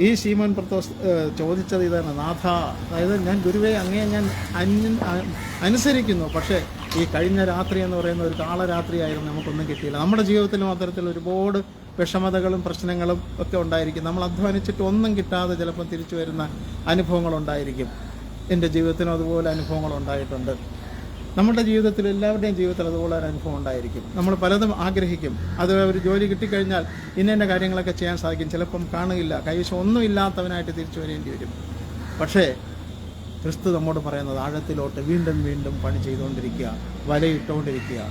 ഈ ശീമോൻ പത്രോസ് ചോദിച്ചത് ഇതാണ്, നാഥ, അതായത് ഞാൻ ഗുരുവേ അങ്ങയെ ഞാൻ അനുസരിക്കുന്നു, പക്ഷേ ഈ കഴിഞ്ഞ രാത്രി എന്ന് പറയുന്ന ഒരു കാളരാത്രിയായിരുന്നു, നമുക്കൊന്നും കിട്ടിയില്ല. നമ്മുടെ ജീവിതത്തിലും അത്തരത്തിൽ ഒരുപാട് വിഷമതകളും പ്രശ്നങ്ങളും ഒക്കെ ഉണ്ടായിരിക്കും. നമ്മൾ അധ്വാനിച്ചിട്ട് ഒന്നും കിട്ടാതെ ചിലപ്പോൾ തിരിച്ചു വരുന്ന അനുഭവങ്ങളുണ്ടായിരിക്കും. എൻ്റെ ജീവിതത്തിനും അതുപോലെ അനുഭവങ്ങളുണ്ടായിട്ടുണ്ട്. നമ്മുടെ ജീവിതത്തിൽ എല്ലാവരുടെയും ജീവിതത്തിൽ അതുപോലെ ഒരു അനുഭവം ഉണ്ടായിരിക്കും. നമ്മൾ പലതും ആഗ്രഹിക്കും, അത് ഒരു ജോലി കിട്ടിക്കഴിഞ്ഞാൽ ഇന്ന കാര്യങ്ങളൊക്കെ ചെയ്യാൻ സാധിക്കും. ചിലപ്പം കാണുകയില്ല, കൈവശം ഒന്നുമില്ലാത്തവനായിട്ട് തിരിച്ചു വരേണ്ടി വരും. പക്ഷേ ക്രിസ്തു നമ്മോട് പറയുന്നത് ആഴത്തിലോട്ട് വീണ്ടും വീണ്ടും പണി ചെയ്തുകൊണ്ടിരിക്കുക, വലയിട്ടുകൊണ്ടിരിക്കുക.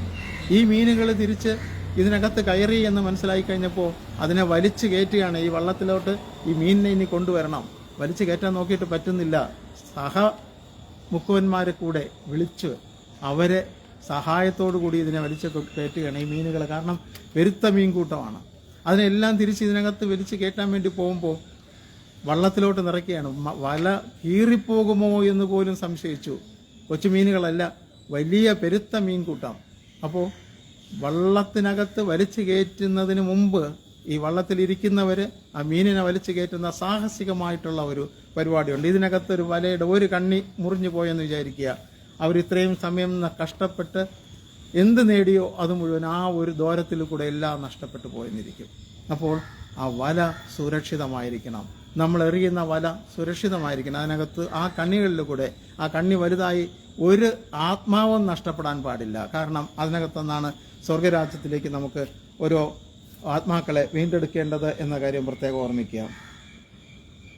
ഈ മീനുകൾ തിരിച്ച് ഇതിനകത്ത് കയറി എന്ന് മനസ്സിലായി കഴിഞ്ഞപ്പോൾ അതിനെ വലിച്ചു കയറ്റുകയാണ്. ഈ വള്ളത്തിലോട്ട് ഈ മീനിനെ ഇനി കൊണ്ടുവരണം. വലിച്ചു കയറ്റാൻ നോക്കിയിട്ട് പറ്റുന്നില്ല. മുക്കുവന്മാരെ കൂടെ വിളിച്ച് അവരെ സഹായത്തോടു കൂടി ഇതിനെ വലിച്ചു കയറ്റുകയാണ് ഈ മീനുകൾ. കാരണം പെരുത്ത മീൻകൂട്ടമാണ്. അതിനെല്ലാം തിരിച്ച് ഇതിനകത്ത് വലിച്ചു കയറ്റാൻ വേണ്ടി പോകുമ്പോൾ വള്ളത്തിലോട്ട് നിറയ്ക്കുകയാണ്. വല കീറിപ്പോകുമോ എന്ന് പോലും സംശയിച്ചു. കൊച്ചു മീനുകളല്ല, വലിയ പെരുത്ത മീൻകൂട്ടം. അപ്പോൾ വള്ളത്തിനകത്ത് വലിച്ചു കയറ്റുന്നതിന് മുമ്പ് ഈ വള്ളത്തിലിരിക്കുന്നവർ ആ മീനിനെ വലിച്ചു കയറ്റുന്ന സാഹസികമായിട്ടുള്ള ഒരു പരിപാടിയുണ്ട്. ഇതിനകത്തൊരു വലയുടെ ഒരു കണ്ണി മുറിഞ്ഞു പോയെന്ന് വിചാരിക്കുക. അവരിത്രയും സമയം കഷ്ടപ്പെട്ട് എന്ത് നേടിയോ അത് മുഴുവൻ ആ ഒരു ദൂരത്തിൽ കൂടെ എല്ലാം നഷ്ടപ്പെട്ടു പോയെന്നിരിക്കും. അപ്പോൾ ആ വല സുരക്ഷിതമായിരിക്കണം. നമ്മൾ എറിയുന്ന വല സുരക്ഷിതമായിരിക്കണം. അതിനകത്ത് ആ കണ്ണികളിൽ കൂടെ ആ കണ്ണി വലുതായി ഒരു ആത്മാവും നഷ്ടപ്പെടാൻ പാടില്ല. കാരണം അതിനകത്തുനിന്നാണ് സ്വർഗരാജ്യത്തിലേക്ക് നമുക്ക് ഓരോ ആത്മാക്കളെ വീണ്ടെടുക്കേണ്ടത് എന്ന കാര്യം പ്രത്യേകം ഓർമ്മിക്കുക.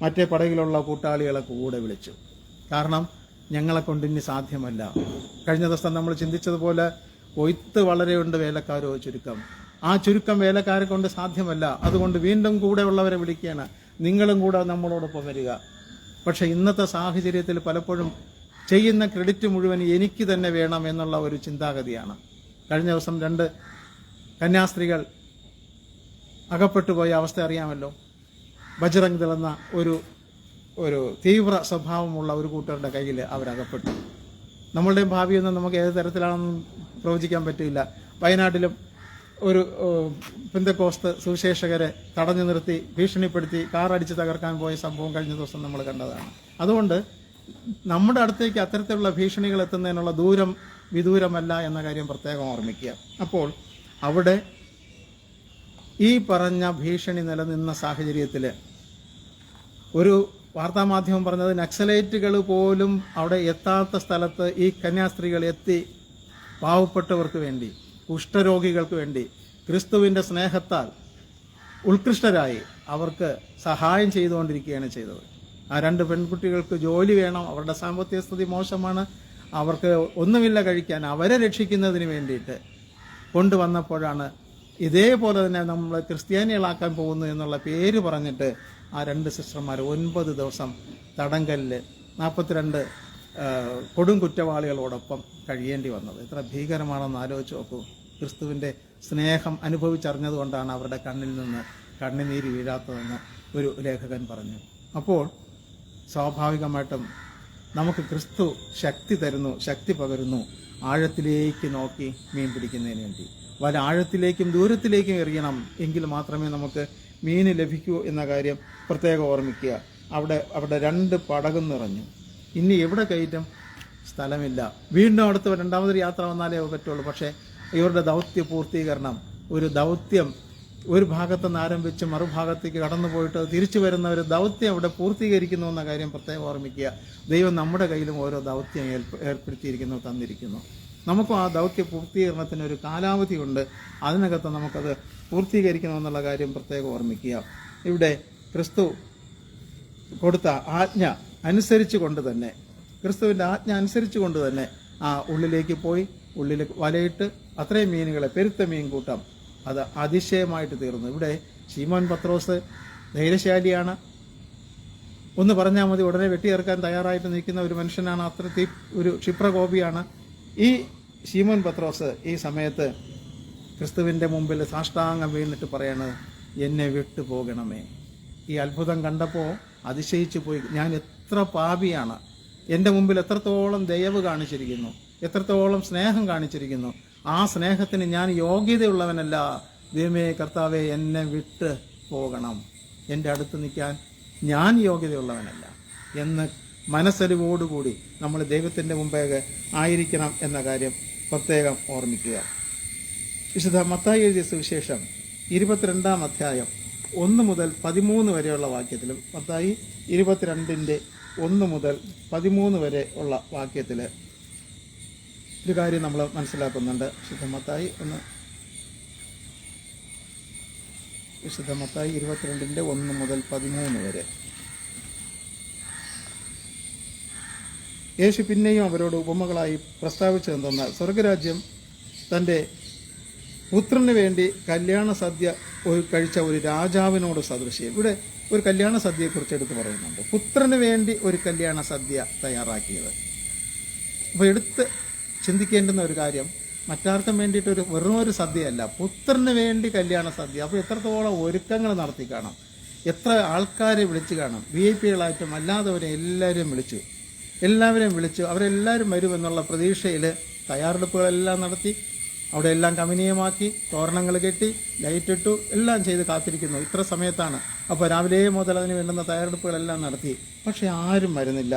മറ്റേ പടകിലുള്ള കൂട്ടാളികളെ കൂടെ വിളിച്ചു. കാരണം ഞങ്ങളെ കൊണ്ട് ഇനി സാധ്യമല്ല. കഴിഞ്ഞ ദിവസം നമ്മൾ ചിന്തിച്ചതുപോലെ കൊയ്ത്ത് വളരെയുണ്ട്, വേലക്കാരോ ചുരുക്കം. ആ ചുരുക്കം വേലക്കാരെ കൊണ്ട് സാധ്യമല്ല. അതുകൊണ്ട് വീണ്ടും കൂടെ ഉള്ളവരെ വിളിക്കുകയാണ്, നിങ്ങളും കൂടെ നമ്മളോടൊപ്പം വരിക. പക്ഷെ ഇന്നത്തെ സാഹചര്യത്തിൽ പലപ്പോഴും ചെയ്യുന്ന ക്രെഡിറ്റ് മുഴുവൻ എനിക്ക് തന്നെ വേണം എന്നുള്ള ഒരു ചിന്താഗതിയാണ്. കഴിഞ്ഞ ദിവസം 2 കന്യാസ്ത്രീകൾ അകപ്പെട്ടു പോയ അവസ്ഥ അറിയാമല്ലോ. ബജ്റംഗ് ദൾ എന്ന ഒരു തീവ്ര സ്വഭാവമുള്ള ഒരു കൂട്ടരുടെ കയ്യിൽ അവരകപ്പെട്ടു. നമ്മളുടെയും ഭാവിയൊന്നും നമുക്ക് ഏത് തരത്തിലാണെന്നും പ്രവചിക്കാൻ പറ്റില്ല. വയനാട്ടിലും ഒരു പെന്തക്കോസ്ത് സുവിശേഷകരെ തടഞ്ഞു നിർത്തി ഭീഷണിപ്പെടുത്തി കാറടിച്ച് തകർക്കാൻ പോയ സംഭവം കഴിഞ്ഞ ദിവസം നമ്മൾ കണ്ടതാണ്. അതുകൊണ്ട് നമ്മുടെ അടുത്തേക്ക് അത്തരത്തിലുള്ള ഭീഷണികൾ എത്തുന്നതിനുള്ള ദൂരം വിദൂരമല്ല എന്ന കാര്യം പ്രത്യേകം ഓർമ്മിക്കുക. അപ്പോൾ അവിടെ ഈ പറഞ്ഞ ഭീഷണി നിലനിന്ന സാഹചര്യത്തിൽ ഒരു വാർത്താമാധ്യമം പറഞ്ഞത് നക്സലൈറ്റുകൾ പോലും അവിടെ എത്താത്ത സ്ഥലത്ത് ഈ കന്യാസ്ത്രീകൾ എത്തി പാവപ്പെട്ടവർക്ക് വേണ്ടി, കുഷ്ഠരോഗികൾക്ക് വേണ്ടി, ക്രിസ്തുവിൻ്റെ സ്നേഹത്താൽ ഉത്കൃഷ്ടരായി അവർക്ക് സഹായം ചെയ്തുകൊണ്ടിരിക്കുകയാണ് ചെയ്തത്. ആ 2 പെൺകുട്ടികൾക്ക് ജോലി വേണം, അവരുടെ സാമ്പത്തിക സ്ഥിതി മോശമാണ്, അവർക്ക് ഒന്നുമില്ല കഴിക്കാൻ, അവരെ രക്ഷിക്കുന്നതിന് വേണ്ടിയിട്ട് കൊണ്ടുവന്നപ്പോഴാണ് ഇതേപോലെ തന്നെ നമ്മൾ ക്രിസ്ത്യാനികളാക്കാൻ പോകുന്നു എന്നുള്ള പേര് പറഞ്ഞിട്ട് ആ 2 സിസ്റ്റർമാർ 9 ദിവസം തടങ്കലിൽ 42 കൊടും കുറ്റവാളികളോടൊപ്പം കഴിയേണ്ടി വന്നത്. എത്ര ഭീകരമാണെന്ന് ആലോചിച്ച് നോക്കൂ. ക്രിസ്തുവിൻ്റെ സ്നേഹം അനുഭവിച്ചറിഞ്ഞതുകൊണ്ടാണ് അവരുടെ കണ്ണിൽ നിന്ന് കണ്ണുനീര് വീഴാത്തതെന്ന് ഒരു ലേഖകൻ പറഞ്ഞു. അപ്പോൾ സ്വാഭാവികമായിട്ടും നമുക്ക് ക്രിസ്തു ശക്തി തരുന്നു, ശക്തി പകരുന്നു ആഴത്തിലേക്ക് നോക്കി മീൻ പിടിക്കുന്നതിന് വേണ്ടി. വല ആഴത്തിലേക്കും ദൂരത്തിലേക്കും എറിയണം, എങ്കിൽ മാത്രമേ നമുക്ക് മീൻ ലഭിക്കൂ എന്ന കാര്യം പ്രത്യേകം ഓർമ്മിക്കുക. അവിടെ 2 പടകും നിറഞ്ഞു. ഇനി എവിടെ കയറ്റും? സ്ഥലമില്ല. വീണ്ടും അടുത്ത 2ാമതൊരു യാത്ര വന്നാലേ പറ്റുള്ളൂ. പക്ഷേ ഇവരുടെ ദൗത്യ പൂർത്തീകരണം, ഒരു ദൗത്യം ഒരു ഭാഗത്ത് നിന്ന് ആരംഭിച്ച് മറുഭാഗത്തേക്ക് കടന്നു പോയിട്ട് തിരിച്ചു വരുന്ന ഒരു ദൗത്യം അവിടെ പൂർത്തീകരിക്കുന്നു എന്ന കാര്യം പ്രത്യേകം ഓർമ്മിക്കുക. ദൈവം നമ്മുടെ കയ്യിലും ഓരോ ദൗത്യം ഏർപ്പെടുത്തിയിരിക്കുന്നു, തന്നിരിക്കുന്നു. നമുക്കും ആ ദൗത്യ പൂർത്തീകരണത്തിന് ഒരു കാലാവധിയുണ്ട്. അതിനകത്ത് നമുക്കത് പൂർത്തീകരിക്കണമെന്നുള്ള കാര്യം പ്രത്യേകം ഓർമ്മിക്കുക. ഇവിടെ ക്രിസ്തു കൊടുത്ത ആജ്ഞ അനുസരിച്ചുകൊണ്ട് തന്നെ, ക്രിസ്തുവിൻ്റെ ആജ്ഞ അനുസരിച്ചുകൊണ്ട് തന്നെ ആ ഉള്ളിലേക്ക് പോയി, ഉള്ളിൽ വലയിട്ട് അത്രയും മീനുകളെ, പെരുത്ത മീൻ കൂട്ടം, അത് അതിശയമായിട്ട് തീർന്നു. ഇവിടെ ശീമോൻ പത്രോസ് ധൈര്യശാലിയാണ്. ഒന്ന് പറഞ്ഞാൽ മതി ഉടനെ വെട്ടിയേർക്കാൻ തയ്യാറായിട്ട് നിൽക്കുന്ന ഒരു മനുഷ്യനാണ്. അത്രത്തിൽ ഒരു ക്ഷിപ്രകോപിയാണ് ഈ ശീമോൻ പത്രോസ്. ഈ സമയത്ത് ക്രിസ്തുവിൻ്റെ മുമ്പിൽ സാഷ്ടാംഗം വീണിട്ട് പറയണത്, എന്നെ വിട്ടു പോകണമേ. ഈ അത്ഭുതം കണ്ടപ്പോൾ അതിശയിച്ചു പോയി. ഞാൻ എത്ര പാപിയാണ്, എൻ്റെ മുമ്പിൽ എത്രത്തോളം ദയവ് കാണിച്ചിരിക്കുന്നു, എത്രത്തോളം സ്നേഹം കാണിച്ചിരിക്കുന്നു. ആ സ്നേഹത്തിന് ഞാൻ യോഗ്യതയുള്ളവനല്ല. ദൈവമേ കർത്താവേ, എന്നെ വിട്ട് പോകണം, എൻ്റെ അടുത്ത് നിൽക്കാൻ ഞാൻ യോഗ്യതയുള്ളവനല്ല എന്ന് മനസ്സലിവോടുകൂടി നമ്മൾ ദൈവത്തിൻ്റെ മുമ്പേ ആയിരിക്കണം എന്ന കാര്യം പ്രത്യേകം ഓർമ്മിക്കുക. വിശുദ്ധ മത്തായി എഴുതിയ സുവിശേഷം 22-ാം അധ്യായം 1 മുതൽ 13 വരെയുള്ള വാക്യത്തിലും, മത്തായി 22-ന്റെ 1 മുതൽ 13 വരെ ഉള്ള വാക്യത്തിൽ ഒരു കാര്യം നമ്മൾ മനസ്സിലാക്കുന്നുണ്ട്. വിശുദ്ധ മത്തായി 22-ന്റെ 1 മുതൽ 13 വരെ. യേശു പിന്നെയും അവരോട് ഉപമകളായി പ്രസ്താവിച്ചതെന്തെന്നാൽ, സ്വർഗരാജ്യം തൻ്റെ പുത്രന് വേണ്ടി കല്യാണ സദ്യ കഴിച്ച ഒരു രാജാവിനോട് സദൃശ്യം. ഇവിടെ ഒരു കല്യാണ സദ്യയെക്കുറിച്ച് എടുത്ത് പറയുന്നുണ്ട്. പുത്രന് വേണ്ടി ഒരു കല്യാണ സദ്യ തയ്യാറാക്കിയത്. അപ്പോൾ എടുത്ത് ചിന്തിക്കേണ്ടുന്ന ഒരു കാര്യം, മറ്റാർക്കും വേണ്ടിയിട്ട് വെറും ഒരു സദ്യയല്ല, പുത്രന് വേണ്ടി കല്യാണ സദ്യ. അപ്പോൾ എത്രത്തോളം ഒരുക്കങ്ങൾ നടത്തി കാണാം, എത്ര ആൾക്കാരെ വിളിച്ചു കാണാം, VIP-കളായിട്ടും അല്ലാത്തവരെ എല്ലാവരെയും വിളിച്ചു. അവരെല്ലാവരും വരുമെന്നുള്ള പ്രതീക്ഷയിൽ തയ്യാറെടുപ്പുകളെല്ലാം നടത്തി, അവിടെ എല്ലാം കമനീയമാക്കി, തോരണങ്ങൾ കെട്ടി, ലൈറ്റിട്ടു, എല്ലാം ചെയ്ത് കാത്തിരിക്കുന്നു. ഇത്ര സമയത്താണ്. അപ്പോൾ രാവിലെ മുതൽ അതിന് വേണ്ടുന്ന തയ്യാറെടുപ്പുകളെല്ലാം നടത്തി. പക്ഷേ ആരും വരുന്നില്ല.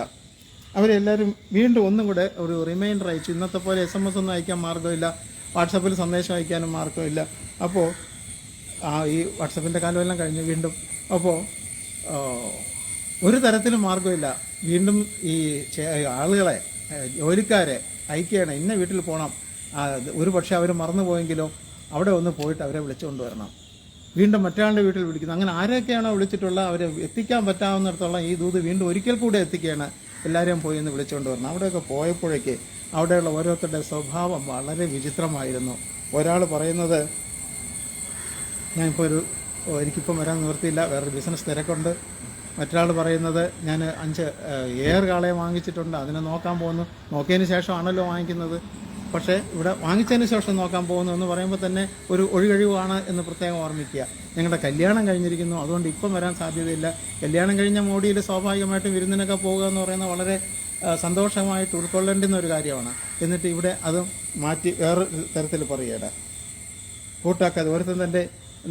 അവരെല്ലാവരും വീണ്ടും ഒന്നും കൂടെ ഒരു റിമൈൻഡർ അയച്ചു. ഇന്നത്തെ പോലെ SMS ഒന്നും അയക്കാൻ മാർഗ്ഗമില്ല, വാട്സപ്പിൽ സന്ദേശം അയക്കാനും മാർഗ്ഗമില്ല. അപ്പോൾ ഈ വാട്സപ്പിൻ്റെ കാലമെല്ലാം കഴിഞ്ഞു വീണ്ടും. അപ്പോൾ ഒരു തരത്തിലും മാർഗ്ഗമില്ല. വീണ്ടും ഈ ആളുകളെ, ജോലിക്കാരെ അയക്കുകയാണ്, ഇന്ന വീട്ടിൽ പോകണം. ഒരു പക്ഷേ അവർ മറന്നുപോയെങ്കിലോ അവിടെ ഒന്ന് പോയിട്ട് അവരെ വിളിച്ചുകൊണ്ട് വരണം. വീണ്ടും മറ്റാളുടെ വീട്ടിൽ വിളിക്കുന്നു. അങ്ങനെ ആരൊക്കെയാണോ വിളിച്ചിട്ടുള്ള അവരെ എത്തിക്കാൻ പറ്റാവുന്നിടത്തോളം ഈ ദൂത് വീണ്ടും ഒരിക്കൽ കൂടെ എത്തിക്കുകയാണ്. എല്ലാവരെയും പോയി ഒന്ന് വിളിച്ചുകൊണ്ട് വരണം. അവിടെയൊക്കെ പോയപ്പോഴേക്ക് അവിടെയുള്ള ഓരോരുത്തരുടെ സ്വഭാവം വളരെ വിചിത്രമായിരുന്നു. ഒരാൾ പറയുന്നത്, ഞാനിപ്പോൾ എനിക്കിപ്പം വരാൻ നിവൃത്തിയില്ല, വേറൊരു ബിസിനസ് തിരക്കുണ്ട്. മറ്റൊരാൾ പറയുന്നത്, ഞാൻ 5 ഏർ കാളയെ വാങ്ങിച്ചിട്ടുണ്ട്, അതിനെ നോക്കാൻ പോകുന്നു. നോക്കിയതിന് ശേഷമാണല്ലോ വാങ്ങിക്കുന്നത്. പക്ഷേ ഇവിടെ വാങ്ങിച്ചതിന് ശേഷം നോക്കാൻ പോകുന്നു എന്ന് പറയുമ്പോൾ തന്നെ ഒരു ഒഴികഴിവാണ് എന്ന് പ്രത്യേകം ഓർമ്മിക്കുക. ഞങ്ങളുടെ കല്യാണം കഴിഞ്ഞിരിക്കുന്നു, അതുകൊണ്ട് ഇപ്പം വരാൻ സാധ്യതയില്ല. കല്യാണം കഴിഞ്ഞ മോഡിയിൽ സ്വാഭാവികമായിട്ടും വിരുന്നിനൊക്കെ പോകുക എന്ന് പറയുന്നത് വളരെ സന്തോഷമായിട്ട് ഉൾക്കൊള്ളേണ്ടുന്ന ഒരു കാര്യമാണ്. എന്നിട്ട് ഇവിടെ അതും മാറ്റി വേറെ തരത്തിൽ പറയുകയാണ്, കൂട്ടാക്കാതെ ഓരോരുത്തർ തൻ്റെ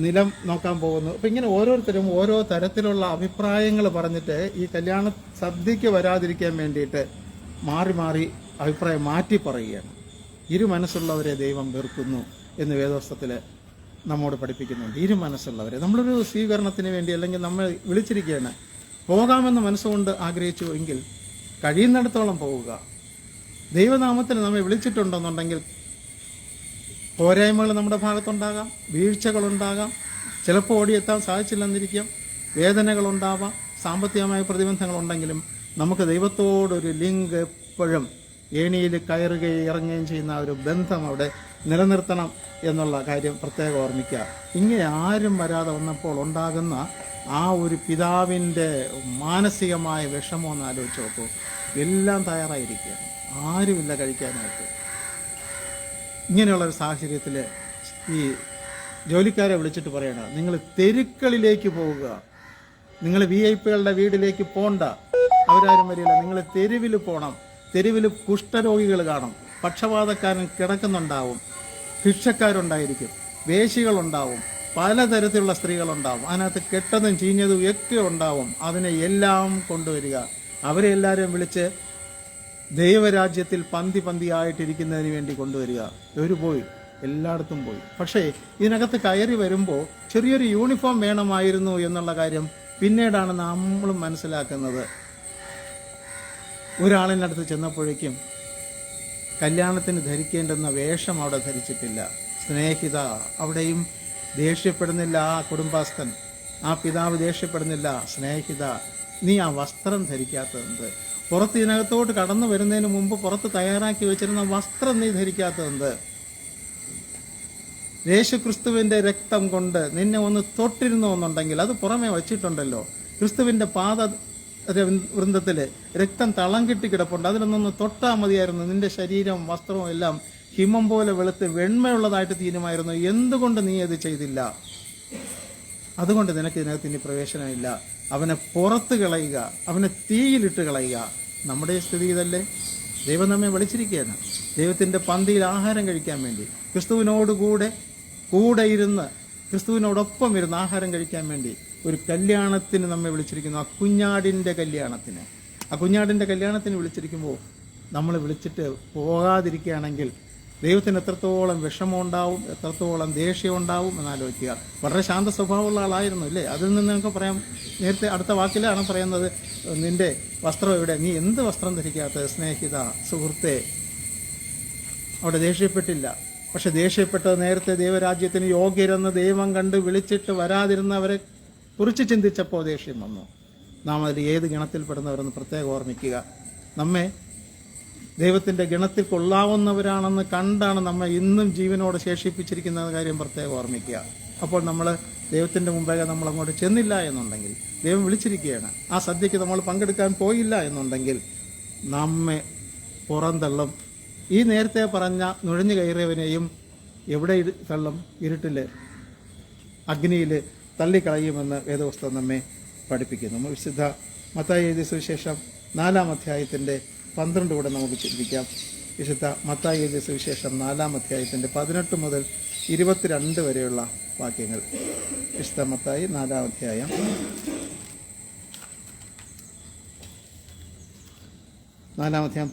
നിലം നോക്കാൻ പോകുന്നു. അപ്പം ഇങ്ങനെ ഓരോരുത്തരും ഓരോ തരത്തിലുള്ള അഭിപ്രായങ്ങൾ പറഞ്ഞിട്ട് ഈ കല്യാണ സദ്യയ്ക്ക് വരാതിരിക്കാൻ വേണ്ടിയിട്ട് മാറി മാറി അഭിപ്രായം മാറ്റി പറയുകയാണ്. ഇരുമനസ്സുള്ളവരെ ദൈവം വെറുക്കുന്നു എന്ന് വേദോസ്തത്തിൽ നമ്മോട് പഠിപ്പിക്കുന്നുണ്ട്. ഇരുമനസ്സുള്ളവരെ നമ്മളൊരു സ്വീകരണത്തിന് വേണ്ടി, അല്ലെങ്കിൽ നമ്മൾ വിളിച്ചിരിക്കുകയാണ്, പോകാമെന്ന് മനസ്സുകൊണ്ട് ആഗ്രഹിച്ചു എങ്കിൽ കഴിയുന്നിടത്തോളം പോവുക. ദൈവനാമത്തിൽ നമ്മെ വിളിച്ചിട്ടുണ്ടെന്നുണ്ടെങ്കിൽ പോരായ്മകൾ നമ്മുടെ ഭാഗത്തുണ്ടാകാം, വീഴ്ചകളുണ്ടാകാം, ചിലപ്പോൾ ഓടിയെത്താൻ സാധിച്ചില്ലെന്നിരിക്കാം, വേദനകളുണ്ടാവാം, സാമ്പത്തികമായ പ്രതിബന്ധങ്ങളുണ്ടെങ്കിലും നമുക്ക് ദൈവത്തോടൊരു ലിങ്ക് എപ്പോഴും ഏണിയിൽ കയറുകയും ഇറങ്ങുകയും ചെയ്യുന്ന ഒരു ബന്ധം അവിടെ നിലനിർത്തണം എന്നുള്ള കാര്യം പ്രത്യേകം ഓർമ്മിക്കുക. ഇങ്ങനെ ആരും വരാതെ വന്നപ്പോൾ ഉണ്ടാകുന്ന ആ ഒരു പിതാവിൻ്റെ മാനസികമായ വിഷമം ഒന്ന് ആലോചിച്ച് നോക്കൂ. എല്ലാം തയ്യാറായിരിക്കുക, ആരുമില്ല കഴിക്കാനായിട്ട്. ഇങ്ങനെയുള്ളൊരു സാഹചര്യത്തിൽ ഈ ജോലിക്കാരെ വിളിച്ചിട്ട് പറയണം, നിങ്ങൾ തെരുക്കളിലേക്ക് പോവുക, നിങ്ങൾ VIP-കളുടെ വീട്ടിലേക്ക് പോണ്ട, അവരാരും വരില്ല, നിങ്ങൾ തെരുവിൽ പോകണം. തെരുവിൽ കുഷ്ഠരോഗികൾ കാണും, പക്ഷപാതക്കാരൻ കിടക്കുന്നുണ്ടാവും, ഭിക്ഷക്കാരുണ്ടായിരിക്കും, വേശികളുണ്ടാവും, പലതരത്തിലുള്ള സ്ത്രീകളുണ്ടാവും, അതിനകത്ത് കെട്ടതും ചീഞ്ഞതും ഒക്കെ ഉണ്ടാവും. അതിനെ എല്ലാം കൊണ്ടുവരിക, അവരെ എല്ലാവരും വിളിച്ച് ദൈവരാജ്യത്തിൽ പന്തിയായിട്ടിരിക്കുന്നതിന് വേണ്ടി കൊണ്ടുവരിക. ഒരു പോയി, എല്ലായിടത്തും പോയി. പക്ഷേ ഇതിനകത്ത് കയറി വരുമ്പോൾ ചെറിയൊരു യൂണിഫോം വേണമായിരുന്നു എന്നുള്ള കാര്യം പിന്നീടാണ് നമ്മളും മനസ്സിലാക്കുന്നത്. ഒരാളിൻ്റെ അടുത്ത് ചെന്നപ്പോഴേക്കും കല്യാണത്തിന് ധരിക്കേണ്ടുന്ന വേഷം അവിടെ ധരിച്ചിട്ടില്ല. സ്നേഹിത, അവിടെയും ദേഷ്യപ്പെടുന്നില്ല ആ കുടുംബാസ്ഥൻ, ആ പിതാവ് ദേഷ്യപ്പെടുന്നില്ല. സ്നേഹിത, നീ ആ വസ്ത്രം ധരിക്കാത്തതെന്ത്? പുറത്ത് ഇതിനകത്തോട്ട് കടന്നു വരുന്നതിന് മുമ്പ് പുറത്ത് തയ്യാറാക്കി വെച്ചിരുന്ന വസ്ത്രം നീ ധരിക്കാത്തതെന്ത്? യേശുക്രിസ്തുവിൻ്റെ രക്തം കൊണ്ട് നിന്നെ ഒന്ന് തൊട്ടിരുന്നു എന്നുണ്ടെങ്കിൽ അത് പുറമെ വച്ചിട്ടുണ്ടല്ലോ. ക്രിസ്തുവിൻ്റെ പാദ വൃന്ദത്തിൽ രക്തം തളം കെട്ടി കിടപ്പുണ്ട്, അതിലൊന്നൊന്ന് തൊട്ടാൽ മതിയായിരുന്നു. നിന്റെ ശരീരവും വസ്ത്രവും എല്ലാം ഹിമം പോലെ വെളുത്ത് വെണ്മയുള്ളതായിട്ട് തീരുമായിരുന്നു. എന്തുകൊണ്ട് നീ അത് ചെയ്തില്ല? അതുകൊണ്ട് നിനക്ക് ഇതിനകത്ത് ഇനി പ്രവേശനമില്ല. അവനെ പുറത്ത് കളയുക, അവനെ തീയിലിട്ട് കളയുക. നമ്മുടെ സ്ഥിതി ഇതല്ലേ? ദൈവം നമ്മെ വിളിച്ചിരിക്കുകയാണ് ദൈവത്തിൻ്റെ പന്തിയിൽ ആഹാരം കഴിക്കാൻ വേണ്ടി, കൂടെ ഇരുന്ന് ക്രിസ്തുവിനോടൊപ്പം ഇരുന്ന് ആഹാരം കഴിക്കാൻ വേണ്ടി ഒരു കല്യാണത്തിന് നമ്മെ വിളിച്ചിരിക്കുന്നു. ആ കുഞ്ഞാടിൻ്റെ കല്യാണത്തിന് വിളിച്ചിരിക്കുമ്പോൾ നമ്മൾ വിളിച്ചിട്ട് പോകാതിരിക്കുകയാണെങ്കിൽ ദൈവത്തിന് എത്രത്തോളം വിഷമമുണ്ടാവും, എത്രത്തോളം ദേഷ്യം ഉണ്ടാവും എന്നാലോചിക്കുക. വളരെ ശാന്ത സ്വഭാവമുള്ള ആളായിരുന്നു അല്ലേ? അതിൽ നിന്ന് നമുക്ക് പറയാം. നേരത്തെ അടുത്ത വാക്കിലാണ് പറയുന്നത്, നിന്റെ വസ്ത്രം എവിടെ? നീ എന്ത് വസ്ത്രം ധരിക്കാത്തത്? സ്നേഹിത, സുഹൃത്തെ. അവിടെ ദേഷ്യപ്പെട്ടില്ല. പക്ഷെ ദേഷ്യപ്പെട്ടത് നേരത്തെ ദൈവരാജ്യത്തിന് യോഗ്യരെന്ന് ദൈവം കണ്ട് വിളിച്ചിട്ട് വരാതിരുന്നവരെ കുറിച്ച് ചിന്തിച്ചപ്പോൾ ദേഷ്യം വന്നു. നാം അതിൽ ഏത് ഗണത്തിൽപ്പെടുന്നവരെന്ന് പ്രത്യേകം ഓർമ്മിക്കുക. നമ്മെ ദൈവത്തിൻ്റെ ഗണത്തിൽ കൊള്ളാവുന്നവരാണെന്ന് കണ്ടാണ് നമ്മെ ഇന്നും ജീവനോട് ശേഷിപ്പിച്ചിരിക്കുന്ന കാര്യം പ്രത്യേകം ഓർമ്മിക്കുക. അപ്പോൾ നമ്മൾ ദൈവത്തിൻ്റെ മുമ്പേ നമ്മൾ അങ്ങോട്ട് ചെന്നില്ല എന്നുണ്ടെങ്കിൽ, ദൈവം വിളിച്ചിരിക്കുകയാണ്, ആ സദ്യയ്ക്ക് നമ്മൾ പങ്കെടുക്കാൻ പോയില്ല എന്നുണ്ടെങ്കിൽ നമ്മെ പുറന്തള്ളും. ഈ നേരത്തെ പറഞ്ഞ നുഴഞ്ഞു കയറിയവനെയും എവിടെ തള്ളും? ഇരുട്ടിൽ, അഗ്നിയിൽ തള്ളിക്കളയുമെന്ന് വേദപുസ്തകം നമ്മെ പഠിപ്പിക്കുന്നു. വിശുദ്ധ മത്തായി എഴുതിയ സുവിശേഷം 4-ാം അധ്യായത്തിൻ്റെ 12 കൂടെ നമുക്ക് ചിന്തിക്കാം. വിശുദ്ധ മത്തായി എഴുതിയ സുവിശേഷം 4-ാം അധ്യായത്തിൻ്റെ 18 മുതൽ 22 വരെയുള്ള വാക്യങ്ങൾ. വിശുദ്ധ മത്തായി 4-ാം അധ്യായം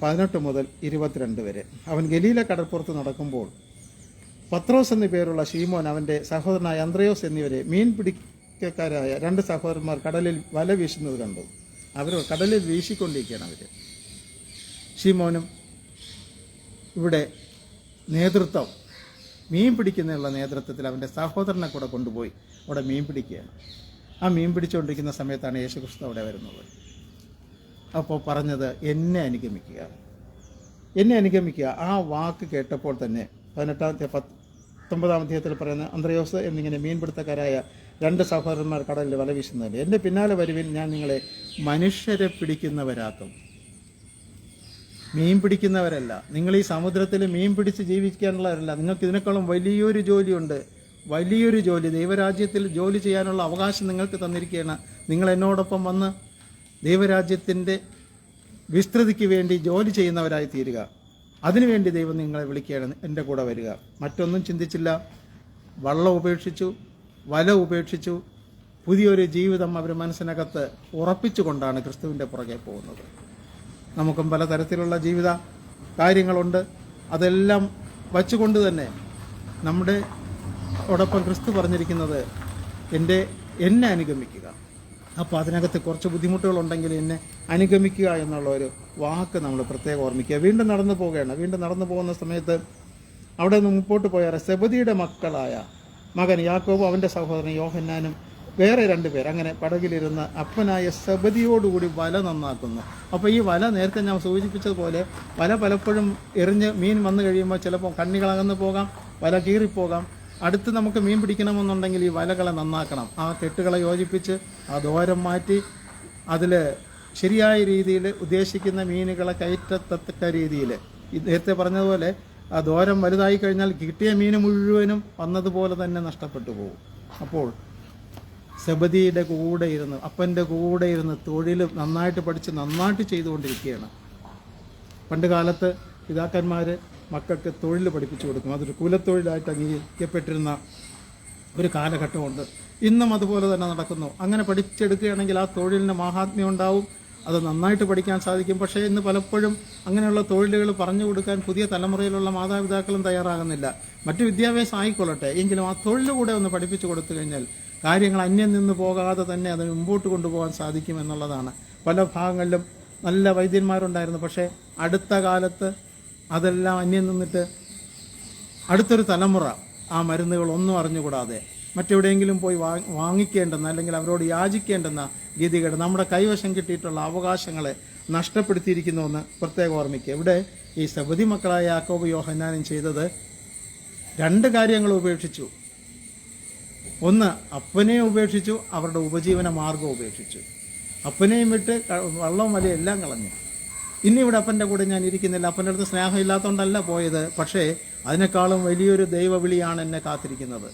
18 മുതൽ 22 വരെ. അവൻ ഗലീല കടൽപ്പുറത്ത് നടക്കുമ്പോൾ പത്രോസ് എന്നു പേരുള്ള ശീമോൻ, അവൻ്റെ സഹോദരനായ അന്ത്രയോസ് എന്നിവരെ മീൻ പിടിക്കാരായ 2 സഹോദരന്മാർ കടലിൽ വല വീശുന്നത് കണ്ടു. അവർ കടലിൽ വീശിക്കൊണ്ടിരിക്കുകയാണ്. അവർ ശീമോനും ഇവിടെ നേതൃത്വം, മീൻ പിടിക്കുന്നതിനുള്ള നേതൃത്വത്തിൽ അവൻ്റെ സഹോദരനെ കൂടെ കൊണ്ടുപോയി അവിടെ മീൻ പിടിക്കുകയാണ്. ആ മീൻ പിടിച്ചുകൊണ്ടിരിക്കുന്ന സമയത്താണ് യേശുക്രിസ്തു അവിടെ വരുന്നത്. അപ്പോൾ പറഞ്ഞത്, എന്നെ അനുഗമിക്കുക. ആ വാക്ക് കേട്ടപ്പോൾ തന്നെ 19-ാം അധ്യായത്തിൽ പറയുന്ന അന്ത്രയോസ് എന്നിങ്ങനെ മീൻപിടുത്തക്കാരായ 2 സഹോദരന്മാർ കടലിൽ വല വീശുന്നുണ്ട്. എൻ്റെ പിന്നാലെ വരുവിൻ, ഞാൻ നിങ്ങളെ മനുഷ്യരെ പിടിക്കുന്നവരാക്കും. മീൻ പിടിക്കുന്നവരല്ല, നിങ്ങൾ ഈ സമുദ്രത്തിൽ മീൻ പിടിച്ച് ജീവിക്കാനുള്ളവരല്ല. നിങ്ങൾക്ക് ഇതിനേക്കാളും വലിയൊരു ജോലി ദൈവരാജ്യത്തിൽ ജോലി ചെയ്യാനുള്ള അവകാശം നിങ്ങൾക്ക് തന്നിരിക്കുകയാണ്. നിങ്ങൾ എന്നോടൊപ്പം വന്ന് ദൈവരാജ്യത്തിൻ്റെ വിസ്തൃതിക്ക് വേണ്ടി ജോലി ചെയ്യുന്നവരായി തീരുക. അതിനുവേണ്ടി ദൈവം നിങ്ങളെ വിളിക്കുകയാണ്, എൻ്റെ കൂടെ വരിക. മറ്റൊന്നും ചിന്തിച്ചില്ല. വള്ളം ഉപേക്ഷിച്ചു, വല ഉപേക്ഷിച്ചു, പുതിയൊരു ജീവിതം അവർ മനസ്സിനകത്ത് ഉറപ്പിച്ചുകൊണ്ടാണ് ക്രിസ്തുവിൻ്റെ പുറകെ പോകുന്നത്. നമുക്കും പലതരത്തിലുള്ള ജീവിത കാര്യങ്ങളുണ്ട്. അതെല്ലാം വച്ചുകൊണ്ട് തന്നെ നമ്മുടെ ഓടൊപ്പം ക്രിസ്തു പറഞ്ഞിരിക്കുന്നത്, എന്നെ അനുഗമിക്കുക. അപ്പോൾ അതിനകത്ത് കുറച്ച് ബുദ്ധിമുട്ടുകളുണ്ടെങ്കിൽ എന്നെ അനുഗമിക്കുക എന്നുള്ള ഒരു വാക്ക് നമ്മൾ പ്രത്യേകം ഓർമ്മിക്കുക. വീണ്ടും നടന്നു പോകുന്ന സമയത്ത് അവിടെ നിന്ന് മുമ്പോട്ട് പോയാൽ സെബദിയുടെ മക്കളായ മകൻ യാക്കോബും അവൻ്റെ സഹോദരൻ യോഹന്നാനും വേറെ 2 പേർ അങ്ങനെ പടകിലിരുന്ന് അപ്പനായ സെബദിയോടുകൂടി വല നന്നാക്കുന്നു. അപ്പോൾ ഈ വല നേരത്തെ ഞാൻ സൂചിപ്പിച്ചതുപോലെ വല പലപ്പോഴും എറിഞ്ഞ് മീൻ വന്നു കഴിയുമ്പോൾ ചിലപ്പോൾ കണ്ണികളകന്ന് പോകാം, വല കീറിപ്പോകാം. അടുത്ത് നമുക്ക് മീൻ പിടിക്കണമെന്നുണ്ടെങ്കിൽ ഈ വലകളെ നന്നാക്കണം. ആ കെട്ടുകളെ യോജിപ്പിച്ച് ആ ദൂരം മാറ്റി അതിൽ ശരിയായ രീതിയിൽ ഉദ്ദേശിക്കുന്ന മീനുകളെ കയറ്റത്തക്ക രീതിയിൽ നേരത്തെ പറഞ്ഞതുപോലെ ആ ദൂരം വലുതായി കഴിഞ്ഞാൽ കിട്ടിയ മീൻ മുഴുവനും വന്നതുപോലെ തന്നെ നഷ്ടപ്പെട്ടു പോകും. അപ്പോൾ സെബദിയുടെ കൂടെ ഇരുന്ന് അപ്പൻ്റെ കൂടെ ഇരുന്ന് തൊഴിൽ നന്നായിട്ട് പഠിച്ച് നന്നായിട്ട് ചെയ്തുകൊണ്ടിരിക്കുകയാണ്. പണ്ട് കാലത്ത് പിതാക്കന്മാർ മക്കൾക്ക് തൊഴിൽ പഠിപ്പിച്ചു കൊടുക്കും. അതൊരു കുലത്തൊഴിലായിട്ട് അംഗീകരിക്കപ്പെട്ടിരുന്ന ഒരു കാലഘട്ടമുണ്ട്. ഇന്നും അതുപോലെ തന്നെ നടക്കുന്നു. അങ്ങനെ പഠിച്ചെടുക്കുകയാണെങ്കിൽ ആ തൊഴിലിന് മാഹാത്മ്യം ഉണ്ടാവും, അത് നന്നായിട്ട് പഠിക്കാൻ സാധിക്കും. പക്ഷേ ഇന്ന് പലപ്പോഴും അങ്ങനെയുള്ള തൊഴിലുകൾ പറഞ്ഞു കൊടുക്കാൻ പുതിയ തലമുറയിലുള്ള മാതാപിതാക്കളും തയ്യാറാകുന്നില്ല. മറ്റു വിദ്യാഭ്യാസം ആയിക്കൊള്ളട്ടെ, എങ്കിലും ആ തൊഴിൽ കൂടെ ഒന്ന് പഠിപ്പിച്ചു കൊടുത്തു കഴിഞ്ഞാൽ കാര്യങ്ങൾ അന്യം നിന്ന് പോകാതെ തന്നെ അത് മുമ്പോട്ട് കൊണ്ടുപോകാൻ സാധിക്കും എന്നുള്ളതാണ്. പല ഭാഗങ്ങളിലും നല്ല വൈദ്യന്മാരുണ്ടായിരുന്നു, പക്ഷേ അടുത്ത കാലത്ത് അതെല്ലാം അന്യം നിന്നിട്ട് അടുത്തൊരു തലമുറ ആ മരുന്നുകൾ ഒന്നും അറിഞ്ഞുകൂടാതെ മറ്റെവിടെയെങ്കിലും പോയി വാങ്ങിക്കേണ്ടെന്ന അല്ലെങ്കിൽ അവരോട് യാചിക്കേണ്ടെന്ന ഗതികേട് നമ്മുടെ കൈവശം കിട്ടിയിട്ടുള്ള അവകാശങ്ങളെ നഷ്ടപ്പെടുത്തിയിരിക്കുന്നുവെന്ന് പ്രത്യേകം ഓർമ്മിക്കുക. ഇവിടെ ഈ സെബദി മക്കളായ യാക്കോബ് യോഹന്നാനും ചെയ്തത് 2 കാര്യങ്ങൾ ഉപേക്ഷിച്ചു. ഒന്ന്, അപ്പനെ ഉപേക്ഷിച്ചു, അവരുടെ ഉപജീവന മാർഗം ഉപേക്ഷിച്ചു. അപ്പനെയും വിട്ട് വള്ളവും വലയും എല്ലാം കളഞ്ഞു. ഇനി ഇവിടെ അപ്പൻ്റെ കൂടെ ഞാൻ ഇരിക്കുന്നില്ല, അപ്പൻ്റെ അടുത്ത് സ്നേഹം ഇല്ലാത്തതുകൊണ്ടല്ല പോയത്, പക്ഷേ അതിനേക്കാളും വലിയൊരു ദൈവവിളിയാണ് എന്നെ കാത്തിരിക്കുന്നത്.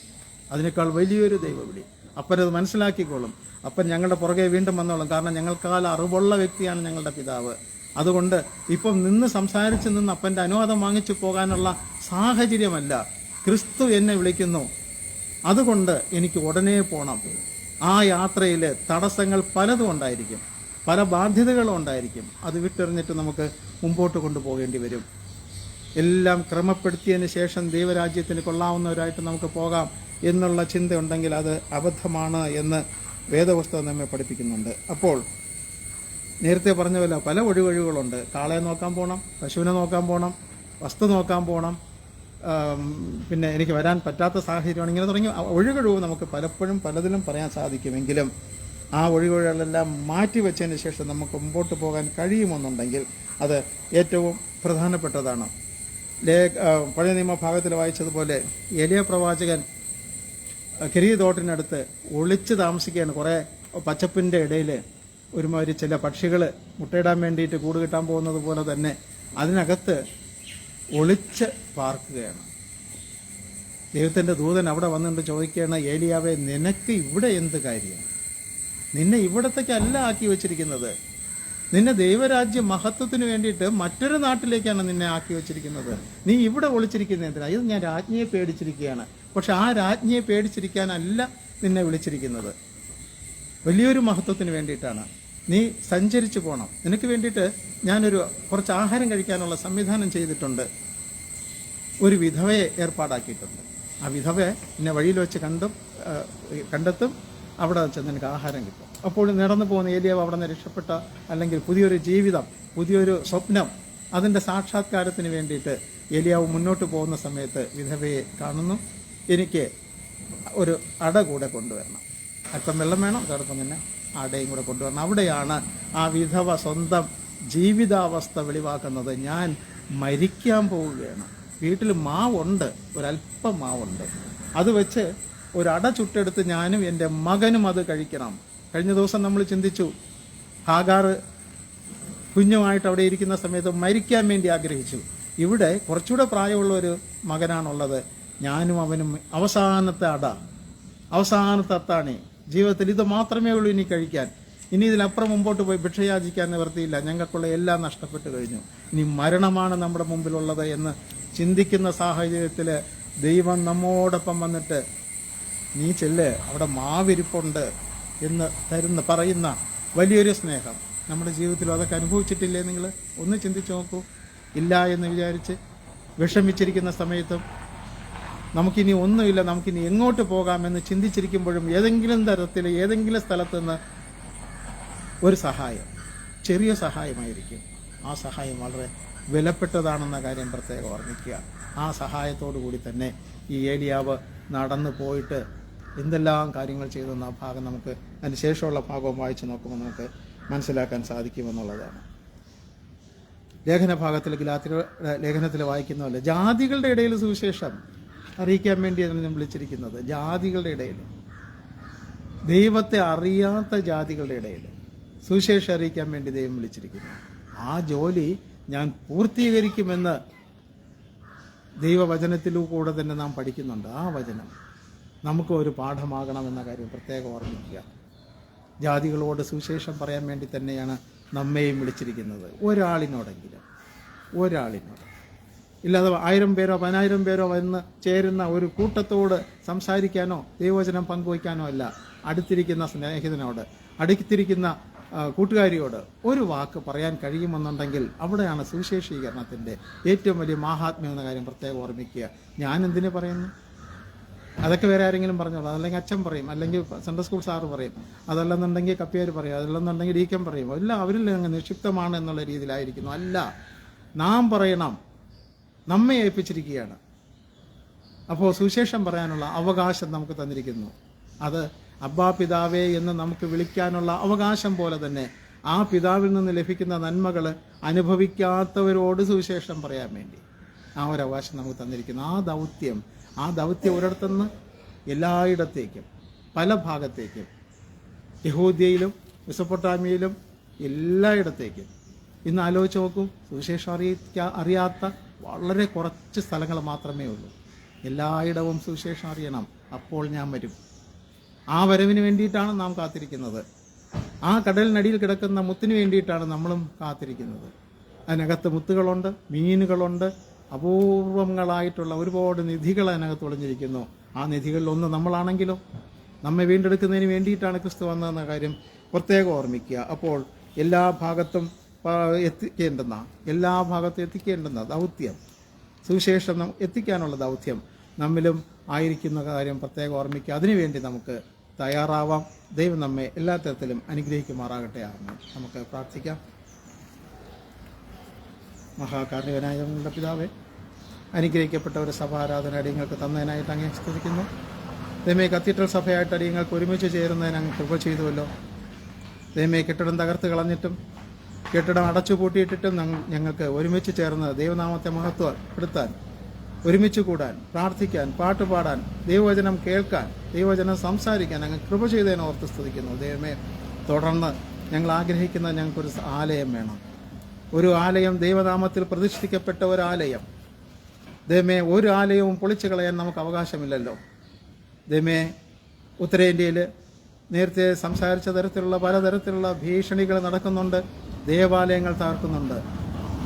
അതിനേക്കാൾ വലിയൊരു ദൈവവിളി. അപ്പനത് മനസ്സിലാക്കിക്കോളും. അപ്പൻ ഞങ്ങളുടെ പുറകെ വീണ്ടും വന്നോളും. കാരണം ഞങ്ങൾക്കാൽ അറിവുള്ള വ്യക്തിയാണ് ഞങ്ങളുടെ പിതാവ്. അതുകൊണ്ട് ഇപ്പം നിന്ന് സംസാരിച്ച് നിന്ന് അപ്പൻ്റെ അനുവാദം വാങ്ങിച്ചു പോകാനുള്ള സാഹചര്യമല്ല. ക്രിസ്തു എന്നെ വിളിക്കുന്നു, അതുകൊണ്ട് എനിക്ക് ഉടനെ പോകണം. ആ യാത്രയിൽ തടസ്സങ്ങൾ പലതും ഉണ്ടായിരിക്കും, പല ബാധ്യതകളും ഉണ്ടായിരിക്കും. അത് വിട്ടെറിഞ്ഞിട്ട് നമുക്ക് മുമ്പോട്ട് കൊണ്ടുപോകേണ്ടി വരും. എല്ലാം ക്രമപ്പെടുത്തിയതിന് ശേഷം ദൈവരാജ്യത്തിന് കൊള്ളാവുന്നവരായിട്ട് നമുക്ക് പോകാം എന്നുള്ള ചിന്ത ഉണ്ടെങ്കിൽ അത് അബദ്ധമാണ് എന്ന് വേദപുസ്തകം നമ്മെ പഠിപ്പിക്കുന്നുണ്ട്. അപ്പോൾ നേരത്തെ പറഞ്ഞ പോലെ പല ഒഴിവഴിവുകളുണ്ട്. കാളയെ നോക്കാൻ പോകണം, പശുവിനെ നോക്കാൻ പോകണം, വസ്തു നോക്കാൻ പോകണം, പിന്നെ എനിക്ക് വരാൻ പറ്റാത്ത സാഹചര്യമാണ്, ഇങ്ങനെ തുടങ്ങി ഒഴിവഴിവ് നമുക്ക് പലപ്പോഴും പലതിലും പറയാൻ സാധിക്കുമെങ്കിലും ആ ഒഴിവുകളെല്ലാം മാറ്റിവെച്ചതിന് ശേഷം നമുക്ക് മുമ്പോട്ട് പോകാൻ കഴിയുമെന്നുണ്ടെങ്കിൽ അത് ഏറ്റവും പ്രധാനപ്പെട്ടതാണ്. പഴയ നിയമഭാഗത്തിൽ വായിച്ചതുപോലെ എലിയ പ്രവാചകൻ കിരീതോട്ടിനടുത്ത് ഒളിച്ച് താമസിക്കുകയാണ്. കുറേ പച്ചപ്പിൻ്റെ ഇടയിൽ ഒരുമാതിരി ചില പക്ഷികൾ മുട്ടയിടാൻ വേണ്ടിയിട്ട് കൂട് കിട്ടാൻ പോകുന്നത് പോലെ തന്നെ അതിനകത്ത് ഒളിച്ച് പാർക്കുകയാണ്. ദൈവത്തിൻ്റെ ദൂതൻ അവിടെ വന്നിട്ട് ചോദിക്കുകയാണ്, ഏലിയാവേ, നിനക്ക് ഇവിടെ എന്ത് കാര്യമാണ്? നിന്നെ ഇവിടത്തേക്കല്ല ആക്കി വെച്ചിരിക്കുന്നത്. നിന്നെ ദൈവരാജ്യ മഹത്വത്തിന് വേണ്ടിയിട്ട് മറ്റൊരു നാട്ടിലേക്കാണ് നിന്നെ ആക്കി വെച്ചിരിക്കുന്നത്. നീ ഇവിടെ ഒളിച്ചിരിക്കുന്ന എന്തിനാ? ഇത് ഞാൻ രാജ്ഞിയെ പേടിച്ചിരിക്കുകയാണ്. പക്ഷെ ആ രാജ്ഞിയെ പേടിച്ചിരിക്കാനല്ല നിന്നെ വിളിച്ചിരിക്കുന്നത്. വലിയൊരു മഹത്വത്തിന് വേണ്ടിയിട്ടാണ്. നീ സഞ്ചരിച്ചു പോകണം. നിനക്ക് വേണ്ടിയിട്ട് ഞാനൊരു കുറച്ച് ആഹാരം കഴിക്കാനുള്ള സംവിധാനം ചെയ്തിട്ടുണ്ട്. ഒരു വിധവയെ ഏർപ്പാടാക്കിയിട്ടുണ്ട്. ആ വിധവയെ എന്നെ വഴിയിൽ വെച്ച് കണ്ടെത്തും. അവിടെ വെച്ച് നിനക്ക് ആഹാരം കിട്ടും. അപ്പോൾ നടന്നു പോകുന്ന ഏലിയാവ് അവിടെ നിന്ന് രക്ഷപ്പെട്ട, അല്ലെങ്കിൽ പുതിയൊരു ജീവിതം, പുതിയൊരു സ്വപ്നം, അതിൻ്റെ സാക്ഷാത്കാരത്തിന് വേണ്ടിയിട്ട് ഏലിയാവ് മുന്നോട്ട് പോകുന്ന സമയത്ത് വിധവയെ കാണുന്നു. എനിക്ക് ഒരു അട കൂടെ കൊണ്ടുവരണം, അല്പം വെള്ളം വേണം, അതോടൊപ്പം തന്നെ അടയും കൂടെ കൊണ്ടുവരണം. അവിടെയാണ് ആ വിധവ സ്വന്തം ജീവിതാവസ്ഥ വെളിവാക്കുന്നത്. ഞാൻ മരിക്കാൻ പോവുകയാണ്. വീട്ടിൽ മാവുണ്ട്, ഒരല്പം മാവുണ്ട്, അത് വെച്ച് ഒരട ചുട്ടെടുത്ത് ഞാനും എൻ്റെ മകനും അത് കഴിക്കണം. കഴിഞ്ഞ ദിവസം നമ്മൾ ചിന്തിച്ചു, ഹാഗാർ കുഞ്ഞുമായിട്ട് അവിടെ ഇരിക്കുന്ന സമയത്ത് മരിക്കാൻ വേണ്ടി ആഗ്രഹിച്ചു. ഇവിടെ കുറച്ചുകൂടെ പ്രായമുള്ള ഒരു മകനാണുള്ളത്. ഞാനും അവനും അവസാനത്തെ അട, അവസാനത്തെ അത്താണി. ജീവിതത്തിൽ ഇത് മാത്രമേ ഉള്ളൂ ഇനി കഴിക്കാൻ. ഇനി ഇതിനപ്പുറം മുമ്പോട്ട് പോയി ഭിക്ഷയാചിക്കാൻ നിവൃത്തിയില്ല. ഞങ്ങൾക്കുള്ള എല്ലാം നഷ്ടപ്പെട്ടു കഴിഞ്ഞു. ഇനി മരണമാണ് നമ്മുടെ മുമ്പിലുള്ളത് എന്ന് ചിന്തിക്കുന്ന സാഹചര്യത്തിൽ ദൈവം നമ്മോടൊപ്പം വന്നിട്ട്, നീ ചെല്ല്, അവിടെ മാവിരിപ്പുണ്ട് എന്ന് പറയുന്ന വലിയൊരു സ്നേഹം നമ്മുടെ ജീവിതത്തിൽ അതൊക്കെ അനുഭവിച്ചിട്ടില്ലേ? നിങ്ങൾ ഒന്ന് ചിന്തിച്ചു നോക്കൂ. ഇല്ല എന്ന് വിചാരിച്ച് വിഷമിച്ചിരിക്കുന്ന സമയത്തും നമുക്കിനി ഒന്നുമില്ല, നമുക്കിനി എങ്ങോട്ട് പോകാമെന്ന് ചിന്തിച്ചിരിക്കുമ്പോഴും ഏതെങ്കിലും തരത്തിൽ ഏതെങ്കിലും സ്ഥലത്ത് നിന്ന് ഒരു സഹായം, ചെറിയ സഹായമായിരിക്കും, ആ സഹായം വളരെ വിലപ്പെട്ടതാണെന്ന കാര്യം പ്രത്യേകം ഓർമ്മിക്കുക. ആ സഹായത്തോടു കൂടി തന്നെ ഈ ഏലിയാവ് നടന്നു പോയിട്ട് എന്തെല്ലാം കാര്യങ്ങൾ ചെയ്തെന്ന ആ ഭാഗം നമുക്ക് അതിന് ശേഷമുള്ള ഭാഗവും വായിച്ച് നോക്കുമ്പോൾ നമുക്ക് മനസ്സിലാക്കാൻ സാധിക്കുമെന്നുള്ളതാണ്. ലേഖനഭാഗത്തിൽ ലേഖനത്തിൽ വായിക്കുന്ന പോലെ ജാതികളുടെ ഇടയിൽ സുവിശേഷം അറിയിക്കാൻ വേണ്ടിയാണ് ഞാൻ വിളിച്ചിരിക്കുന്നത്. ജാതികളുടെ ഇടയിൽ, ദൈവത്തെ അറിയാത്ത ജാതികളുടെ ഇടയിൽ സുവിശേഷം അറിയിക്കാൻ വേണ്ടി ദൈവം വിളിച്ചിരിക്കുന്നു. ആ ജോലി ഞാൻ പൂർത്തീകരിക്കുമെന്ന് ദൈവവചനത്തിലൂടെ തന്നെ നാം പഠിക്കുന്നുണ്ട്. ആ വചനം നമുക്ക് ഒരു പാഠമാകണമെന്ന കാര്യം പ്രത്യേകം ഓർമ്മിക്കുക. ജാതികളോട് സുവിശേഷം പറയാൻ വേണ്ടി തന്നെയാണ് നമ്മെയും വിളിച്ചിരിക്കുന്നത്. ഒരാളിനോട് ഇല്ലാതെ 1000 പേരോ 10,000 പേരോ വന്ന് ചേരുന്ന ഒരു കൂട്ടത്തോട് സംസാരിക്കാനോ ദൈവവചനം പങ്കുവയ്ക്കാനോ അല്ല. അടുത്തിരിക്കുന്ന സ്നേഹിതനോട്, അടുത്തിരിക്കുന്ന കൂട്ടുകാരിയോട് ഒരു വാക്ക് പറയാൻ കഴിയുമെന്നുണ്ടെങ്കിൽ അവിടെയാണ് സുവിശേഷീകരണത്തിൻ്റെ ഏറ്റവും വലിയ മാഹാത്മ്യം എന്ന കാര്യം പ്രത്യേകം ഓർമ്മിക്കുക. ഞാൻ എന്തിനു പറയുന്നു? അതൊക്കെ വേറെ ആരെങ്കിലും പറഞ്ഞോളൂ. അതല്ലെങ്കിൽ അച്ഛൻ പറയും, അല്ലെങ്കിൽ സൺഡേ സ്കൂൾ സാറ് പറയും, അതല്ലെന്നുണ്ടെങ്കിൽ കപ്പിയാർ പറയും, അതല്ലെന്നുണ്ടെങ്കിൽ ഡീക്കൻ പറയും. എല്ലാം അവരിൽ അങ്ങ് നിക്ഷിപ്തമാണ് എന്നുള്ള രീതിയിലായിരിക്കുന്നു. അല്ല, നാം പറയണം. നമ്മെ ഏൽപ്പിച്ചിരിക്കുകയാണ്. അപ്പോൾ സുവിശേഷം പറയാനുള്ള അവകാശം നമുക്ക് തന്നിരിക്കുന്നു. അത് അബ്ബാ പിതാവേ എന്ന് നമുക്ക് വിളിക്കാനുള്ള അവകാശം പോലെ തന്നെ ആ പിതാവിൽ നിന്ന് ലഭിക്കുന്ന നന്മകൾ അനുഭവിക്കാത്തവരോട് സുവിശേഷം പറയാൻ വേണ്ടി ആ ഒരു അവകാശം നമുക്ക് തന്നിരിക്കുന്നു. ആ ദൗത്യം ഒരിടത്തുനിന്ന് എല്ലായിടത്തേക്കും, പല ഭാഗത്തേക്കും, യഹൂദ്യയിലും മെസൊപ്പൊട്ടാമിയയിലും എല്ലായിടത്തേക്കും. ഇന്ന് ആലോചിച്ച് നോക്കും, സുവിശേഷം അറിയാത്ത വളരെ കുറച്ച് സ്ഥലങ്ങൾ മാത്രമേ ഉള്ളൂ. എല്ലായിടവും സുവിശേഷം അറിയണം. അപ്പോൾ ഞാൻ വരും. ആ വരവിന് വേണ്ടിയിട്ടാണ് നാം കാത്തിരിക്കുന്നത്. ആ കടലിനടിയിൽ കിടക്കുന്ന മുത്തിന് വേണ്ടിയിട്ടാണ് നമ്മളും കാത്തിരിക്കുന്നത്. അതിനകത്ത് മുത്തുകളുണ്ട്, മീനുകളുണ്ട്, അപൂർവങ്ങളായിട്ടുള്ള ഒരുപാട് നിധികൾ അതിനകത്ത് ഒളിഞ്ഞിരിക്കുന്നു. ആ നിധികളിലൊന്ന് നമ്മളാണെങ്കിലോ, നമ്മെ വീണ്ടെടുക്കുന്നതിന് വേണ്ടിയിട്ടാണ് ക്രിസ്തു വന്നതെന്ന കാര്യം പ്രത്യേകം ഓർമ്മിക്കുക. അപ്പോൾ എല്ലാ ഭാഗത്തും എത്തിക്കേണ്ടുന്ന ദൗത്യം, സുവിശേഷം എത്തിക്കാനുള്ള ദൗത്യം നമ്മിലും ആയിരിക്കുന്ന കാര്യം പ്രത്യേകം ഓർമ്മിക്കുക. അതിനുവേണ്ടി നമുക്ക് തയ്യാറാവാം. ദൈവം നമ്മെ എല്ലാ തരത്തിലും അനുഗ്രഹിക്കുമാറാകട്ടെ. ആമേൻ. നമുക്ക് പ്രാർത്ഥിക്കാം. മഹാകാരുണ്യവനായ ഞങ്ങളുടെ പിതാവേ, അനുഗ്രഹിക്കപ്പെട്ട ഒരു സഭാരാധന അടിയങ്ങൾക്ക് തന്നതിനായിട്ട് അങ്ങേ സ്തുതിക്കുന്നു. ദൈവമേ, കത്തീഡ്രൽ സഭയായിട്ട് അടിയങ്ങൾക്ക് ഒരുമിച്ച് ചേരുന്നതിന് അങ്ങ് കൃപ ചെയ്തുവല്ലോ. ദൈവമേ, കെട്ടിടം തകർത്ത് കളഞ്ഞിട്ടും കെട്ടിടം അടച്ചുപൂട്ടിയിട്ടിട്ടും ഞങ്ങൾക്ക് ഒരുമിച്ച് ചേർന്ന് ദൈവനാമത്തെ മഹത്വപ്പെടുത്താൻ, ഒരുമിച്ച് കൂടാൻ, പ്രാർത്ഥിക്കാൻ, പാട്ടുപാടാൻ, ദൈവവചനം കേൾക്കാൻ, ദൈവവചനം സംസാരിക്കാൻ അങ്ങ് കൃപ ചെയ്തതിനെ ഓർത്ത് സ്തുതിക്കുന്നു. ദൈവമേ, തുടർന്ന് ഞങ്ങൾ ആഗ്രഹിക്കുന്ന ഞങ്ങൾക്കൊരു ആലയം വേണം. ഒരു ആലയം, ദൈവനാമത്തിൽ പ്രതിഷ്ഠിക്കപ്പെട്ട ഒരു ആലയം. ദൈവമേ, ഒരു ആലയവും പൊളിച്ചു കളയാൻ നമുക്ക് അവകാശമില്ലല്ലോ. ദൈവമേ, ഉത്തരേന്ത്യയിൽ നേരത്തെ സംസാരിച്ച തരത്തിലുള്ള പലതരത്തിലുള്ള ഭീഷണികൾ നടക്കുന്നുണ്ട്. ദേവാലയങ്ങൾ തകർക്കുന്നുണ്ട്.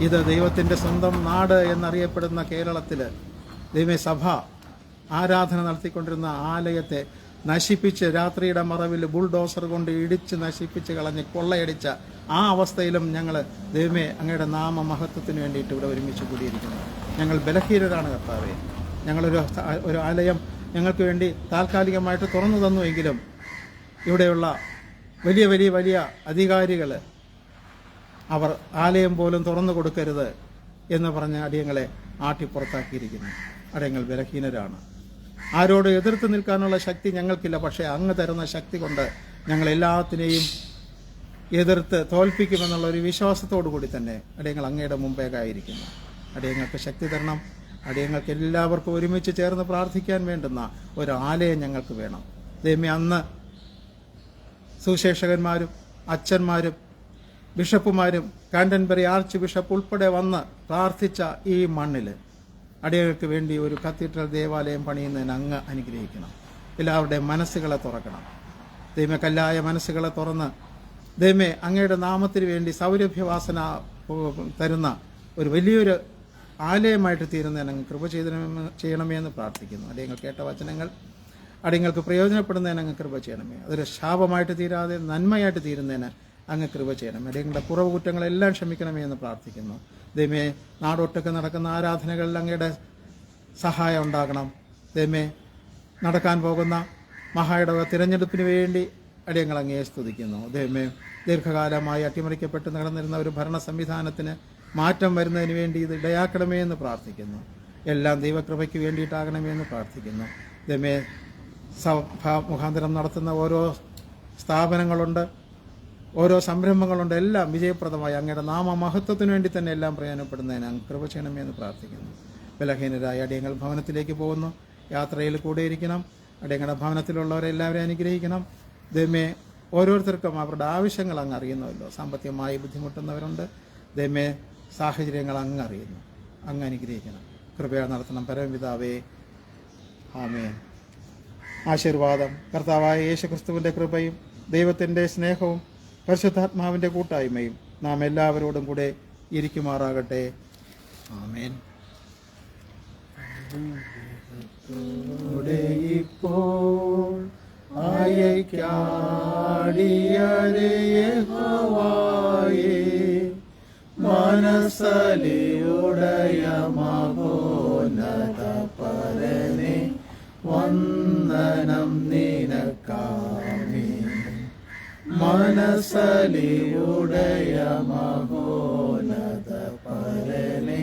ഇത് ദൈവത്തിൻ്റെ സ്വന്തം നാട് എന്നറിയപ്പെടുന്ന കേരളത്തിൽ ദൈവമേ, സഭ ആരാധന നടത്തിക്കൊണ്ടിരുന്ന ആലയത്തെ നശിപ്പിച്ച് രാത്രിയുടെ മറവിൽ ബുൾഡോസർ കൊണ്ട് ഇടിച്ച് നശിപ്പിച്ച് കളഞ്ഞ് കൊള്ളയടിച്ച ആ അവസ്ഥയിലും ഞങ്ങൾ ദൈവമേ അങ്ങയുടെ നാമമഹത്വത്തിന് വേണ്ടിയിട്ട് ഇവിടെ ഒരുമിച്ച് കൂടിയിരിക്കുന്നു. ഞങ്ങൾ ബലഹീനരാണ് കർത്താവേ. ഞങ്ങളൊരു ആലയം ഞങ്ങൾക്ക് വേണ്ടി താൽക്കാലികമായിട്ട് തുറന്നു തന്നുവെങ്കിലും ഇവിടെയുള്ള വലിയ വലിയ വലിയ അധികാരികൾ അവർ ആലയം പോലും തുറന്നു കൊടുക്കരുത് എന്ന് പറഞ്ഞ അടിയങ്ങളെ ആട്ടിപ്പുറത്താക്കിയിരിക്കുന്നു. അടിയങ്ങൾ ബലഹീനരാണ്. ആരോട് എതിർത്ത് നിൽക്കാനുള്ള ശക്തി ഞങ്ങൾക്കില്ല. പക്ഷേ അങ്ങ് തരുന്ന ശക്തി കൊണ്ട് ഞങ്ങൾ എല്ലാത്തിനെയും എതിർത്ത് തോൽപ്പിക്കുമെന്നുള്ള ഒരു വിശ്വാസത്തോടു കൂടി തന്നെ അടിയങ്ങൾ അങ്ങയുടെ മുമ്പേക്കായിരിക്കുന്നു. അടിയങ്ങൾക്ക് ശക്തി തരണം. അടിയങ്ങൾക്ക് എല്ലാവർക്കും ഒരുമിച്ച് ചേർന്ന് പ്രാർത്ഥിക്കാൻ വേണ്ടുന്ന ഒരു ആലയം ഞങ്ങൾക്ക് വേണം. ദൈവമേ, അന്ന് സുവിശേഷകന്മാരും അച്ഛന്മാരും ബിഷപ്പുമാരും കാൻഡൻബറി ആർച്ച് ബിഷപ്പ് ഉൾപ്പെടെ വന്ന് പ്രാർത്ഥിച്ച ഈ മണ്ണിൽ അടിയങ്ങൾക്ക് വേണ്ടി ഒരു കത്തീഡ്രൽ ദേവാലയം പണിയുന്നതിന് അങ്ങ് അനുഗ്രഹിക്കണം. എല്ലാവരുടെയും മനസ്സുകളെ തുറക്കണം. ദൈവമേ, കല്ലായ മനസ്സുകളെ തുറന്ന് ദൈവമേ അങ്ങയുടെ നാമത്തിന് വേണ്ടി സൗരഭ്യവാസന തരുന്ന ഒരു വലിയൊരു ആലയമായിട്ട് തീരുന്നതിന് അങ്ങ് കൃപ ചെയ്യണമേ എന്ന് പ്രാർത്ഥിക്കുന്നു. അടിയങ്ങൾ കേട്ട വചനങ്ങൾ അടിയങ്ങൾക്ക് പ്രയോജനപ്പെടുന്നതിന് അങ്ങ് കൃപ ചെയ്യണമേ. അതൊരു ശാപമായിട്ട് തീരാതെ നന്മയായിട്ട് തീരുന്നതിന് അങ്ങ് കൃപ ചെയ്യണമേ. അടിയങ്ങളുടെ കുറവ് കുറ്റങ്ങളെല്ലാം ക്ഷമിക്കണമേ എന്ന് പ്രാർത്ഥിക്കുന്നു. ദൈവമേ, നാടൊട്ടൊക്കെ നടക്കുന്ന ആരാധനകളിൽ അങ്ങയുടെ സഹായം ഉണ്ടാകണം. ദൈവമേ, നടക്കാൻ പോകുന്ന മഹായിടവ തിരഞ്ഞെടുപ്പിന് വേണ്ടി അടിയങ്ങൾ അങ്ങയെ സ്തുതിക്കുന്നു. ദൈവമേ, ദീർഘകാലമായി അട്ടിമറിക്കപ്പെട്ട് നടന്നിരുന്ന ഒരു ഭരണ സംവിധാനത്തിന് മാറ്റം വരുന്നതിന് വേണ്ടി ഇത് ഇടയാക്കണമേ എന്ന് പ്രാർത്ഥിക്കുന്നു. എല്ലാം ദൈവകൃപയ്ക്ക് വേണ്ടിയിട്ടാകണമേ എന്ന് പ്രാർത്ഥിക്കുന്നു. ദൈവമേ, സഭ മുഖാന്തരം നടത്തുന്ന ഓരോ സ്ഥാപനങ്ങളുണ്ട്, ഓരോ സംരംഭങ്ങളുണ്ട്, എല്ലാം വിജയപ്രദമായി അങ്ങയുടെ നാമമഹത്വത്തിന് വേണ്ടി തന്നെ എല്ലാം പ്രയോജനപ്പെടുന്നതിന് അങ്ങ് കൃപ ചെയ്യണമേ എന്ന് പ്രാർത്ഥിക്കുന്നു. ബലഹീനരായ അടിയങ്ങൾ ഭവനത്തിലേക്ക് പോകുന്നു. യാത്രയിൽ കൂടെ ഇരിക്കണം. അടിയങ്ങളുടെ ഭവനത്തിലുള്ളവരെ എല്ലാവരെയും അനുഗ്രഹിക്കണം. ദൈവമേ, ഓരോരുത്തർക്കും അവരുടെ ആവശ്യങ്ങൾ അങ്ങ് അറിയുന്നവല്ലോ. സാമ്പത്തികമായി ബുദ്ധിമുട്ടുന്നവരുണ്ട്. ദൈവമേ, സാഹചര്യങ്ങൾ അങ്ങ് അറിയുന്നു. അങ്ങ് അനുഗ്രഹിക്കണം. കൃപയാൽ നടത്തണം പരമപിതാവേ. ആമേൻ. ആശീർവാദം. കർത്താവായ യേശുക്രിസ്തുവിൻ്റെ കൃപയും ദൈവത്തിൻ്റെ സ്നേഹവും പരിശുദ്ധാത്മാവിൻ്റെ കൂട്ടായ്മയും നാം എല്ലാവരോടും കൂടെ ഇരിക്കുമാറാകട്ടെ. ആമേൻ. ഇപ്പോൾ യഹോവായേ മനസ്സലിയുടയ മഹോന്നത പരനെ വന്ദനം നിനക്കാമേ. മനസ്സലിയുടയ മഹോന്നത പരനെ